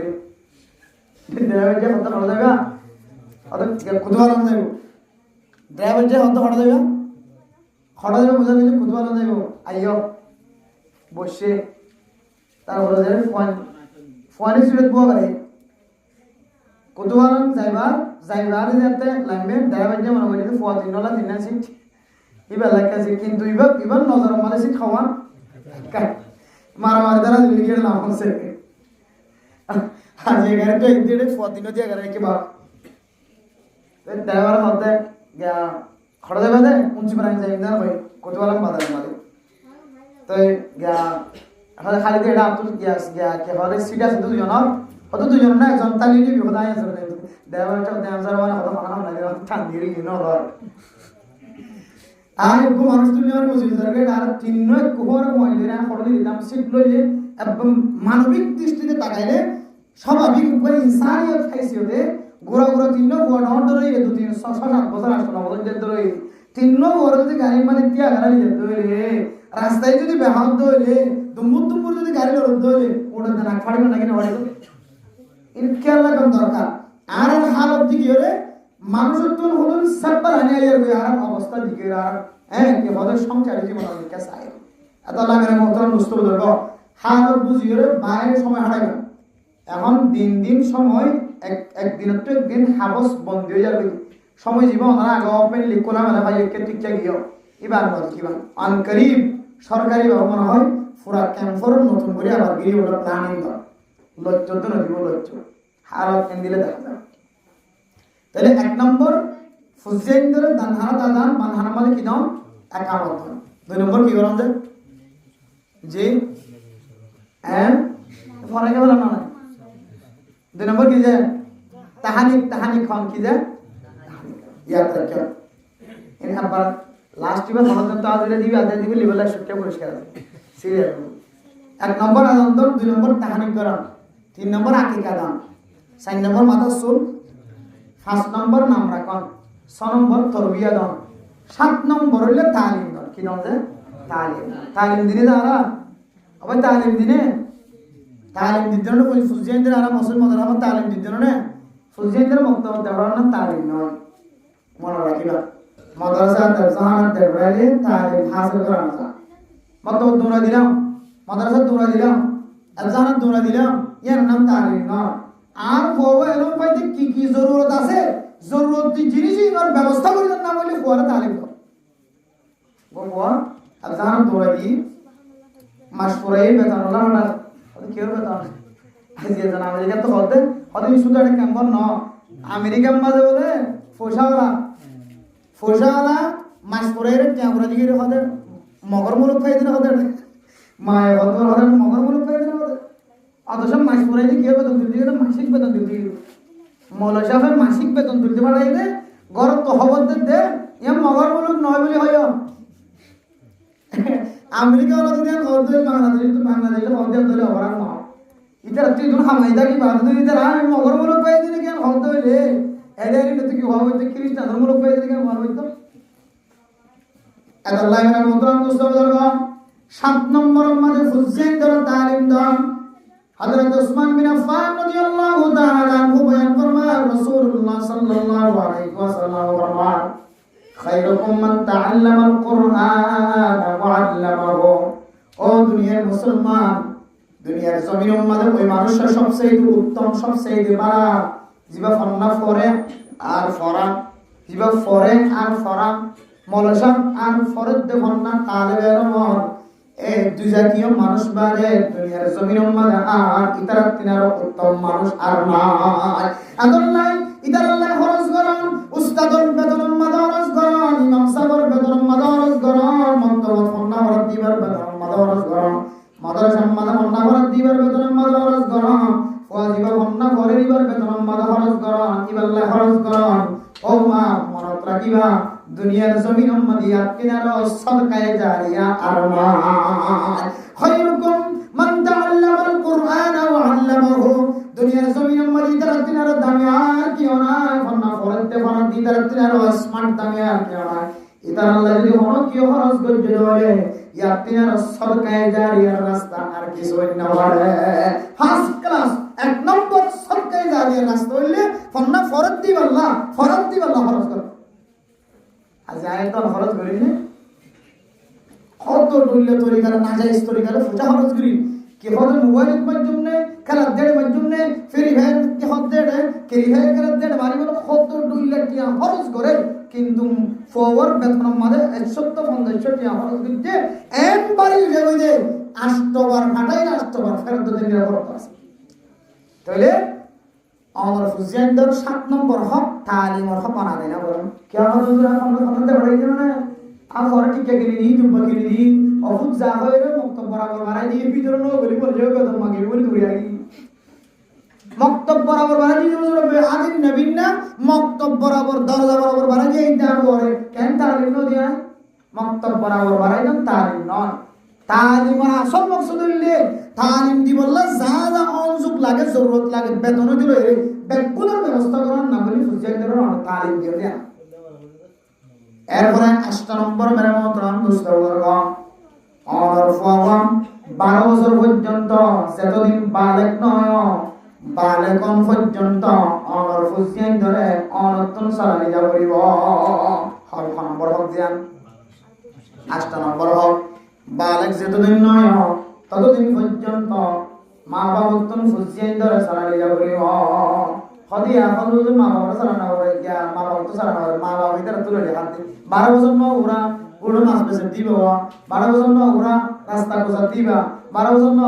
ড্রাইভার যে হতে হড় যাবে অত কুতূহল যাবে ড্রাইভার যে হতে হড় যাবে বোঝা গেলে কুতূহল যাবে আইও বসে তারপরে যাবে ফোনে সিট বো করে কুতূহল যাইবার যাতে লাগবে ড্রাইভার যে মনে করে ফোন তিনলা তিন সিট এবার লাগছে কিন্তু এবার নজর মাঝে সিট খাওয়া মারামারি দ্বারা লিখে নাম হচ্ছে আজ এগারোটা ইন্দিরে ফদিনো দিয়ে এগারো কি বাপ ড্রাইভার হতে খড়া দেবে দে উঞ্চি বানাই যাই না ভাই কত বলাম বাধা মারে তো খালি দিয়ে এটা আব্দুল গ্যাস কে হলে সিট আছে দুজনের হয়তো দুজন না একজন তালি নিবি হতে আছে ড্রাইভারটা ড্যান্সার মানে হয়তো মানা না ঠান দিয়ে গিয়ে আর একটু মানুষ তুলে আমার বসে আর তিন কোহর মহিলা খড় দিলাম সিট লইলে একদম মানবিক দৃষ্টিতে তাকাইলে স্বাভাবিক উপরে ইনসানিয়ত খাইছিওতে গোড়া তিন গোড়া ধরে দু তিন 6-7 বছর আসতো না বলেন ধরে তিন গোড়া যদি গাড়ি মানে তিয়া গাড়ি যেতে হইলে রাস্তায় যদি বেহাল হইলে দুমুর যদি গাড়ি লড়তে হইলে ওটা না ফাড়বে না কিনা বাড়ি এর খেয়াল রাখার দরকার আর হালত দিকে হলে মানুষের তো হলেন সাব্বার আনিয়ে আর অবস্থা দিকে আর কে বলে সংসারে জীবন অনেকটা চাই এত লাগে মতন বুঝতে ধরবো হালত বুঝিয়ে বাইরে সময় হারাইবেন এখন দিন সময় একদিনের তো একদিন হাবস বন্ধ হয়ে যাবে সময় জীবন ওনারা আগে ওপেন লিখলাম ভাই একে ঠিকঠাক গিয়ে এবার বল কিবা আনকরিব সরকারি মনে হয় পুরা ক্যাম্পর নতুন করে আবার গিয়ে ওটা প্ল্যানিং লজ্জ তো নদীব লজ্জ হালত কেন দিলে দেখা যাবে তাহলে এক নম্বর ফুজিয়েন্দর দানহারা দাদান বানহারা মানে কি দাও একামত হয় 2 নম্বর কি করা যায় জি ফরাকে বলা না 2 নম্বর কি যে তাহানি খান কি যে ইয়াদ রাখো এর আবার লাস্ট বার মনে তো আজ দিবি আজ দিবি লেভেল শুটে পরিষ্কার আছে সিরিয়াস 1 নম্বর আনন্দ 2 নম্বর তাহানি করা 3 নম্বর আকিকা দান 4 নম্বর মাথা চুল 5 নম্বর নাম রাখন 6 নম্বর তরবিয়া দান 7 নম্বর হইলে তালিম দর কি নাম যে তালিম দিনে যারা আবার তালিম দিনে তালিম দিতে না কই ফুজিয়ানদের আর মুসলমানরা আবার তালিম দিতে না ফুজিয়ানদের বক্তব্য দেওয়ার না তালিম নয় মনে রাখিবা মাদ্রাসা তাফসাহাত দেওয়ালে তালিম হাসিল করা না মত দৌড়া দিলাম মাদ্রাসা দৌড়া দিলাম তাফসাহাত দৌড়া দিলাম এর নাম তালিম নয় আর কোয়া এলম পাইতে কি কি জরুরত আছে জরুরতি জিনিসই আর ব্যবস্থা করে না বলে কোয়ারে তালিম দাও কোয়া তাফসাহাত দৌড়া দি মাস পরে বেতন হলো না কেউ বেতন যে জন আমেরিকা তো বলতে হয়তো শুধু একটা ক্যাম্পার ন আমেরিকার মাঝে বলে ফোসাওয়ালা মাস পরে ক্যাম্পরা দিকে হতে মগর মুলুক খাই দিলে হতে মায়ের হতে হতে মগর মুলুক খাই দিলে হতে অথচ মাস পরে দিয়ে কেউ বেতন তুলতে গেলে মাসিক বেতন তুলতে গেল মৌলা সাহেবের মাসিক বেতন তুলতে পারাইলে ঘর তহবতের দে ইয়া মগর মুলুক নয় বলে হয় আমেরিকা ওরা যদি করতে বাংলাদেশে হতে হলে অপরাধ না ইতার তুই যখন হামাইদা কি বাদ দিই ইতার আর মগর মুলুক পাই দিলে কেন হতে হইলে এদারি তো কি হওয়া হইতে খ্রিস্টান মুলুক পাই দিলে কেন ভালো হইতো আল্লাহ এর মতন মুস্তাফা 7 নম্বরের মধ্যে ফুজিয়ান দ্বারা তালিম দান হযরত ওসমান বিন আফফান রাদিয়াল্লাহু তাআলা আনহু বয়ান ফরমান রাসূলুল্লাহ সাল্লাল্লাহু আলাইহি ওয়াসাল্লাম ফরমান খায়রুকুম মান তাআল্লামাল কুরআন ওয়া 'আল্লামাহু ও দুনিয়ার মুসলমান দুনিয়ার জমিনের মধ্যে ওই মানুষটা সবচেয়ে উত্তম সবচেয়ে ভালো জিবা ফন্না ফরে আর ফরা জিবা ফরে আর ফরা মলসাম আর ফরদ দে ফন্না তালেবে রমন এই দুই জাতীয় মানুষ বারে দুনিয়ার জমিনের মধ্যে আর ইতার তিনার উত্তম মানুষ আর নাই আদল্লাই ইতার আল্লাহ খরচ করেন উস্তাদর বেতন মাদারস করেন ইমাম সাহেবের বেতন মাদারস করেন মন্তব ফন্না ফরদ দিবার বেতন মাদারস করেন মাদ্রাসা মাদা ফন্না ফরদ দিবার বেতন মাদারস করেন ওয়াজিবা ফন্না ফরে দিবার বেতন মাদারস করেন ইবাল্লাহ খরচ করেন ও মা মনত রাখিবা দুনিয়ার জমিনের মধ্যে আপনার সদকায়ে জারিয়া আর মা খায়রুকুম মান তাআল্লামাল কুরআন ওয়া 'আল্লামাহু দুনিয়ার জমিনের মধ্যে আপনার দামি আর কি নাই ফন্না ফরতে ফরদ দিদার আপনার স্মার্ট দামি আর কি নাই ইতার আল্লাহ যদি হনো কি খরচ করতে বলে আপনার সদকায়ে জারিয়ার রাস্তা আর কিছু না বলে ফার্স্ট ক্লাস 1 নম্বর সদকায়ে জারিয়ার রাস্তা হইলে ফন্না ফরদ দিবাল্লাহ খরচ কর আজ আয়তন খরচ করিলে কত ডুইলে তরিকার নাজাইজ তরিকার ফুটা খরচ করি কি হল মোবাইলের মাধ্যমে খেলা দেড় মাধ্যমে ফেরি ভাই কি হল দেড় কেরি ভাই খেলা দেড় বাড়ি বলে কত ডুইলে টিয়া খরচ করে কিন্তু ফরওয়ার্ড বেতন মাঝে 150 টিয়া খরচ করতে এম বাড়ি যাবে যে 8 বার ফাটাই 8 বার ফেরত দিতে খরচ আছে তাহলে আমার ফুজিয়ানদের 7 নম্বর হক তালিমের হক না দেনা বলেন কেন হুজুর আমরা কথা বলাই দিও না আর ঘরে টিকে গেলি নি জুম্বা গেলি নি অফুজ যা হয় রে মক্তব বরাবর বাড়াই দিয়ে ভিতরে নো বলি বলে যাবে বেতন মাগে বলি দূরে আগি মক্তব বরাবর বাড়াই দিয়ে হুজুর আদিন নবীন না মক্তব বরাবর দরজা বরাবর বাড়াই দিয়ে ইন্টার করে কেন তালিম নো দিয়া মক্তব বরাবর বাড়াই দেন তালিম নয় তালিমের আসল মকসদ হইলে তালিম দিবল্লা যা যা অনসুক লাগে জরুরত লাগে বেতন দিল এই বেকুলার ব্যবস্থা করার না বলি ফুজিয়ানদের তালিম দিয়ে দেয়া এরপরে 8 নম্বর মেরে মতরাম দুস্তবর্গ আর ফাওয়াম 12 বছর পর্যন্ত যতদিন বালেক নয় বালেকন পর্যন্ত আর ফুজিয়ান ধরে অনতন সালানি যা বলিব হল নম্বর হক দিয়ান 8 নম্বর হক বালেক যতদিন নয় ততদিন পর্যন্ত মা বাবা ফুজিয়ান ধরে সালানি যা বলিব হদি এখন যদি মা বাবা সালানা করে গিয়া মা বাবা তো সালানা করে মা বাবা ইতারা তুলে দিয়ে হাতে 12 বছর ন ওরা গুড়ো মাছ বেচে দিব 12 বছর ন ওরা রাস্তা কোসা দিবা 12 বছর ন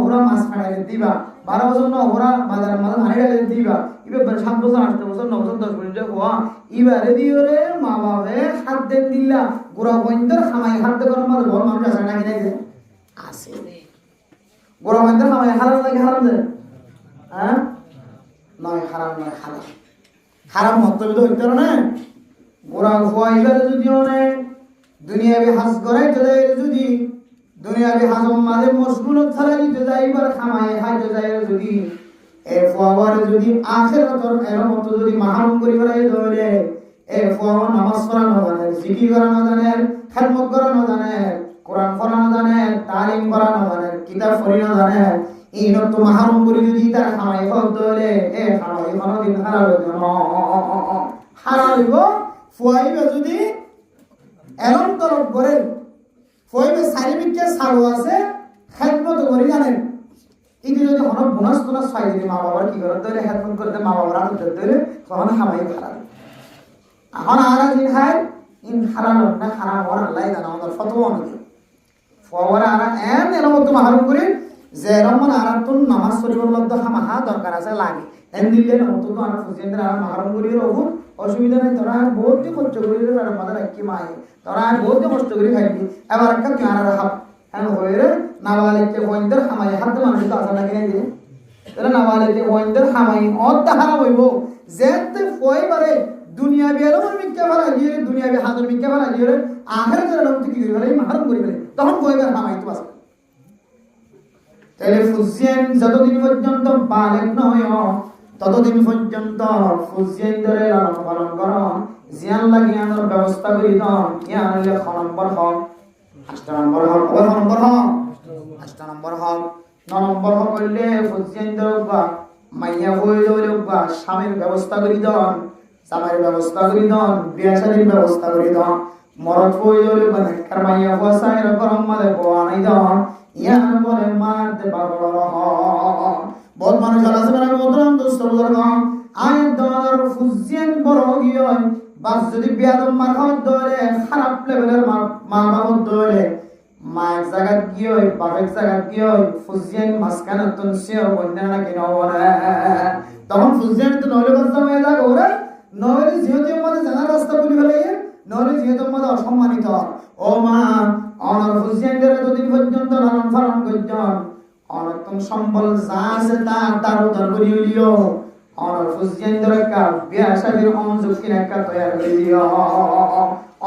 ওরা মাছ ফাটাইলে দিবা 12 বছর ন ওরা বাজারের মাঝে হানি ডালে দিবা ইবে 7 বছর 8 বছর 9 বছর 10 বছর হওয়া ইবারে দিও রে মা বাবা হাত দেন দিলা গুড়া বন্ধর খামাই হাত দেবার মাঝে বড় মানুষ আছে নাকি নাই আছে গুড়া বন্ধর খামাই হারাম নাকি হারাম দে হ্যাঁ নয় হারাম নয় হারাম হারাম মতলব হইতে না গোরা ফুয়াইবার যদি অনেক দুনিয়াবি হাজ করাইতে যায় যদি দুনিয়াবি হাজম মাঝে মশগুল ছাড়া দিতে যাইবার খামাই হাইতে যায় যদি এ ফুয়াবার যদি আখেরাতর এর মতো যদি মাহাম করিবার ধরে এ ফুয়া নামাজ পড়ানো জানে, জিকির করানো জানে, খেদমত করানো জানে, কোরআন পড়ানো জানে, তালিম করানো জানে, কিতাব পড়ানো জানে, এই তো মাহরুম করে যদি তার খামাই হল ধরে এ খামাই কোনদিন হারাবে না, হারাইব ফুয়াইবে যদি এরম তরফ করে ফুয়াইবে সারিবিককে সারো আছে খেদমত করি জানেন, কিন্তু যদি কোনো বোনাস টোনাস পাই যদি মা বাবার কি করে ধরে খেদমত করতে মা বাবার আনন্দ ধরে তখন খামাই হারাবে। এখন আর দিন হাই ইন হারানো না হারাম হওয়ার আল্লাহ জানা আমাদের ফতোয়া অনুযায়ী ফুয়ারা আর এন এর মতো মাহরুম করি যে রমন আর তুন নামাজ পড়িবার লব্ধ হামাহা দরকার আছে লাগে এন দিলে নতো তো আর ফুজিয়েন্দ্র আর মাহরুম করি রহু অসুবিধা নাই, তোরা বহুত খরচ করি আর মাদার কি মাই তোরা বহুত কষ্ট করে খাইবি এবার একটা কি আর হাব এন হইরে নাবালিকে ওইন্দের হামাই হাত মানুষ তো আসা লাগে যে তাহলে নাবালিকে ওইন্দের হামাই অত হারাম হইব যেতে ফয় পারে দুনিয়া বিয়ারও মিথ্যা ভাড়া দিয়ে দুনিয়া বি হাতের মিথ্যা ভাড়া দিয়ে আখের যারা লোক কি করে ফেলে মাহরুম করে ফেলে তখন কইবার হামাই তো আসে। তাহলে ফুজিয়েন যতদিন পর্যন্ত বালেক নয় ততদিন পর্যন্ত ফুজিয়েন ধরে লালন পালন করন জিয়ান লাগিয়ানোর ব্যবস্থা করি দন ইয়ান হইলে খ নম্বর হক 8 নম্বর হক 9 নম্বর হক 8 নম্বর হক 9 নম্বর হক হইলে ফুজিয়েন ধরে মাইয়া হয়ে ধরে স্বামীর ব্যবস্থা করি দন, স্বামীর ব্যবস্থা করি দন, বিয়া শাদীর ব্যবস্থা করি দন, মরদ হয়ে ধরে নেককার মাইয়া হওয়া এরকম মাঝে বোয়া নাই দন ইয়ান বলে মারতে পাগল হন। বহুত মানুষ আছে মানে বললাম দোস্ত বললাম আইন তোমার ফুজিয়েন বড় গিয়ে বাস যদি বিয়াদম মার খাওয়ার ধরে খারাপ লেভেলের মা বাবার ধরে মা এক জায়গায় গিয়ে বাপ এক জায়গায় গিয়ে ফুজিয়েন মাঝখানে তুন সিও বন্যা না কিনা বলে তখন ফুজিয়েন তো নইলে বাচ্চা হয়ে যাক ওরা নইলে যেহেতু আমাদের জানার রাস্তা বলি ফেলে নইলে যেহেতু আমাদের অসম্মানিত ও মা অনার ফুজিয়েনদের এতদিন পর্যন্ত লালন পালন করছেন অনতম সম্বল যা আছে তার উদ্ধার করি হইলিও অনার ফুজিয়েনদের একটা বিয়া শাদীর অনুযোগী একটা তৈরি করিলিও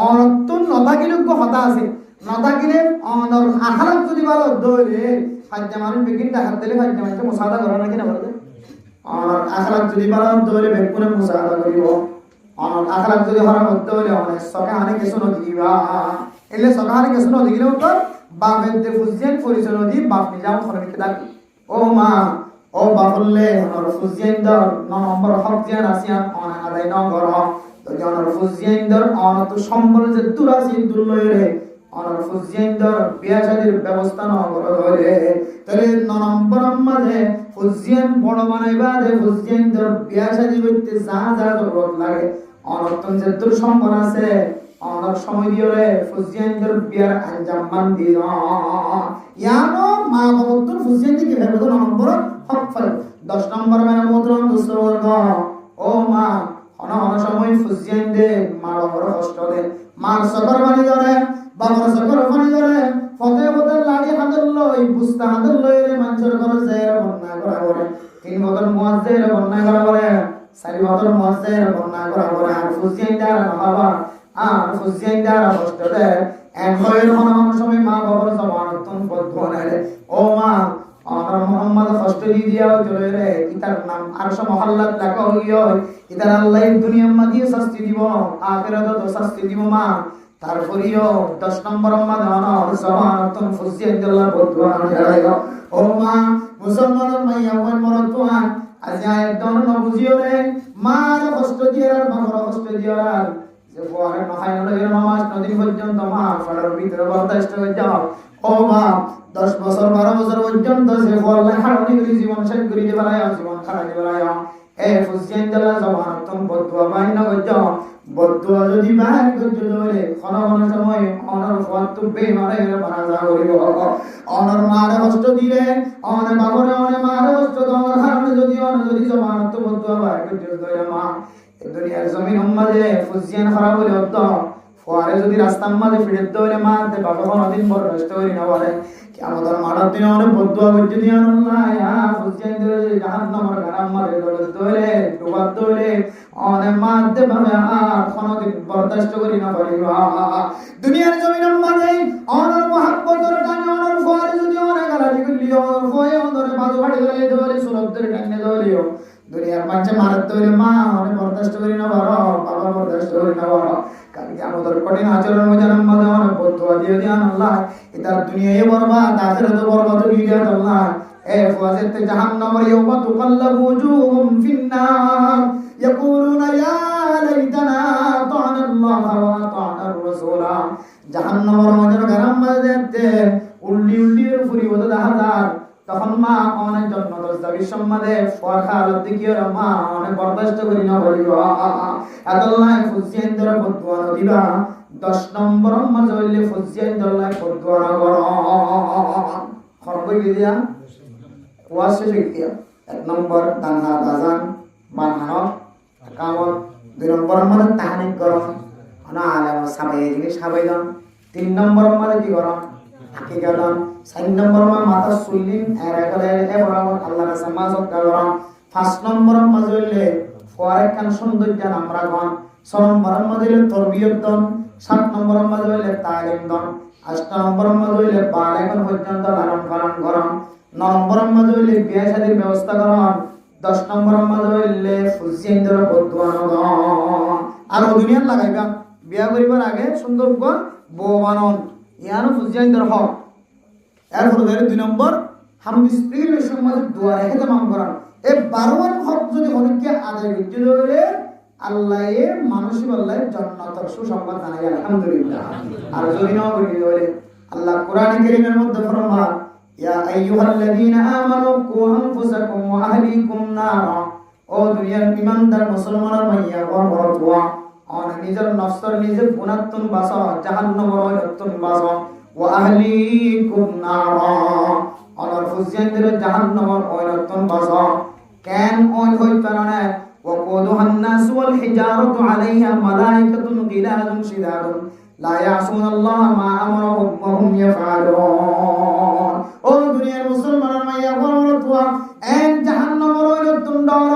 অনতম নথাকিলোগ্য হতা আছে নথাকিলে অনর আহারাত যদি ভালো ধরে ফাইজা মানুষ বেগিনটা হাত দিলে ফাইজা মানুষকে মুসাদা করে নাকি না বলতে অনর আহারাত যদি ভালো ধরে বেগুনে মুসাদা করিব অনর আহারাত যদি হারাম হতে হলে অনেক সকালে কিছু নদিবা এলে সকালে কিছু নদিলে তো বাপের যে ফুজিয়েন পরিচয় নদী বাপ নিজাম খরমিকে ডাকি ও মা ও বাপলে অনর ফুজিয়েন দর 9 নম্বর হক জিয়ান আসিয়ান অন আদায় ন কর যদি অনর ফুজিয়েন দর অনত সম্বল যে দুরাসি দুলয়রে অনর ফুজিয়েন দর বিয়া শাদীর ব্যবস্থা ন করে ধরে তাহলে 9 নম্বর মাঝে ফুজিয়েন বড় বানাইবা যে ফুজিয়েন দর বিয়া শাদী হইতে যা যা জরুরত লাগে অনতন যে দুর সম্বল আছে অনর সময় দিলে ফুজিয়েনদের বিয়ার আঞ্জাম মান দিল ইয়ানো মা বাবুর ফুজিয়েন দিকে ভেবে 9 নম্বর হক ফল 10 নম্বর মানে মোদ্রম দুসর্গ ও মা অন সময় ফুজিয়েন দে মা বাবার কষ্ট দে মার সকর বানি ধরে বাবার সকর বানি ধরে ফতে ফতে লাড়ি হাতের লই বুস্তা হাতের লই রে মানুষের ঘরে যায় বন্যা করা করে 3 বছর মুয়াজ্জির বন্যা করা করে 4 বছর মুয়াজ্জির বন্যা করা করে আর ফুজিয়েন দা বাবা আর ফুজিয়েন দা কষ্ট দে এক হয় অন সময় মা বাবার জমানতন বদবনে ও মা আর মোহাম্মদ কষ্ট দিয়া চলে রে ইতার নাম আরশ মহল্লাত লাগা হইও ইতার আল্লাহ দুনিয়া মাঝে শাস্তি দিব আখিরাতে শাস্তি দিব মা তারপরেও 10 নম্বর মাঝে অনর জমানতন ফুজিয়েন দিল্লাহ বদবনে যাইও ও মা মুসলমানের মাইয়া ওই মরদ তোয়ান আজ আয় দন বুঝিও রে মার কষ্ট দিয়া আর বাবার কষ্ট দিয়া যে বড় মাহাই নদীর নামাজ নদী পর্যন্ত মা ফলার ভিতরে বরদাস্ত হয়ে যাও ও মা 10 বছর 12 বছর পর্যন্ত যে বললে হারনি গলি জীবন শেষ করে দিবারায় জীবন খারাপ দিবারায় এ ফুজিয়েন দলা জবান তুমি বদুয়া বাইন গজ বদুয়া যদি বাইন গজ ধরে কোন সময় অনর ফত বেমারে মারা যা করিব অনর মারে কষ্ট দিলে অনে বাবরে অনে মারে কষ্ট দর হারনি যদি জবান তুমি বদুয়া বাইন গজ ধরে মা দুনিয়ার জমিন মাঝে ফুজিয়ান খারাপ হলে হতো ফোয়ারে যদি রাস্তার মাঝে ফিরে দৌড়ে মারতে বাবা কোনদিন বড় রাস্তা হই না বলে আমাদের মারার দিনে অনেক বদুয়া করছে দিয়ে আল্লাহ ফুজিয়ান ধরে জাহান্নামের গারাম মারে দৌড়ে ডুবার দৌড়ে অনেক মারতে পাবে আর কোনদিন বরদাস্ত করি না পারিবা দুনিয়ার জমিন মাঝে অনর মহাব্বতের টানে অনর ফোয়ারে যদি অনেক গালাটি করলি অনর ফয়ে অনরে বাজু ফাড়ি ধরে সুরত ধরে টানে ধরিও দুনিয়ার মাঝে মারার তৈরি মা অনেক বরদাস্ত করি না বড় বাবা বরদাস্ত করি না বড় কালকে আমাদের কঠিন আচরণ মজার মধ্যে অনেক বদুয়া দিয়ে দিয়ান আল্লাহ এটা দুনিয়ায় বরবাদ আখিরাতে বরবাদ হয়ে যায় আল্লাহ এ ফাজেতে জাহান্নামের ইয়াওমা তুকাল্লাবু ওজুহুম ফিন্নার ইয়াকুলুনা ইয়া লাইতানা আতা'না আল্লাহ ওয়া আতা'না আর-রাসূলা জাহান্নামের মধ্যে গরম মধ্যে উল্লি উল্লি ফুরি ওদা দাহাদার তখন মা অনেক জন্য দশদাবি সম্মাদে ফরখাল দিকিও মা অনেক বরদাস্ত করি না বলিব আল্লাহ ফুজিয়েন ধরে বদুয়া দিবা 10 নম্বর মাঝে হইলে ফুজিয়েন ধরে বদুয়া কর খরবই দিয়া ওয়াসে শিখিয়া 1 নম্বর দানা দাজান বানহান কামত 2 নম্বর মাঝে তাহনিক করম না আলাম সাবাই জিনিস সাবাইলাম 3 নম্বর মাঝে কি করম হাকিকাতান 4 নম্বর মাথা সুলিন আর একলে বরাবর আল্লাহর সমাজত করম 5 নম্বর মাঝে হইলে ফরেক কান সৌন্দর্য আমরা গন 6 নম্বর মাঝে হইলে তরবিয়ত দন 7 নম্বর মাঝে হইলে তালিম দন 8 নম্বর মাঝে হইলে বালেগন পর্যন্ত লালন পালন করম 9 নম্বর মাঝে হইলে বিয়ে শাদীর ব্যবস্থা করম 10 নম্বর মাঝে হইলে ফুজিয়েন্দ্র বদুয়া দন আর দুনিয়া লাগাইবা বিয়া করিবার আগে সুন্দর গো বউ বানন ইয়ানো ফুজিয়েন্দ্র হক এরপর 2 নম্বর হামদি স্ত্রীর সমাজে দোয়া রেখে তামাম করান এই 12 হক যদি অনেককে আদায় করতে হলে আল্লাহ মানুষই আল্লাহ জান্নাতের সুসংবাদ জানাই আলহামদুলিল্লাহ আর যদি না করি হলে আল্লাহ কোরআন কারীমের মধ্যে ফরমান ইয়া আইয়ুহাল্লাযীনা আমানু কু আনফুসাকুম ওয়া আহলিকুম নারা ও দুনিয়ার ঈমানদার মুসলমানের মাইয়া বড় নিজের নফসর নিজের গুনাহতন বাঁচা জাহান্নামের ওয়াইতন বাঁচা ওয়া আহলিকুম নারা আর ফুজিয়ানদের জাহান্নামের ওয়াইতন বাঁচা কেন ওই হইতানা وقودها الناس والحجارة عليها ملائكة غلاظ شداد لا يعصون الله ما أمرهم وهم يفعلون ও দুনিয়ার মুসলমানের মাইয়া বড় এন জাহান্নামের ওইরকম ডর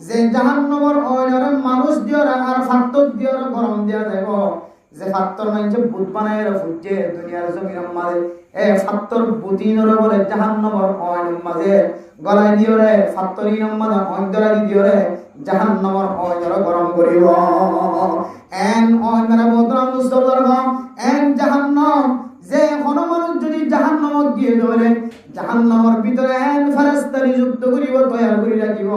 যে জাহান্নামের ওইরকম মানুষ দিওরা আর ফাত্তর দিওরা গরম দিয়া দেব যে ফাত্তর মাইছে ভূত বানায় ফুটে দুনিয়ার জমিনের মাঝে এ ফাত্তর বুতিনরে বলে জাহান্নামের ওইরকম মাঝে গলায় দিওরে ফাত্তরিনের মাঝে অন্তরা দিওরে জাহান্নামের ওইরকম গরম করিব এন ওইরকম বদরাম মুস্তফার এন জাহান্নাম যে কোনো মানুষ যদি জাহান্নামত গিয়ে ধরে জাহান্নামের ভিতরে এন ফেরেশতা নিযুক্ত করিব তৈয়ার করি রাখিব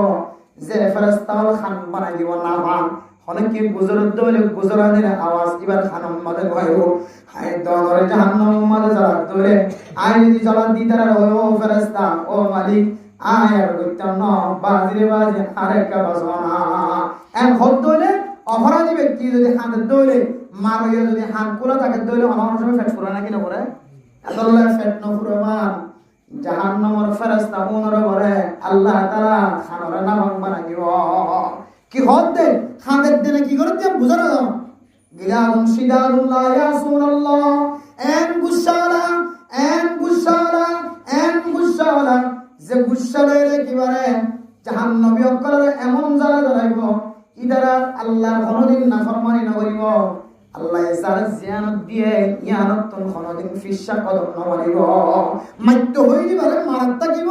যে ফেরেশতা খান বানাই দিব না ভান অনেকে গুজরাত দলে গুজরাতের আওয়াজ এবার খানম মাঝে গয়ব হাই দরে জাহান্নামের মাঝে যারা ধরে আই যদি জ্বালা দিতারা ও ফেরেশতা ও মালিক আয় আর কইতাম না বাজিরে বাজে আরেকা বাজনা এন হদ দলে অপরাধী ব্যক্তি যদি হাত দলে মারিয়া যদি হাত কোলা তাকে দলে অনেক সময় ফেট করে নাকি না করে আল্লাহ ফেট ন পুরো মান জাহান্নামের ফেরেশতা ওনরে বলে আল্লাহ তাআলা খানরে না ভাঙবা দিব কি হদ দে খাদের দিনে কি করে তুই বুঝা না গিলাদুন শিদাদুন লা ইয়াসুনাল্লাহ এন গুসালা যে গুসালে একেবারে জাহান্নামী অকলরে এমন জ্বালা জ্বালাইব ইদারা আল্লাহর কোনদিন নাফরমানি না করিব আল্লাহ যারা জিয়ানত দিয়ে ইয়ানত তন কোনদিন ফিশা কদম না মারিব মাইত্য হই দিবারে মারাত থাকিব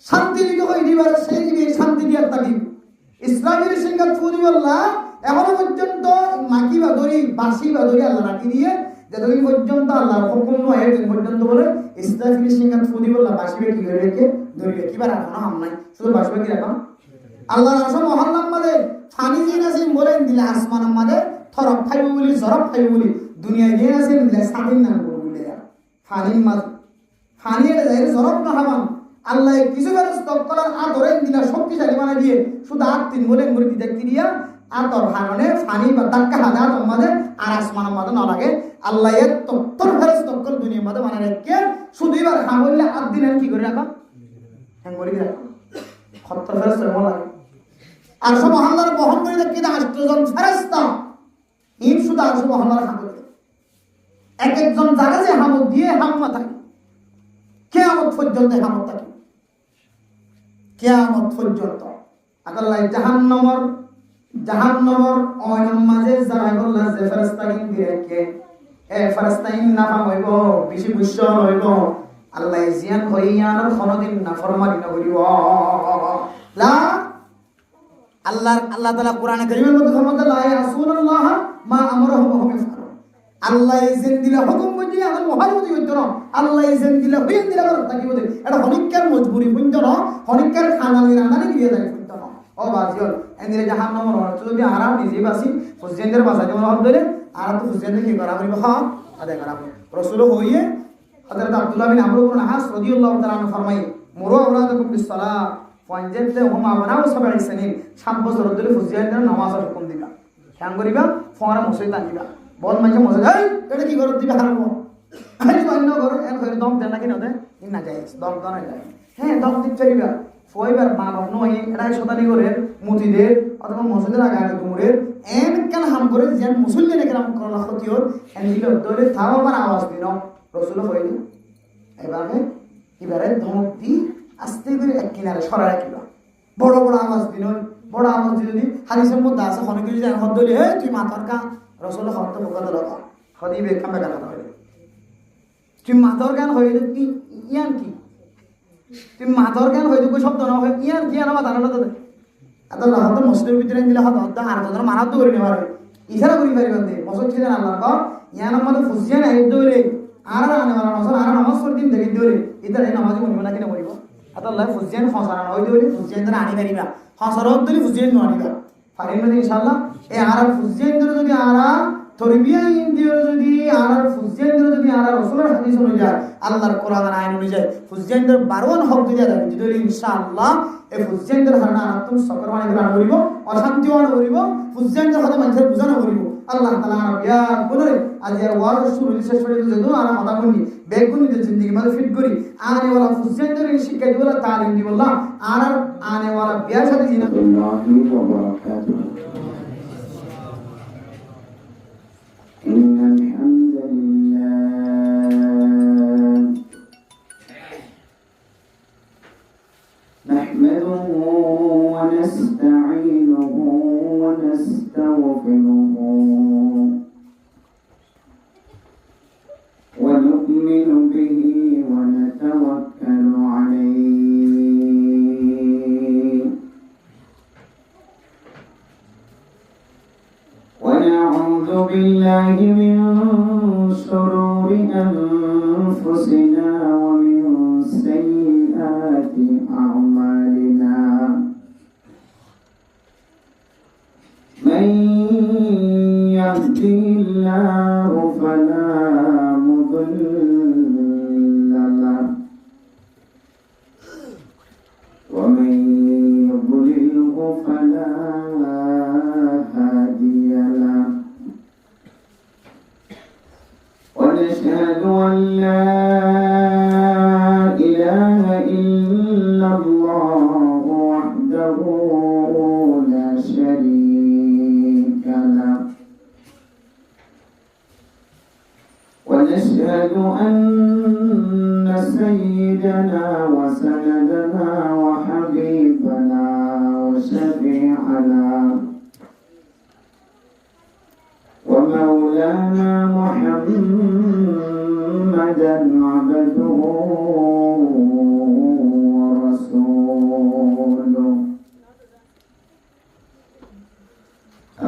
শান্তি দিতে হই দিবারে সেই দিবে শান্তি দিয়া থাকিব ইসলামের সিংহাত ফুরিবাল্লাহ এখনো পর্যন্ত মাকি বাদরি বাসি বাদরি আল্লাহ রাখি দিয়ে যতদিন পর্যন্ত আল্লাহর হুকুম নয় এতদিন পর্যন্ত বলে ইসলামের সিংহাত ফুরিবাল্লাহ বাসিবে কি করে রেখে ধরিবে কিবার এখনো হাম নাই শুধু বাসিবে কি রাখা আল্লাহর আসল মহল্লার মাঝে ফানি দিন আছে বলেন দিলে আসমানের মাঝে থরফ খাইব বলি জরফ খাইব বলি দুনিয়া দিয়ে আছে দিলে স্বাধীন নাম বলে ফানির মাঝে ফানি এটা যাই জরফ না হাবাম আল্লাহ কিছু বেলা স্তব করার আদরে দিলা শক্তিশালী বানাই দিয়ে শুধু আর 3 বলে মুড়ি দিতে ক্রিয়া আতর হারনে ফানি বা ধাক্কা হাদা তোমাদের আর আসমানের মাঝে না লাগে আল্লাহ এর তত্তর ফেরস তক্কর দুনিয়ার মাঝে বানাই রেখে শুধু এবার হা বললে আর দিন কি করে রাখা হ্যাঁ করে রাখা খত্তর ফেরস লাগে আর সব মহল্লার বহন করে দেখি 8 জন ফেরেশতা ইন শুধু আর সব মহল্লার হামদ এক একজন জায়গা যে হামদ দিয়ে হাম্মা থাকে কিয়ামত পর্যন্ত হামদ থাকে কিয়ামত পর্যন্ত আল্লাহ জাহান্নামের অয়ন মাঝে যারা আল্লাহ যে ফেরেশতা কিন দিয়েকে এ ফেরেশতা ইন না হইব বেশি বুঝছ হইব আল্লাহ জিয়ান হইয়ানোর কোনদিন নাফরমানি না করিব লা আল্লাহ তাআলা কোরআনে কারীমের মধ্যে ফরমাতে লা ইয়াসুনাল্লাহ মা আমরাহুম ওয়া হুম ইয়াফআলুন। আল্লাহ ইজেন দিলা হুকুম বুঝি আর মহারমতি হইতো না, আল্লাহ ইজেন দিলা হইন দিলা বড় তাকি বলে এটা হনিকার মজবুরি হইতো না, হনিকার খানানি রান্নানি দিয়ে যায় হইতো না। ও বাজিও এন্দিরে জাহান্নামের অর্থ যদি আরাম নিজে বাসি ফুজেন্দের বাসা যেমন হল ধরে আর তো ফুজেন্দের কি করা হইব হ্যাঁ আদায় করা হবে। রাসূল হইয়ে হযরত আব্দুল্লাহ বিন আমর ইবনে আস রাদিয়াল্লাহু তাআলা আনহু ফরমাই মুরু আওলাদাকুম বিসসালাহ ফানজাতে হুম আবনাউ সাবঈ সানিন 7 বছর ধরে ফুজেন্দের নামাজের হুকুম দিবা কেন করিবা ফোরা মুসই তানিবা বহুত মানুষ মজা এই এটা কি করত দিবা হারাম আই বান্ন করো এর ফের দম দেন নাকি নদে ইন না যায় দম দন যায় হ্যাঁ দম দিতে চলিবা ফয়বার মা বাপ নয় এটা শতানি করে মুতিদের অথবা মসজিদের আগে আগে তুমুরে এন কেন হাম করে যেন মুসল্লি নাকি নাম করলা ক্ষতিওর এন দিল দলে থাও আবার আওয়াজ দিন রাসূল হইনি এবারে ধমক দি আস্তে করে এক কিনারে সরা রাখিবা বড় বড় আওয়াজ দিন বড় আওয়াজ যদি হাদিসের মধ্যে আছে অনেক কিছু জানা হদলি হে তুই মাথার কা রাসূল হতে বকত লাগা খদিবে কামে কথা হইলো তুই মাথার গান হইলো কি ইয়ান কি তুই মাথার গান হইলো কই শব্দ না হয় ইয়ান কি আর মাথা না তো এত লাহাত মসজিদের ভিতরে দিলে হদ হদ আর তো মানাত করে নেবার ইশারা করি পারিবেন দে মসজিদ ছিলেন আল্লাহ কা ইয়ান আমাদের ফুজিয়ান আইদ দইলে আর আনে মারা নসর আর নামাজ পড় দিন দেখি দইলে ইদার এই নামাজ মনিব না কিনা মরিব এত আল্লাহ ফুজিয়ান খসানা হই দইলে ফুজিয়ান ধরে আনি পারিবা খসরত দইলে ফুজিয়ান নো আনিবা পারিবেন ইনশাআল্লাহ এই আর ফুজিয়ান ধরে যদি আরা তরবিয়া ইন্দিও যদি আর ফুজিয়ান ধরে যদি আর রাসূলের হাদিস অনুযায়ী আল্লাহর কোরআন আইন অনুযায়ী ফুজিয়ান ধরে 12 হক দিয়া দেন যদি ইনশাআল্লাহ এই ফুজিয়ান ধরে হানা আতুম সকরমানি গ্রহণ করিব অশান্তি ওয়ান করিব ফুজিয়ান ধরে হদা মানুষের বুঝানো করিব আল্লাহ তাআলা আরবিয়া বলে আজ এর ওয়াজ শুরু শেষ করে দিলে তো আর হদা কোনি বেগুনি যে জিন্দেগি মানে ফিট করি আনে ওয়ালা ফুজিয়ান ধরে শিক্ষা দিওলা তালিম দিওলা আর আনে ওয়ালা বিয়া সাথে জিনা আল্লাহু ওয়া বারাকাতুহু إن الحمد لله نحمده ونستعينه ونستغفره ونؤمن به ونتوكل عليه ونعوذ بالله من شرور أنفسنا ومن سيئات أعمالنا من يهده الله فلا مضل له ومن يضلله فلا هادي له ونشهد أن لا إله إلا الله وحده لا شريك له ونشهد أن سيدنا وسندنا وحبيبنا وشفيعنا ومولانا محمدا عبده ورسوله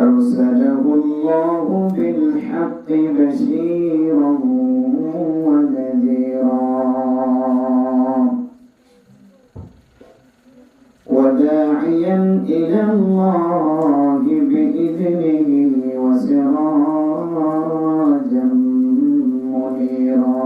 أرسله الله بالحق بشيرا ونذيرا وداعيا إلى الله بإذنه وسراجا منيرا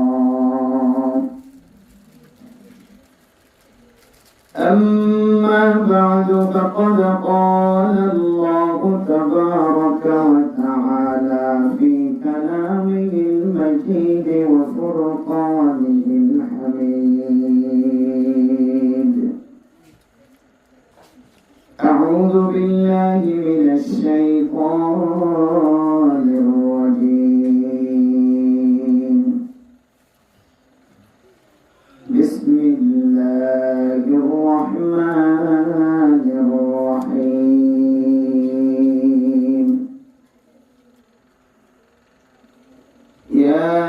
أما بعد فقد قال الله تبارك وتعالى في كلامه المجيد وفرقانه الحميد أعوذ بالله من الشيطان الرجيم بسم الله الرحمن الرحيم يا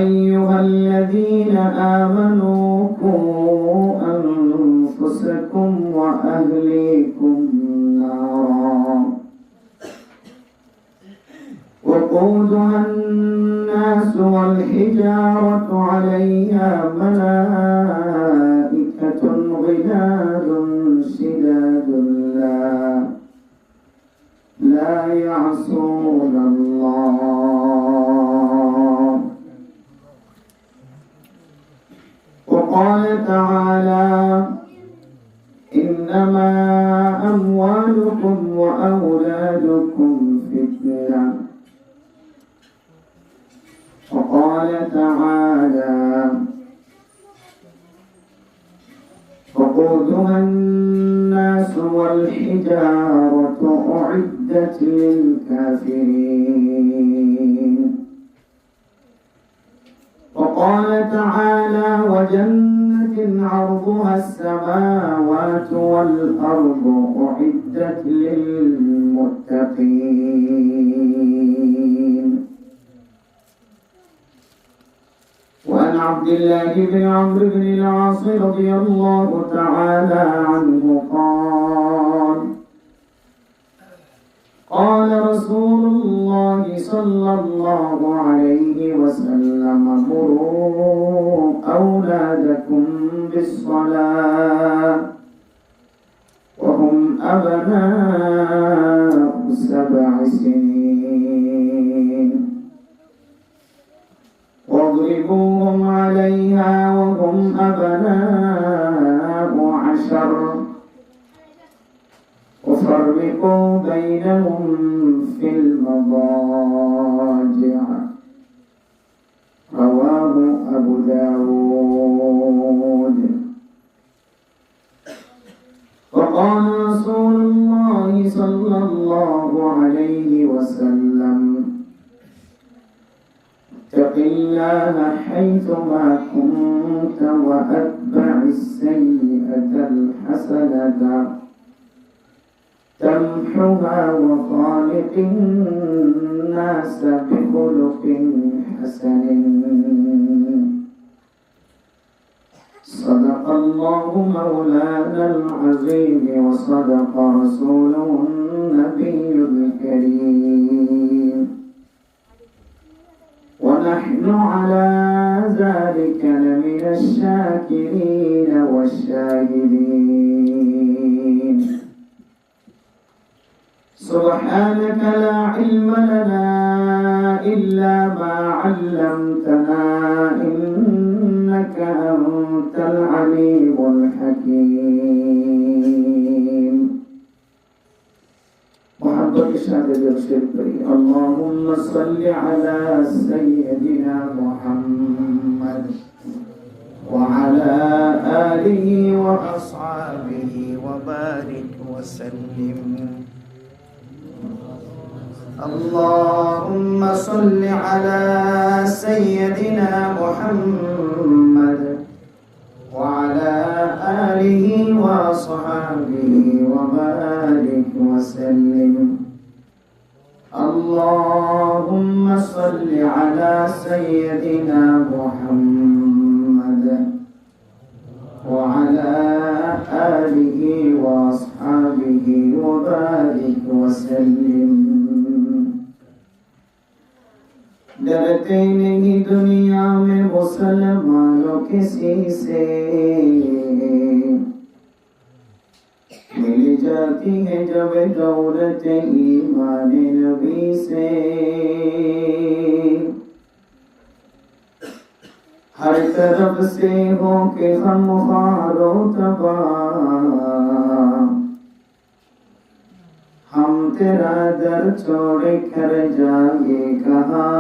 أيها الذين آمنوا قوا أنفسكم أنفسكم وأهليكم نارا وقودها الناس والحجارة عليها ملائكة غلاظ شداد لا يعصون الله. وقال تعالى إنما أموالكم وأولادكم فتنة. وقال تعالى وقودها الناس والحجارة أعدت للكافرين. وقال تعالى وجنة عرضها السماوات والأرض أعدت للمتقين. وعن عبد الله بن عمرو بن العاص رضي الله تعالى عنه قال رسول الله صلى الله عليه وسلم مروا أولادكم بالصلاة وهم أبناء 7 سنين واضربوهم عليها وهم أبناء 10 وفرقوا بينهم في المضاجع. رواه أبو داود. وقال رسول الله صلى الله عليه وسلم اتق الله حيثما كنت وأتبع السيئة الحسنة تمحها وخالق الناس بخلق حسن. صدق الله مولانا العظيم وصدق رسوله النبي الكريم ونحن على ذلك لمن الشاكرين والشاهدين. سبحانك لا علم لنا إلا ما علمتنا إنك أنت العليم الحكيم. محبت الشهادة بالشرك. اللهم صل على سيدنا محمد وعلى آله وأصحابه وبارك وسلم. اللهم صل على سيدنا محمد وعلى آله وصحبه وبارك وسلم. اللهم صل على سيدنا محمد وعلى آله وصحبه وبارك وسلم. डरते नहीं दुनिया में मुसलमानों किसी से, मिल जाती है जब दौलत ईमान नबी से। हर तरफ से हो के हम खारो तबाह, हम तेरा दर छोड़ कर जाएंगे कहाँ।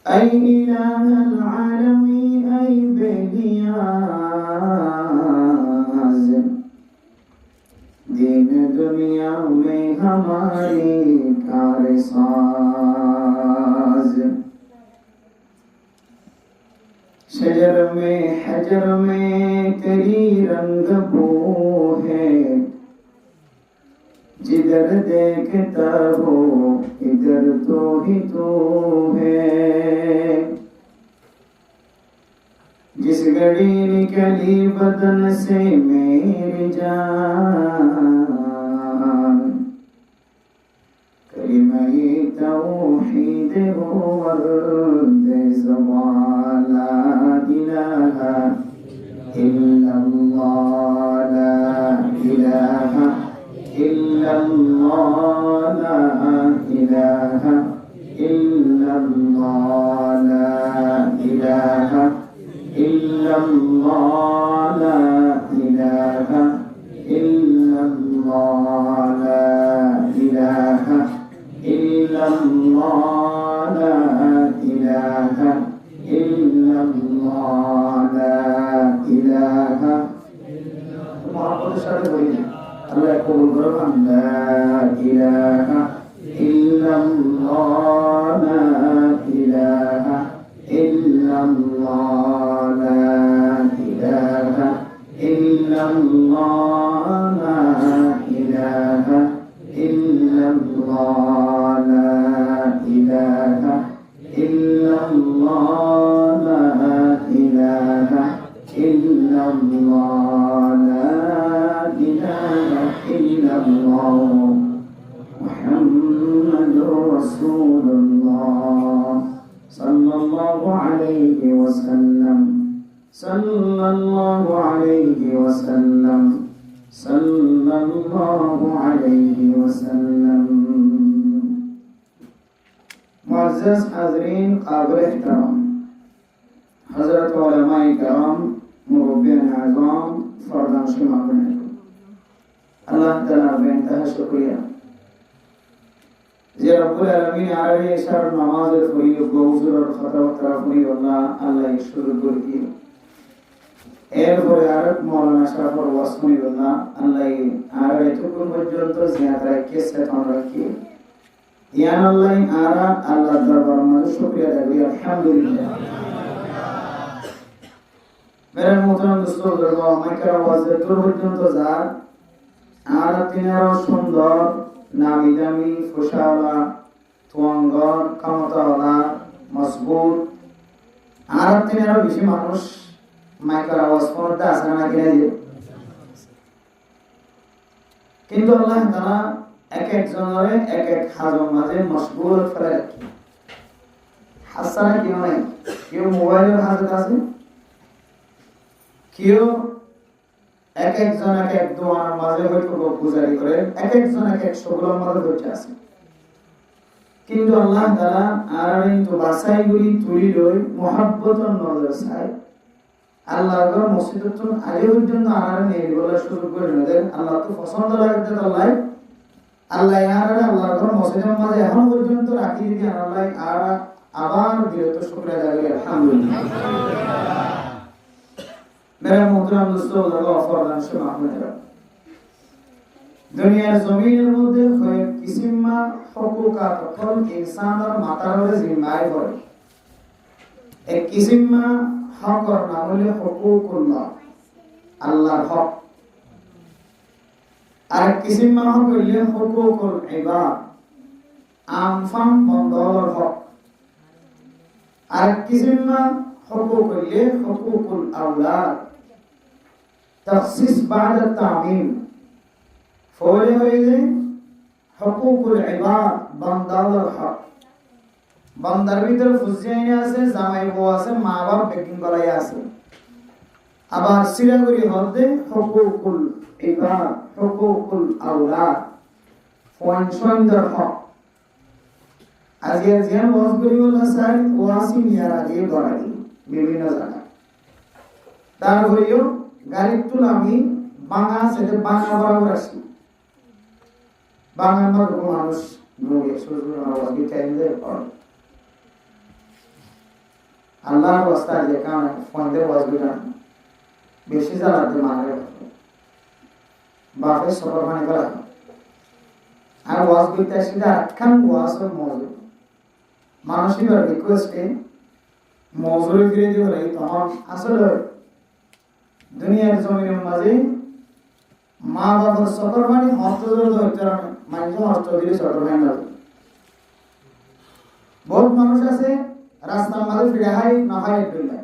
ऐ इलाहल आलमीन ऐ बेनियाज़, दीन दुनिया में हमारी कारसाज। शजर में हजर में तेरी रंग बू है, जिधर देखता हो इधर तो ही तू है। जिस घड़ी निकली बदन से मेरी जान कलिमा-ए तौहीद हो वर्द ज़बान ला इलाहा इल्लल्लाह ला इलाहा इल्लल्लाह ला इलाहा इल्लल्लाह ला इलाहा इल्लल्लाह ला इलाहा इल्लल्लाह ला इलाहा इल्लल्लाह ला इलाहा इल्लल्लाह ला इलाहा मोहब्बत साथे बोली अल्लाह कबूल करो ला इलाहा इल्लल्लाह ला इलाहा इल्लल्लाह ला इलाहा इल्लल्लाह ला इलाहा इल्लल्लाह ला इलाहा इल्लल्लाह ला इलाहा इल्लल्लाह ला इलाहा इल्लल्लाह मुहम्मदुर रसूलुल्लाह सल्लल्लाहु अलैहि वसल्लम सल्लल्लाहु अलैहि वसल्लम सल्लल्लाहु अलैहि वसल्लम। मुअज़्ज़ज़ हाज़रीन क़ाबिल एहतराम हज़रत उलमाए किराम मुरब्बियान आज़म फ़र्दान शुमार अल्लाह ताला बेइंतहा शुक्रिया যে রব্বুল আলামিন আরে এশার নামাজের ফরিয়ত গৌজুর খতরাত রাফিউল্লাহ আল্লাহ শুরু করি এরপরে আর মাওলানা শাফর ওয়াসমিউল্লাহ আল্লাহ আর এতক্ষণ পর্যন্ত জিয়াত রাখে সেতন রাখি ইয়ান আল্লাহ আরা আল্লাহ দরবার মধ্যে শুকরিয়া দেই আলহামদুলিল্লাহ। মেরে মোহতরম দোস্তর দরবার মাইকার আওয়াজে দূর পর্যন্ত যা আর তিনারও সুন্দর নামি দামি ফুসাওয়ালা তুয়াঙ্গর ক্ষমতাওয়ালা মজবুত আর তিনারও বেশি মানুষ মাইকার আওয়াজ পড়তে আসে না কিনা কিন্তু আল্লাহ তাআলা এক একজনের এক এক হাজর মাঝে মশগুল করে রাখি হাসানা কেউ নাই কেউ মোবাইলের হাজত আছে কেউ এক একজন এক এক দোয়ার মাঝে হয়তো গুজারি করে এক একজন এক এক সবগুলোর মাঝে হচ্ছে আছে কিন্তু আল্লাহ তাআলা আর কিন্তু বাসাইগুলি তুলি লই মুহাব্বতর নজর চাই আল্লাহর ঘর মসজিদতুন আগে পর্যন্ত আর নেই বলা শুরু করে দেন আল্লাহ তো পছন্দ লাগে আল্লাহ আল্লাহ আর আল্লাহর ঘর মসজিদের মাঝে এখন পর্যন্ত রাখি দিতে আল্লাহ আর আবার বিরত শুকরিয়া জানাই আলহামদুলিল্লাহ। मेरा मोहतरम दोस्तों लगा फरमान शुमा मेरा दुनिया जमीনের মধ্যে হয় কিসিমা হকুকা তখন ইনসানের মাথার উপরে জিম্মায় পড়ে এক কিসিমা হকর নাম হলো হুকুকুল্লাহ আল্লাহর হক আর কিসিমা হক হলো হুকুকুল ইবাদ আমফাম বন্দর হক আর কিসিমা হুকুক হলো হুকুকুল আওলাদ तखसीस बाद तामीम फौले हुए हकूकुल इबाद बंदार हक बंदार ভিতর ফুজিয়াইনা আছে জামাই বউ আছে মা বাপ বেকিং করাই আছে আবার সিরাগুরি হদে হকুকুল ইবাদ হকুকুল আওলাদ ফয়নশন্দর হক আজিয়া জিয়ান ওয়াজগুরি ওলা সাই ওয়াসিম ইয়ার আগে গড়াই বিভিন্ন জায়গা তারপরেও গাড়ির তুল আমি বাঙা সেটা বাঙা বরাবর আসি বাঙার মতো মানুষ নড়ে সুরগুলো আওয়াজ দিতে এনে পড়ে আল্লাহর অবস্থা যে কারণে ফোনতে ওয়াজগুলো বেশি জ্বালাতে মানে বাপে সবার মানে করা আর ওয়াজ করতে আসি আটখান ওয়াজের মজুর মানসিক রিকোয়েস্টে মজুরি ফিরে দিয়ে বলে তখন আসলে দুনিয়ার জমিনের মাঝে মা বাবার সতর মানে হস্ত মানুষ হস্ত দিলে সতর ভাই না বহুত মানুষ আছে রাস্তার মাঝে ফিরে হাই না হাই ফিরে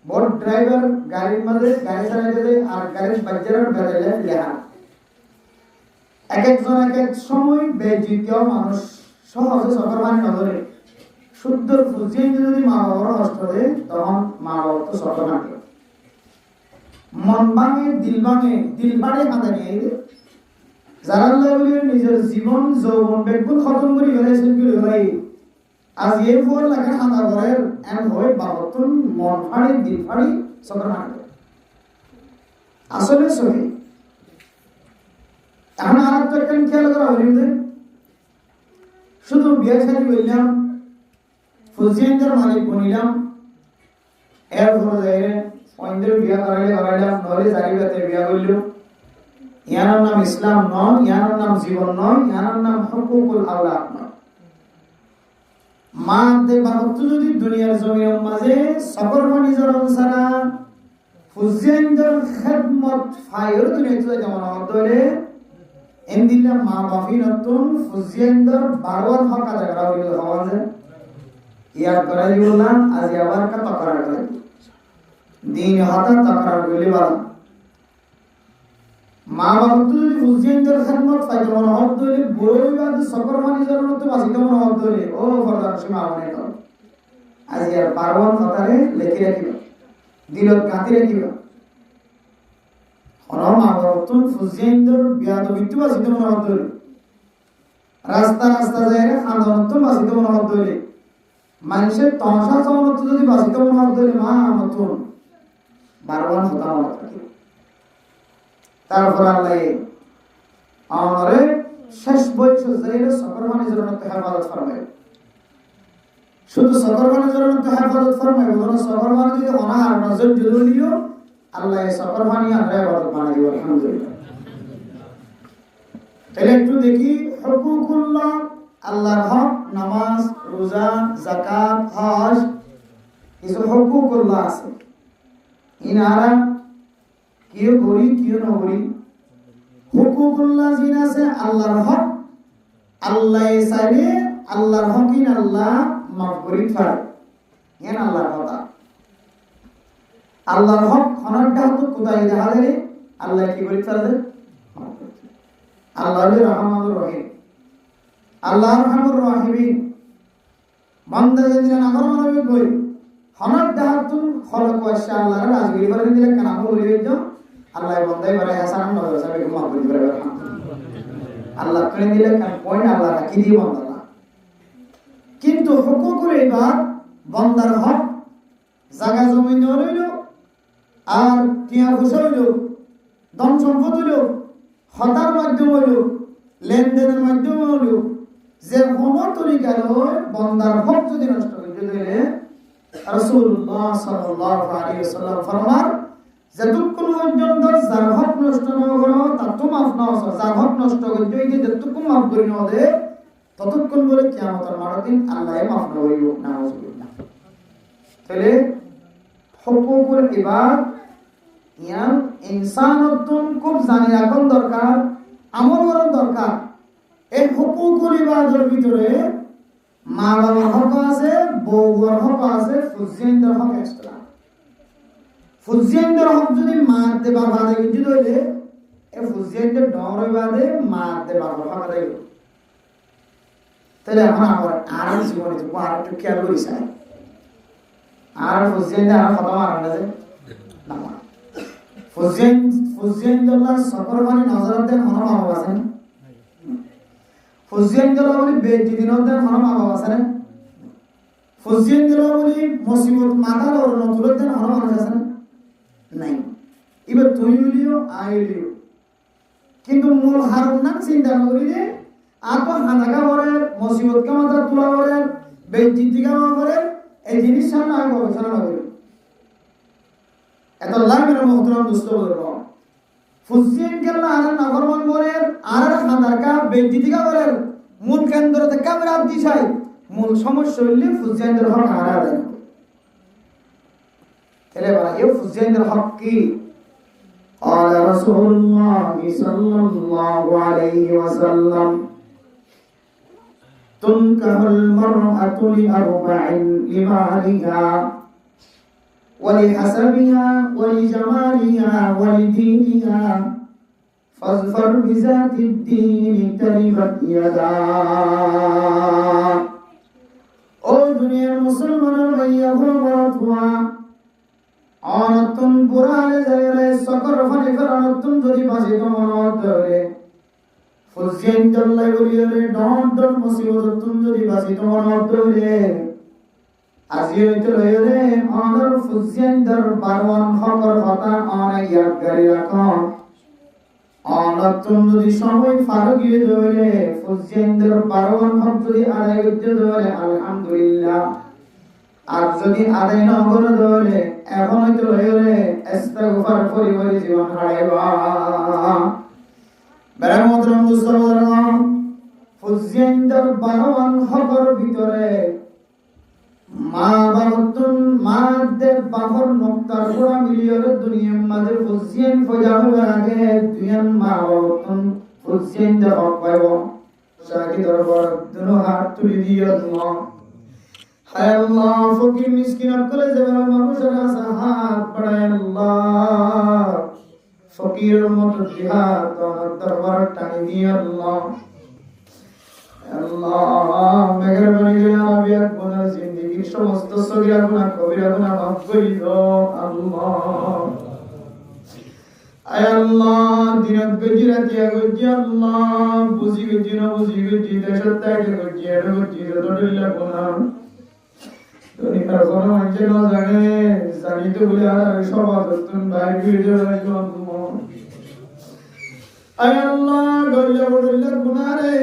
বড় ড্রাইভার গাড়ির মাঝে গাড়ি চালাইতে যায় আর গাড়ির বাচ্চারা বেড়াইলে লেহা এক একজন এক এক সময় বেজিতীয় মানুষ সহজে সফর মানে নজরে শুদ্ধ বুঝিয়ে যদি মা বাবার কষ্ট দেয় তখন মা বাবা তো সফর মানে মন ভাঙে দিল বাড়ে হাতে নিয়ে যারা নিজের জীবন যৌবন বেগুন খতম করে ফেলেছেন ভাই আজ এই ফল লাগে হাঁদা ঘরের এম হয় বাবতন মন ফাড়ি দিল ফাড়ি সফর মানে আসলে সহি এখন আর তো একটা খেয়াল করা হইলে শুধু বিয়ে শাদী বললাম ফুজিয়ানদের মালিক বনিলাম এর ঘরে যাইরে অন্যের বিয়া করাইলাম নলে জারিবাতে বিয়া করল ইয়ার নাম ইসলাম নয় ইয়ার নাম জীবন নয় ইয়ার নাম হুকুকুল আওলাদ নয় মা দে বাবত যদি দুনিয়ার জমির মাঝে সফর মানি জরন সারা ফুজিয়ানদের খেদমত ফায়র দুনিয়াতে যেমন হতরে এন্দিলা মা বাফি নতুন ফুজিয়ানদের বারওয়ান হক আদায় করা হইল হওয়াজে ইয়ার করাই বললাম আজ আবার কা তকরার করে দিন হাতা তকরার বলে বলা মা বাবা যদি ফুজিয়ানদের খেদমত পাইতে মনে হত দলে বইবাদ সফর মানি জরনত বাসিতে মনে হত দলে ও ফরদার সীমা মানে তো আজ ইয়ার বারওয়ান কথারে লেখি রাখিব দিলত গাঁতি রাখিব মা বাবা ফুজিয়ানদের বিয়াদবিত্ব বাসিতে মনে হত দলে রাস্তা যায় খান্দনত বাসিতে মনে হত দলে মানুষের তমসা চমনত যদি বাসিতে মনে হত দলে মা নতুন বারওয়ান হতা মনে থাকে তারপর আল্লাহ আমারে শেষ বয়স যাইলে সফর মানে জরনত হেফাজত ফরমায় শুধু সফর মানে জরনত হেফাজত ফরমায় বলো সফর মানে যদি অনাহার নজর জরুরিও আল্লাহ সফর মানে আমরা ইবাদত বানাই দিব আলহামদুলিল্লাহ তাহলে একটু দেখি হুকুকুল্লাহ আল্লাহর হক নামাজ রোজা যাকাত হজ কিছু হুকুকুল্লাহ আছে ইনারা কিও করি কিও না করি হুকুকুল্লাহ জিন আছে আল্লাহর হক আল্লাহ চাইলে আল্লাহর হকিন আল্লাহ মাফ করি পারে এন আল্লাহর কথা আল্লাহর হক খনরটা তো কোথায় দেখা যায় আল্লাহ কি করি পারে আল্লাহর রহমানুর রহিম আল্লাহর রহমানুর রহিম বান্দা যদি নাগর মানবে কই খনর দাহাতুন খলক ওয়াশা আল্লাহর রাজগিরি করে দিলে কেন আমল হইবে তো আল্লাহ বন্দাই বারে হাসান নজর সাবে মাফ করে দিবে আল্লাহ করে দিলে কেন পয়না আল্লাহ রাখি দিয়ে বন্দা কিন্তু হুকুকুল ইবাদ বন্দার হক জায়গা জমি হইল আর টিয়া ঘুষ হইল ধন সম্পদ হইল হতার মাধ্যম হইল লেনদেনের মাধ্যম হইল যে কোনো তরিকার বন্দার হক যদি নষ্ট হইতে দিলে রাসূলুল্লাহ সাল্লাল্লাহু আলাইহি ওয়াসাল্লাম ফরমান যতক্ষণ পর্যন্ত যার হক নষ্ট না করো ততক্ষণ মাফ না হয় যার হক নষ্ট করতে হইতে যতক্ষণ মাফ করি না দে ততক্ষণ বলে কিয়ামতের মাঠে আল্লাহ মাফ না করিব নাউজুবিল্লাহ তাহলে হুকুকুল ইবাদ ইয়ান ইনসানতুন খুব জানি রাখুন দরকার আমল করার দরকার এই হুকুকুল ইবাদের ভিতরে মা বাবার হক আছে বউর হক আছে ফুজিয়ানদের হক এক্সট্রা ফুজিয়ানদের হক যদি মারতে বাবা দেয় যদি হইলে এই ফুজিয়ানদের ডর বাদে মারতে বাবা হক দেয় তাহলে এখন আবার আর জীবনে তো আর একটু খেয়াল করিস আর ফুজিয়ানদের আর খতম আর না যায় না ফুজিয়ানদের সকর মানে নজর দেন হন মা বাবা আছেন ফুজিয়ানদের বলি বেজিদিনও দেন হন মা বাবা আছেন ফুজিয়ানদের বলি মুসিবত মাথার ওর নতুন দেন হন মানুষ আছেন নাই এবার তুই লিও আই লিও কিন্তু মূল হারুন না চিন্তা করি যে আর তো হানাকা করে মুসিবত কা মাথা তোলা করে বেজিতি কা করে এই জিনিস সামনে আগে গবেষণা করে এত লাগবে মুহতরম দোস্ত বলবো ফুজিয়ান কেলা আর নগরমান করে আর হানাকা বেজিতি কা করে মূল কেন্দ্র থেকে আমরা আপনি চাই মূল সমস্যা হইলে ফুজিয়ানদের হক হারা দেয় তাহলে বলা এই ফুজিয়ানদের হক কি قال رسول الله صلى الله عليه وسلم تنكح المرأة لأربع لمالها ولحسبها ولجمالها ولدينها فاظفر بذات الدين تربت يدا ও দুনিয়ার মুসলমানের ভাইয়া বড় অনতুন পুরালে যাইলে সকর ফানি ফেরানতুন যদি বাসিত মনত ধরে ফুজিয়েন জল্লাই বলিরে ডন ডন মুসিবতুন যদি বাসিত মনত ধরে আজি হইতে লইরে অনর ফুজিয়েন দর বারওয়ান খবর কথা অনে ইয়াদগারি রাখো অনতুন যদি সময় ফারগিয়ে ধরে ফুজিয়েন দর বারওয়ান হক যদি আদায় করতে ধরে আলহামদুলিল্লাহ আর যদি আদায় না করে ধরে এখন হইতে লইরে ইস্তিগফার পরিবারে জীবন হারাইবা বেরামতরম মুসলমান ফুজিয়েন দর বারওয়ান খবর ভিতরে মা বাবতুন মা দে বাবর নক্তার গোড়া মিলিয়র দুনিয়ার মাঝে ফুজিয়েন ফজাবে আগে দুনিয়ার মা বাবতুন ফুজিয়েন দে হক পাইব শাকি দরবার দুনো হাত তুলি দিও তুমি হায় আল্লাহ ফকির মিসকিন আব্দুল জবাব মানুষের কাছে হাত বাড়ায় আল্লাহ ফকিরের মত জিহাদ তোমার দরবার টানি দিও আল্লাহ আল্লাহ মেহেরবানি করে আবিয়াত গুনাহ জিন্দেগির সমস্ত সগীরা গুনাহ কবিরা গুনাহ মাফ করে দাও আল্লাহ আয় আল্লাহ দিনত গজিরাতিয়া গজি আল্লাহ বুঝি গজি না বুঝি গজি দেশত তাকে গজি এর গজি যতদিল্লা গুনাহ দুনিয়ার কোনো মানুষ না জানে জানি তো বলে আর সবাই তুন ভাই গিয়ে যাবে আল্লাহ আয় আল্লাহ গল্লা বড়ল্লা গুনাহ রে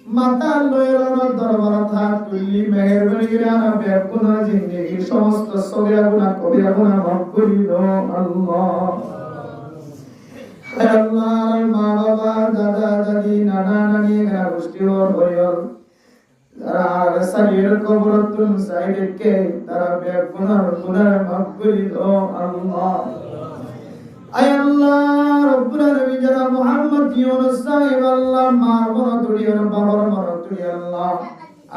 মাতা লয়ের দরবার থাক তুলি মেহেরবানি করে আনা বেগুনা জিন্দেগির সমস্ত সগীরা গুনাহ কবিরা গুনাহ মাফ করে দাও আল্লাহ হে আল্লাহ মা বাবা দাদা দাদি নানা নানি এরা গোষ্ঠী ওর হইল যারা সাইয়ের কবরতুন সাইডে কে তারা বেগুনার গুনাহ মাফ করে দাও আল্লাহ আয় আল্লাহ রব্বুল আলামিন যারা মুহাম্মদ ইউনূস সাহেব আল্লাহ মার বড় তুড়ি আর বাবার বড় তুড়ি আল্লাহ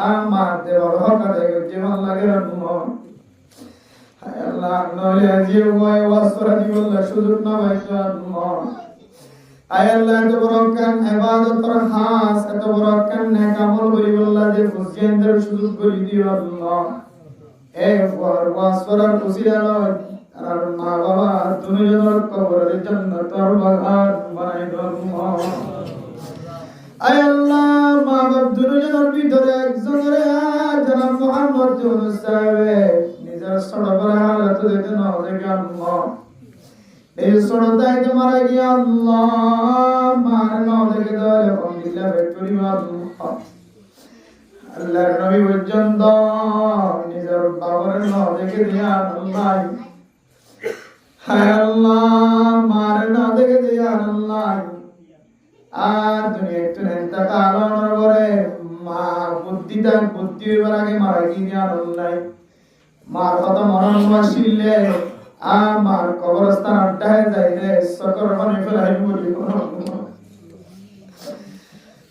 আমার দেওয়ার হকারে জীবন লাগে আল্লাহ আয় আল্লাহ নলে আজি ওই ওয়াসরা দিবল্লা সুযোগ না পাইতো আল্লাহ আয় আল্লাহ এত বড় কান ইবাদতের হাস এত বড় কান নেক আমল করি বল্লা যে ফুজিয়েন্দের সুযোগ করে দিও আল্লাহ এ ওয়াসরার কুসিরা আর মা বাবা দুনিয়ার কবরের জান্নাতের বাগান বানাই দাও আল্লাহ আয় আল্লাহ মা বাবা দুনিয়ার ভিতরে একজনের জনাব মুহাম্মদ ইউনূস সাহেব নিজের সড়কের হালত দেখতে না দেখে আল্লাহ এই সড়কটাই মারা গিয়া আল্লাহ মার না দেখে দাও আলহামদুলিল্লাহ ভেটরি আল্লাহ আল্লাহর নবী পর্যন্ত নিজের বাবার না দেখে দিয়া আল্লাহ হায় আল্লাহ মার না দেখে দিয়া আল্লাহ আর দুনিয়া একটু ইন্তেকাল হওয়ার পরে মা বুদ্ধি হইবার আগে মারা গিয়ে আল্লাহ মার কথা মরণ আসিলে আমার কবরস্থান আড্ডায় যাইলে সকর মানে ফেলাই বলি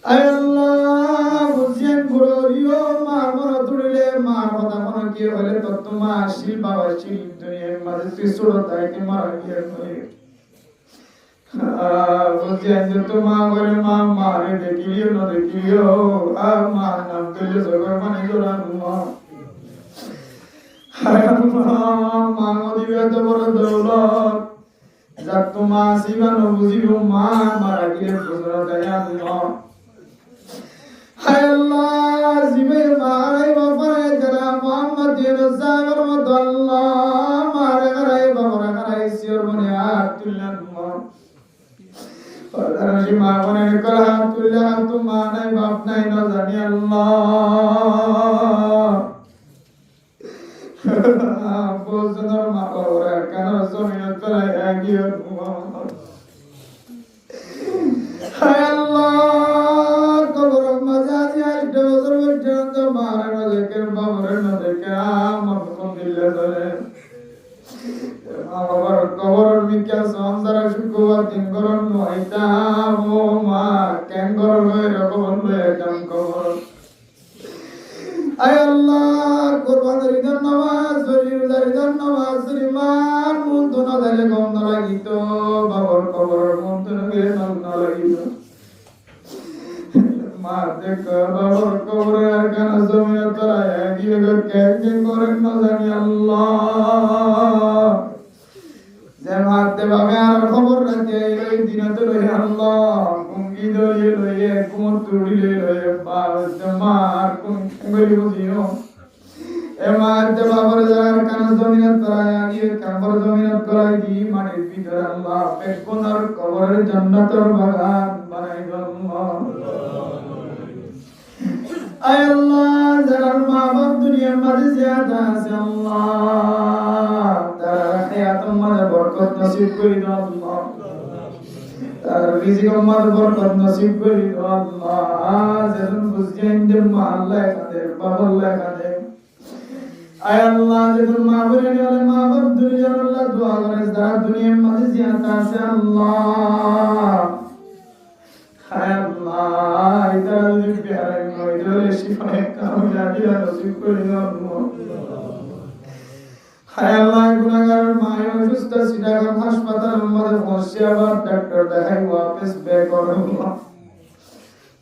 আয় আল্লাহ বুঝেন গুরুরিও মার মনে তুলিলে মার কথা মনে কি হইলে তো তোমার শিল বাবা শিল দুনিয়ার মাঝে তুই ছোট তাইকে মারা গিয়ে কই বুঝেন যে তোমার বলে মা মারে দেখিও না দেখিও আমার নাম তুলে সকর মানে জোড়া মা দিবে তো বড় দৌলত যা তোমার জীবন বুঝিব মা মারা গিয়ে বুঝলো তাই আল্লাহ হায় আল্লাহ জিবে মারাই বাবারে যারা মুহাম্মদ ইউনূস সাহেবের মত আল্লাহ মারে গারাই বাবারে গারাই সিওর মনে হাত তুললেন পরদারশি মা মনে কল হাত তুললে হাত তো মা নাই বাপ নাই না জানি আল্লাহ বলছেন মা বাবারে কেন জমিনে চলে গিয়ে হায় আল্লাহ কবর মাঝে আইটা বছর পর্যন্ত মারা না দেখে বাবারে না দেখে আমার কোন দিলে ধরে মা বাবার কবর মিকা সংসার শুকুয়া দিন করন নয়টা ও মা কেন করন হয়ে রকম হয়ে কাম কবর আয় আল্লাহ কুরবানের ঈদের নামাজ শরীর ঈদের নামাজ মা তাহলে গম না লাগিত বাবার কবরের মধ্যে গিয়ে না লাগিত মা দেখ বাবার কবরে আর কেন জমিনে তলায় গিয়ে কে করেন না জানি আল্লাহ যে মারতে পাবে আর খবর রাখে এই দিনে তো রয়ে আল্লাহ কুঙ্গি দলিয়ে লইয়ে কুমর তুড়িলে লইয়ে মার কুঙ্গি বুঝিও এ মারতে বাবার যার কান জমিনের তলায় গিয়ে কাপর জমিনের তলায় দিয়ে মাটির ভিতরে আল্লাহ পেট কোনার কবরের জান্নাতের বাগান বানাই আল্লাহ আয় আল্লাহ যারা মা বাপ দুনিয়ার মাঝে জিয়াদা আছে আল্লাহ তারা হায়াতের মাঝে বরকত নসিব করে দাও আল্লাহ তার রিজিকের মাঝে বরকত নসিব করে দাও আল্লাহ যেন বুঝেন যে মা আল্লাহ কাদের বাবা আল্লাহ কাদের আয় আল্লাহ যেন মা বলে গেলে মা বাপ দুনিয়ার আল্লাহ দোয়া করে যারা দুনিয়ার মাঝে জিয়াদা আছে আল্লাহ হায় আল্লাহ ইদার বিহারে নইদরে শিফায়ে কামিলা নসিব করে দাও হায় আল্লাহ গুনাহগার মায়ের অসুস্থ সিটাগাং হাসপাতালের মধ্যে বসে আবার ডাক্তার দেখাই ওয়াপস বেক করো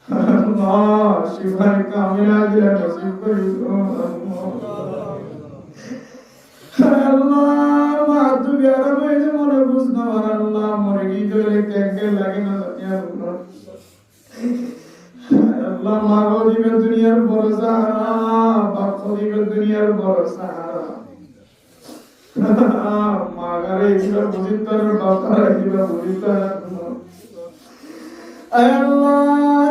আল্লাহ শিফায়ে কামিলা নসিব করে দাও হায় আল্লাহ মা তুমি আর মেয়ে মনে বুঝ না আল্লাহ মরে গিয়ে কে লাগে না আল্লাহ আল্লাহ মা গদিবে দুনিয়ার বড় সাহারা বাপ গদিবে দুনিয়ার বড় সাহারা মা গারে ইসরা বুঝিতার বাপারা ইসরা বুঝিতার আয় আল্লাহ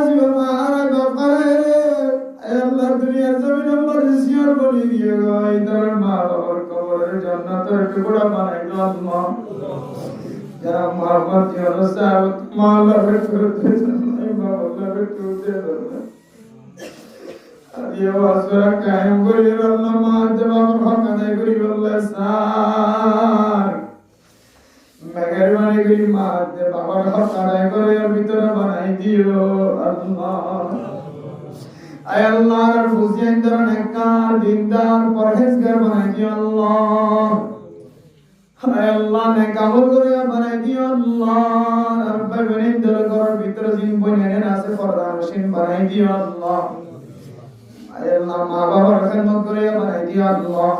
জীবন মারা বাপারে আয় আল্লাহ দুনিয়ার জমিন আল্লাহ রিজিয়ার বলি দিয়ে গায় তার মা বাবার কবরের জান্নাতের টুকরা বানাই দাও আল্লাহ যারা মা বাপ জিয়ারত সাহাবত মা আল্লাহ করতে ये वासरा कायम करी अल्लाह मां जवाब हक अदा करी अल्लाह सार मेहरबानी करी मां दे बाबर हक अदा करे और भीतर बनाई दियो अल्लाह आय अल्लाह और बुझें दर नेकार दीनदार परहेजगार बनाई दियो अल्लाह आय अल्लाह ने काबूल करे बनाई दियो अल्लाह रब्ब बनिन दर कर भीतर जिन बने नासे फरदानशीन बनाई दियो अल्लाह आय अल्लाह मां बाবার খেদমত করে বানাই দিও আল্লাহ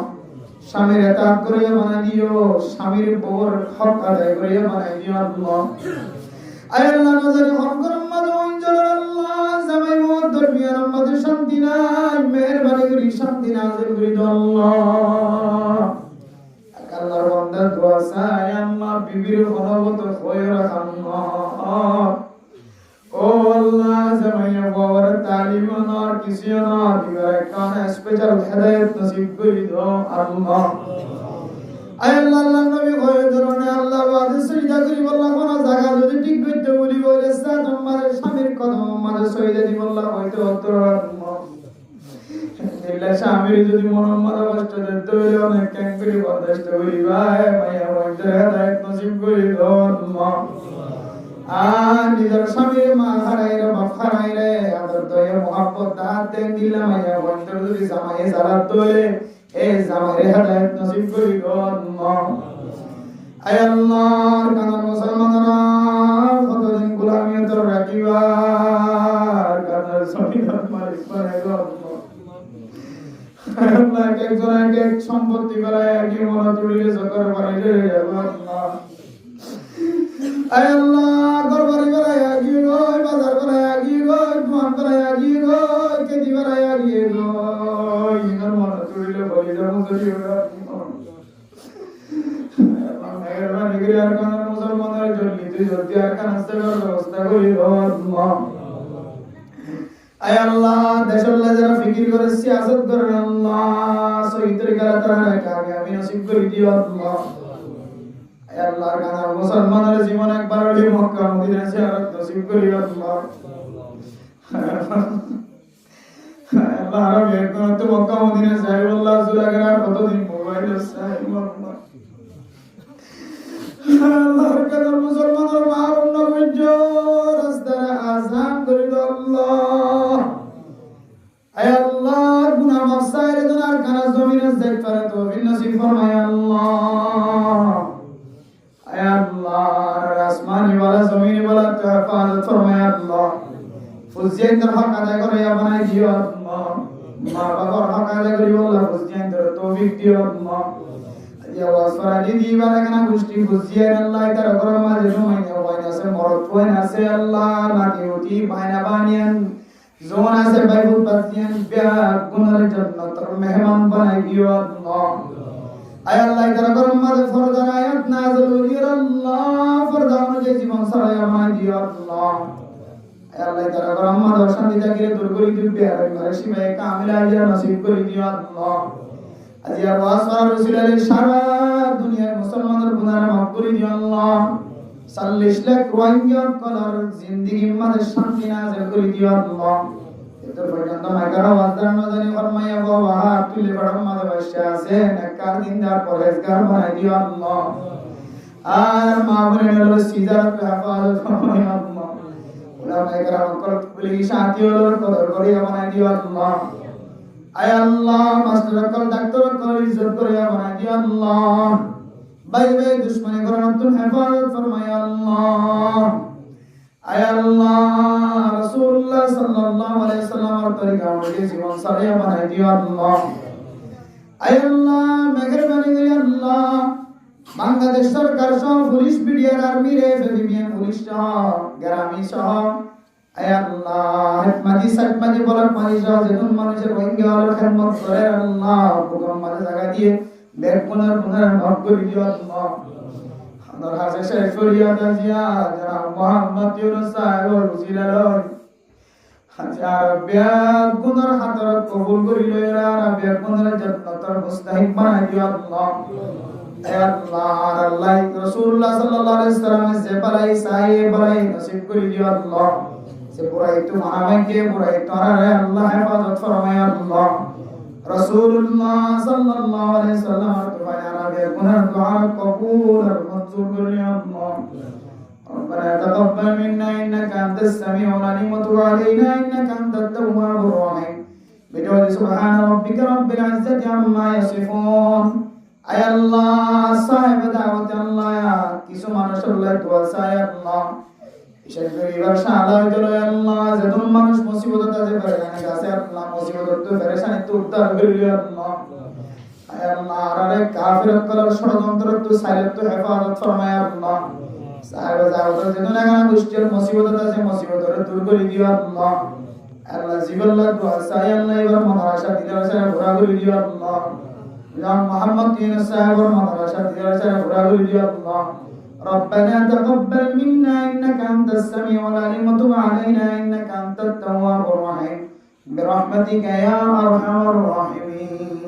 স্বামীর ইতাআত করে বানাই দিও স্বামীর বউর হক আদায় করে বানাই দিও আল্লাহ আয় আল্লাহ নজরে হক করম মাদওয়াঞ্জল আল্লাহ জামাই মোর দরবিয়ার আমাদের শান্তি নাই মেহেরবানি করে শান্তি নাযিল করে দাও আল্লাহ আল্লাহর বান্দা দোয়া চাই আল্লাহ বিবির অনুগত হয়ে রাখ আল্লাহ ও আল্লাহ জামাইয়া বাবার তালিম আর কিছু না দিবার কারণে স্পেশাল হেদায়েত নসিব করে দাও আল্লাহ আয় আল্লাহ আল্লাহ নবী হয়ে ধরনে আল্লাহ বাদে সজদা করি আল্লাহ কোন জায়গা যদি ঠিক করতে বলি বলে সাত আমার স্বামীর কদম মাঝে সজদা দিব আল্লাহ হয়তো অন্তর আল্লাহ দিল্লা স্বামীর যদি মন মারা কষ্ট দিতে হলে অনেক ক্যাঙ্করি বরদাস্ত করি ভাই মাইয়া হয়তো হেদায়েত নসিব করে দাও আল্লাহ নিজের স্বামীর মা হারাইলে বাপ হারাইলে আদর দয়া মোহাব্বত দাতে দিলাম আয়া বন্ধুর যদি জামাই সালাত তোলে এই জামাইরে হেদায়েত নসিব করি গো আল্লাহ আয় আল্লাহ কানা মুসলমানরা কতদিন গোলামিয়ত রাখিবার কানা সমিধান মালিক করে গো আল্লাহ একজন এক সম্পত্তি করায় কি মনে তুলিলে জকর বানাইলে আল্লাহ আয় আল্লাহ দরবারি করায় আগিয়ে গো বাজার করায় আগিয়ে গো দোকান করায় আগিয়ে গো কেদি করায় আগিয়ে গো ইনার মন তুলিলে বলি যাবো যদি আল্লাহ মেহেরবানি করে আর কোন মুসলমানের জন্য তুই যদি আর কান সেবার ব্যবস্থা করি আল্লাহ আয় আল্লাহ দেশের যারা ফিকির করে সিয়াসত করে আল্লাহ সহি তরিকার তারা কাকে আমি নসিব করে দিও আল্লাহ আয় আল্লাহর কানা মুসলমানের জীবন একবার হলে মক্কা মদিনা জিয়ারত নসিব করি আল্লাহ আল্লাহ আরবে কোন তো মক্কা মদিনা যাই আল্লাহ সুলাগরা কতদিন মোবাইল চাই আল্লাহ আল্লাহর কানা মুসলমানের মারুন নবজ রাস্তা আযান করি আল্লাহ আয় আল্লাহ গুনাহ মাফসাইরে দনার কানা জমিনে যাইতে পারে তো নসিব ফরমায় আল্লাহ اے اللہ آسمانی والا زمین والا تو حفاظت فرمائے اللہ فزین در حق ادا کرے یا بنائے دیو اللہ ماں باپ حق ادا کری اللہ فزین در توفیق دیو اللہ یا واسفر علی دیوار اگنا گشتی فزین اللہ تر کرما جنو مہینے وائنا سے مرد وائنا سے اللہ ناتی ہوتی بائنا بانین زونا سے بیبود بطیان بیاد گنر جنت تر مہمان بنائے دیو اللہ اے اللہ تر کرما سے فردان آیت نازل ہوئی اللہ فردان جیسی منصر یا بنائے دیو اللہ اے اللہ تعالی کرم দর্শন দিতে গিয়ে দূর করে দিন পেয়ারে মারশি ভাই কামিল আজরা নসিব করে দিও আল্লাহ আজি আওয়াজ আর রাসূলের সারা দুনিয়ার মুসলমানদের গুনাহ মাফ করে দিও আল্লাহ 40 লাখ রোহিঙ্গা কলার জিন্দেগি মধ্যে শান্তি নাযিল করে দিও আল্লাহ এত পর্যন্ত মাইকার আওয়াজ দাঁড়ানো জানি ফরমাইয়া গো ওয়াহা তুলে বড় মাঝে বসে আছে নেককার দিনদার পরহেজগার বানাই দিও আল্লাহ আর মা বোনেরা সিজার হেফাজত ফরমাইয়া আল্লাহ ulama ikram kol beli saati olor kodor kori amana diyo Allah ay Allah master kol doctor kol izzat kori amana diyo Allah bay bay dushmani koran tun hifazat farmay Allah ay Allah Rasulullah sallallahu alaihi wasallam aur tarika mujhe जीवन sare amana diyo Allah ay Allah meherbani kori Allah Bangladesh সরকার সহ police BDR army রে ফেবিবিয়ান police সহ গ্রামী সহ আয় আল্লাহ হেকমাতি সাকমাতি বলার মাঝে সহ যেন মানুষের রোহিঙ্গা হলো খেদমত করে আল্লাহ হুকুম মাঝে জায়গা দিয়ে বেগুনার গুনার মাফ করে দিও আল্লাহ আমার হাসে শেখ ফরিয়াদ আজিয়া যারা মোহাম্মদ ইউনূস সাহেব রুজিলাল হাজার বেগুনার হাতর কবুল করি লয়রা বেগুনার জান্নাতের মুস্তাহিক বানাই দিও আল্লাহ Allah Rasulullah sallallahu alaihi wasallam se balai nasib kori diyo Allah se burai tu mahamen ke burai tarare Allah hifazat farmay Allah Rasulullah sallallahu alaihi wasallam tufayana be gunar dua qabul ar manzur kori Allah ربنا تقبل منا انك انت السميع العليم وتب علينا انك انت التواب الرحيم بجود سبحان ربك رب العزة عما يصفون ay Allah sahib da'wat Allah কিছু মানুষ আল্লাহ দোয়া চায় আল্লাহ বিশেষ করে এবার শালা হইলো আল্লাহ যখন মানুষ মুসিবত আছে পরেশানি আছে আল্লাহ মুসিবত তো পরেশানি তো উদ্ধার করিল আল্লাহ ay Allah আরে কাফির কলার ষড়যন্ত্র তো সাইলেন্ট তো হেফাজত ফরমায় আল্লাহ সাহেব দa'wat যখন না গোষ্ঠীর মুসিবত আছে মুসিবত দূর করে দিও আল্লাহ আল্লাহ জিবল্লাহ দোয়া চায় আল্লাহ এবার মহারাশা দিদার সাথে ঘোরা করে দিও আল্লাহ يا محمد دين الصحابة والمدرسة دراسة وراغل يا الله ربنا تقبل منا إنك أنت السميع العليم وتب علينا إنك أنت التواب الرحيم برحمتك يا أرحم الراحمين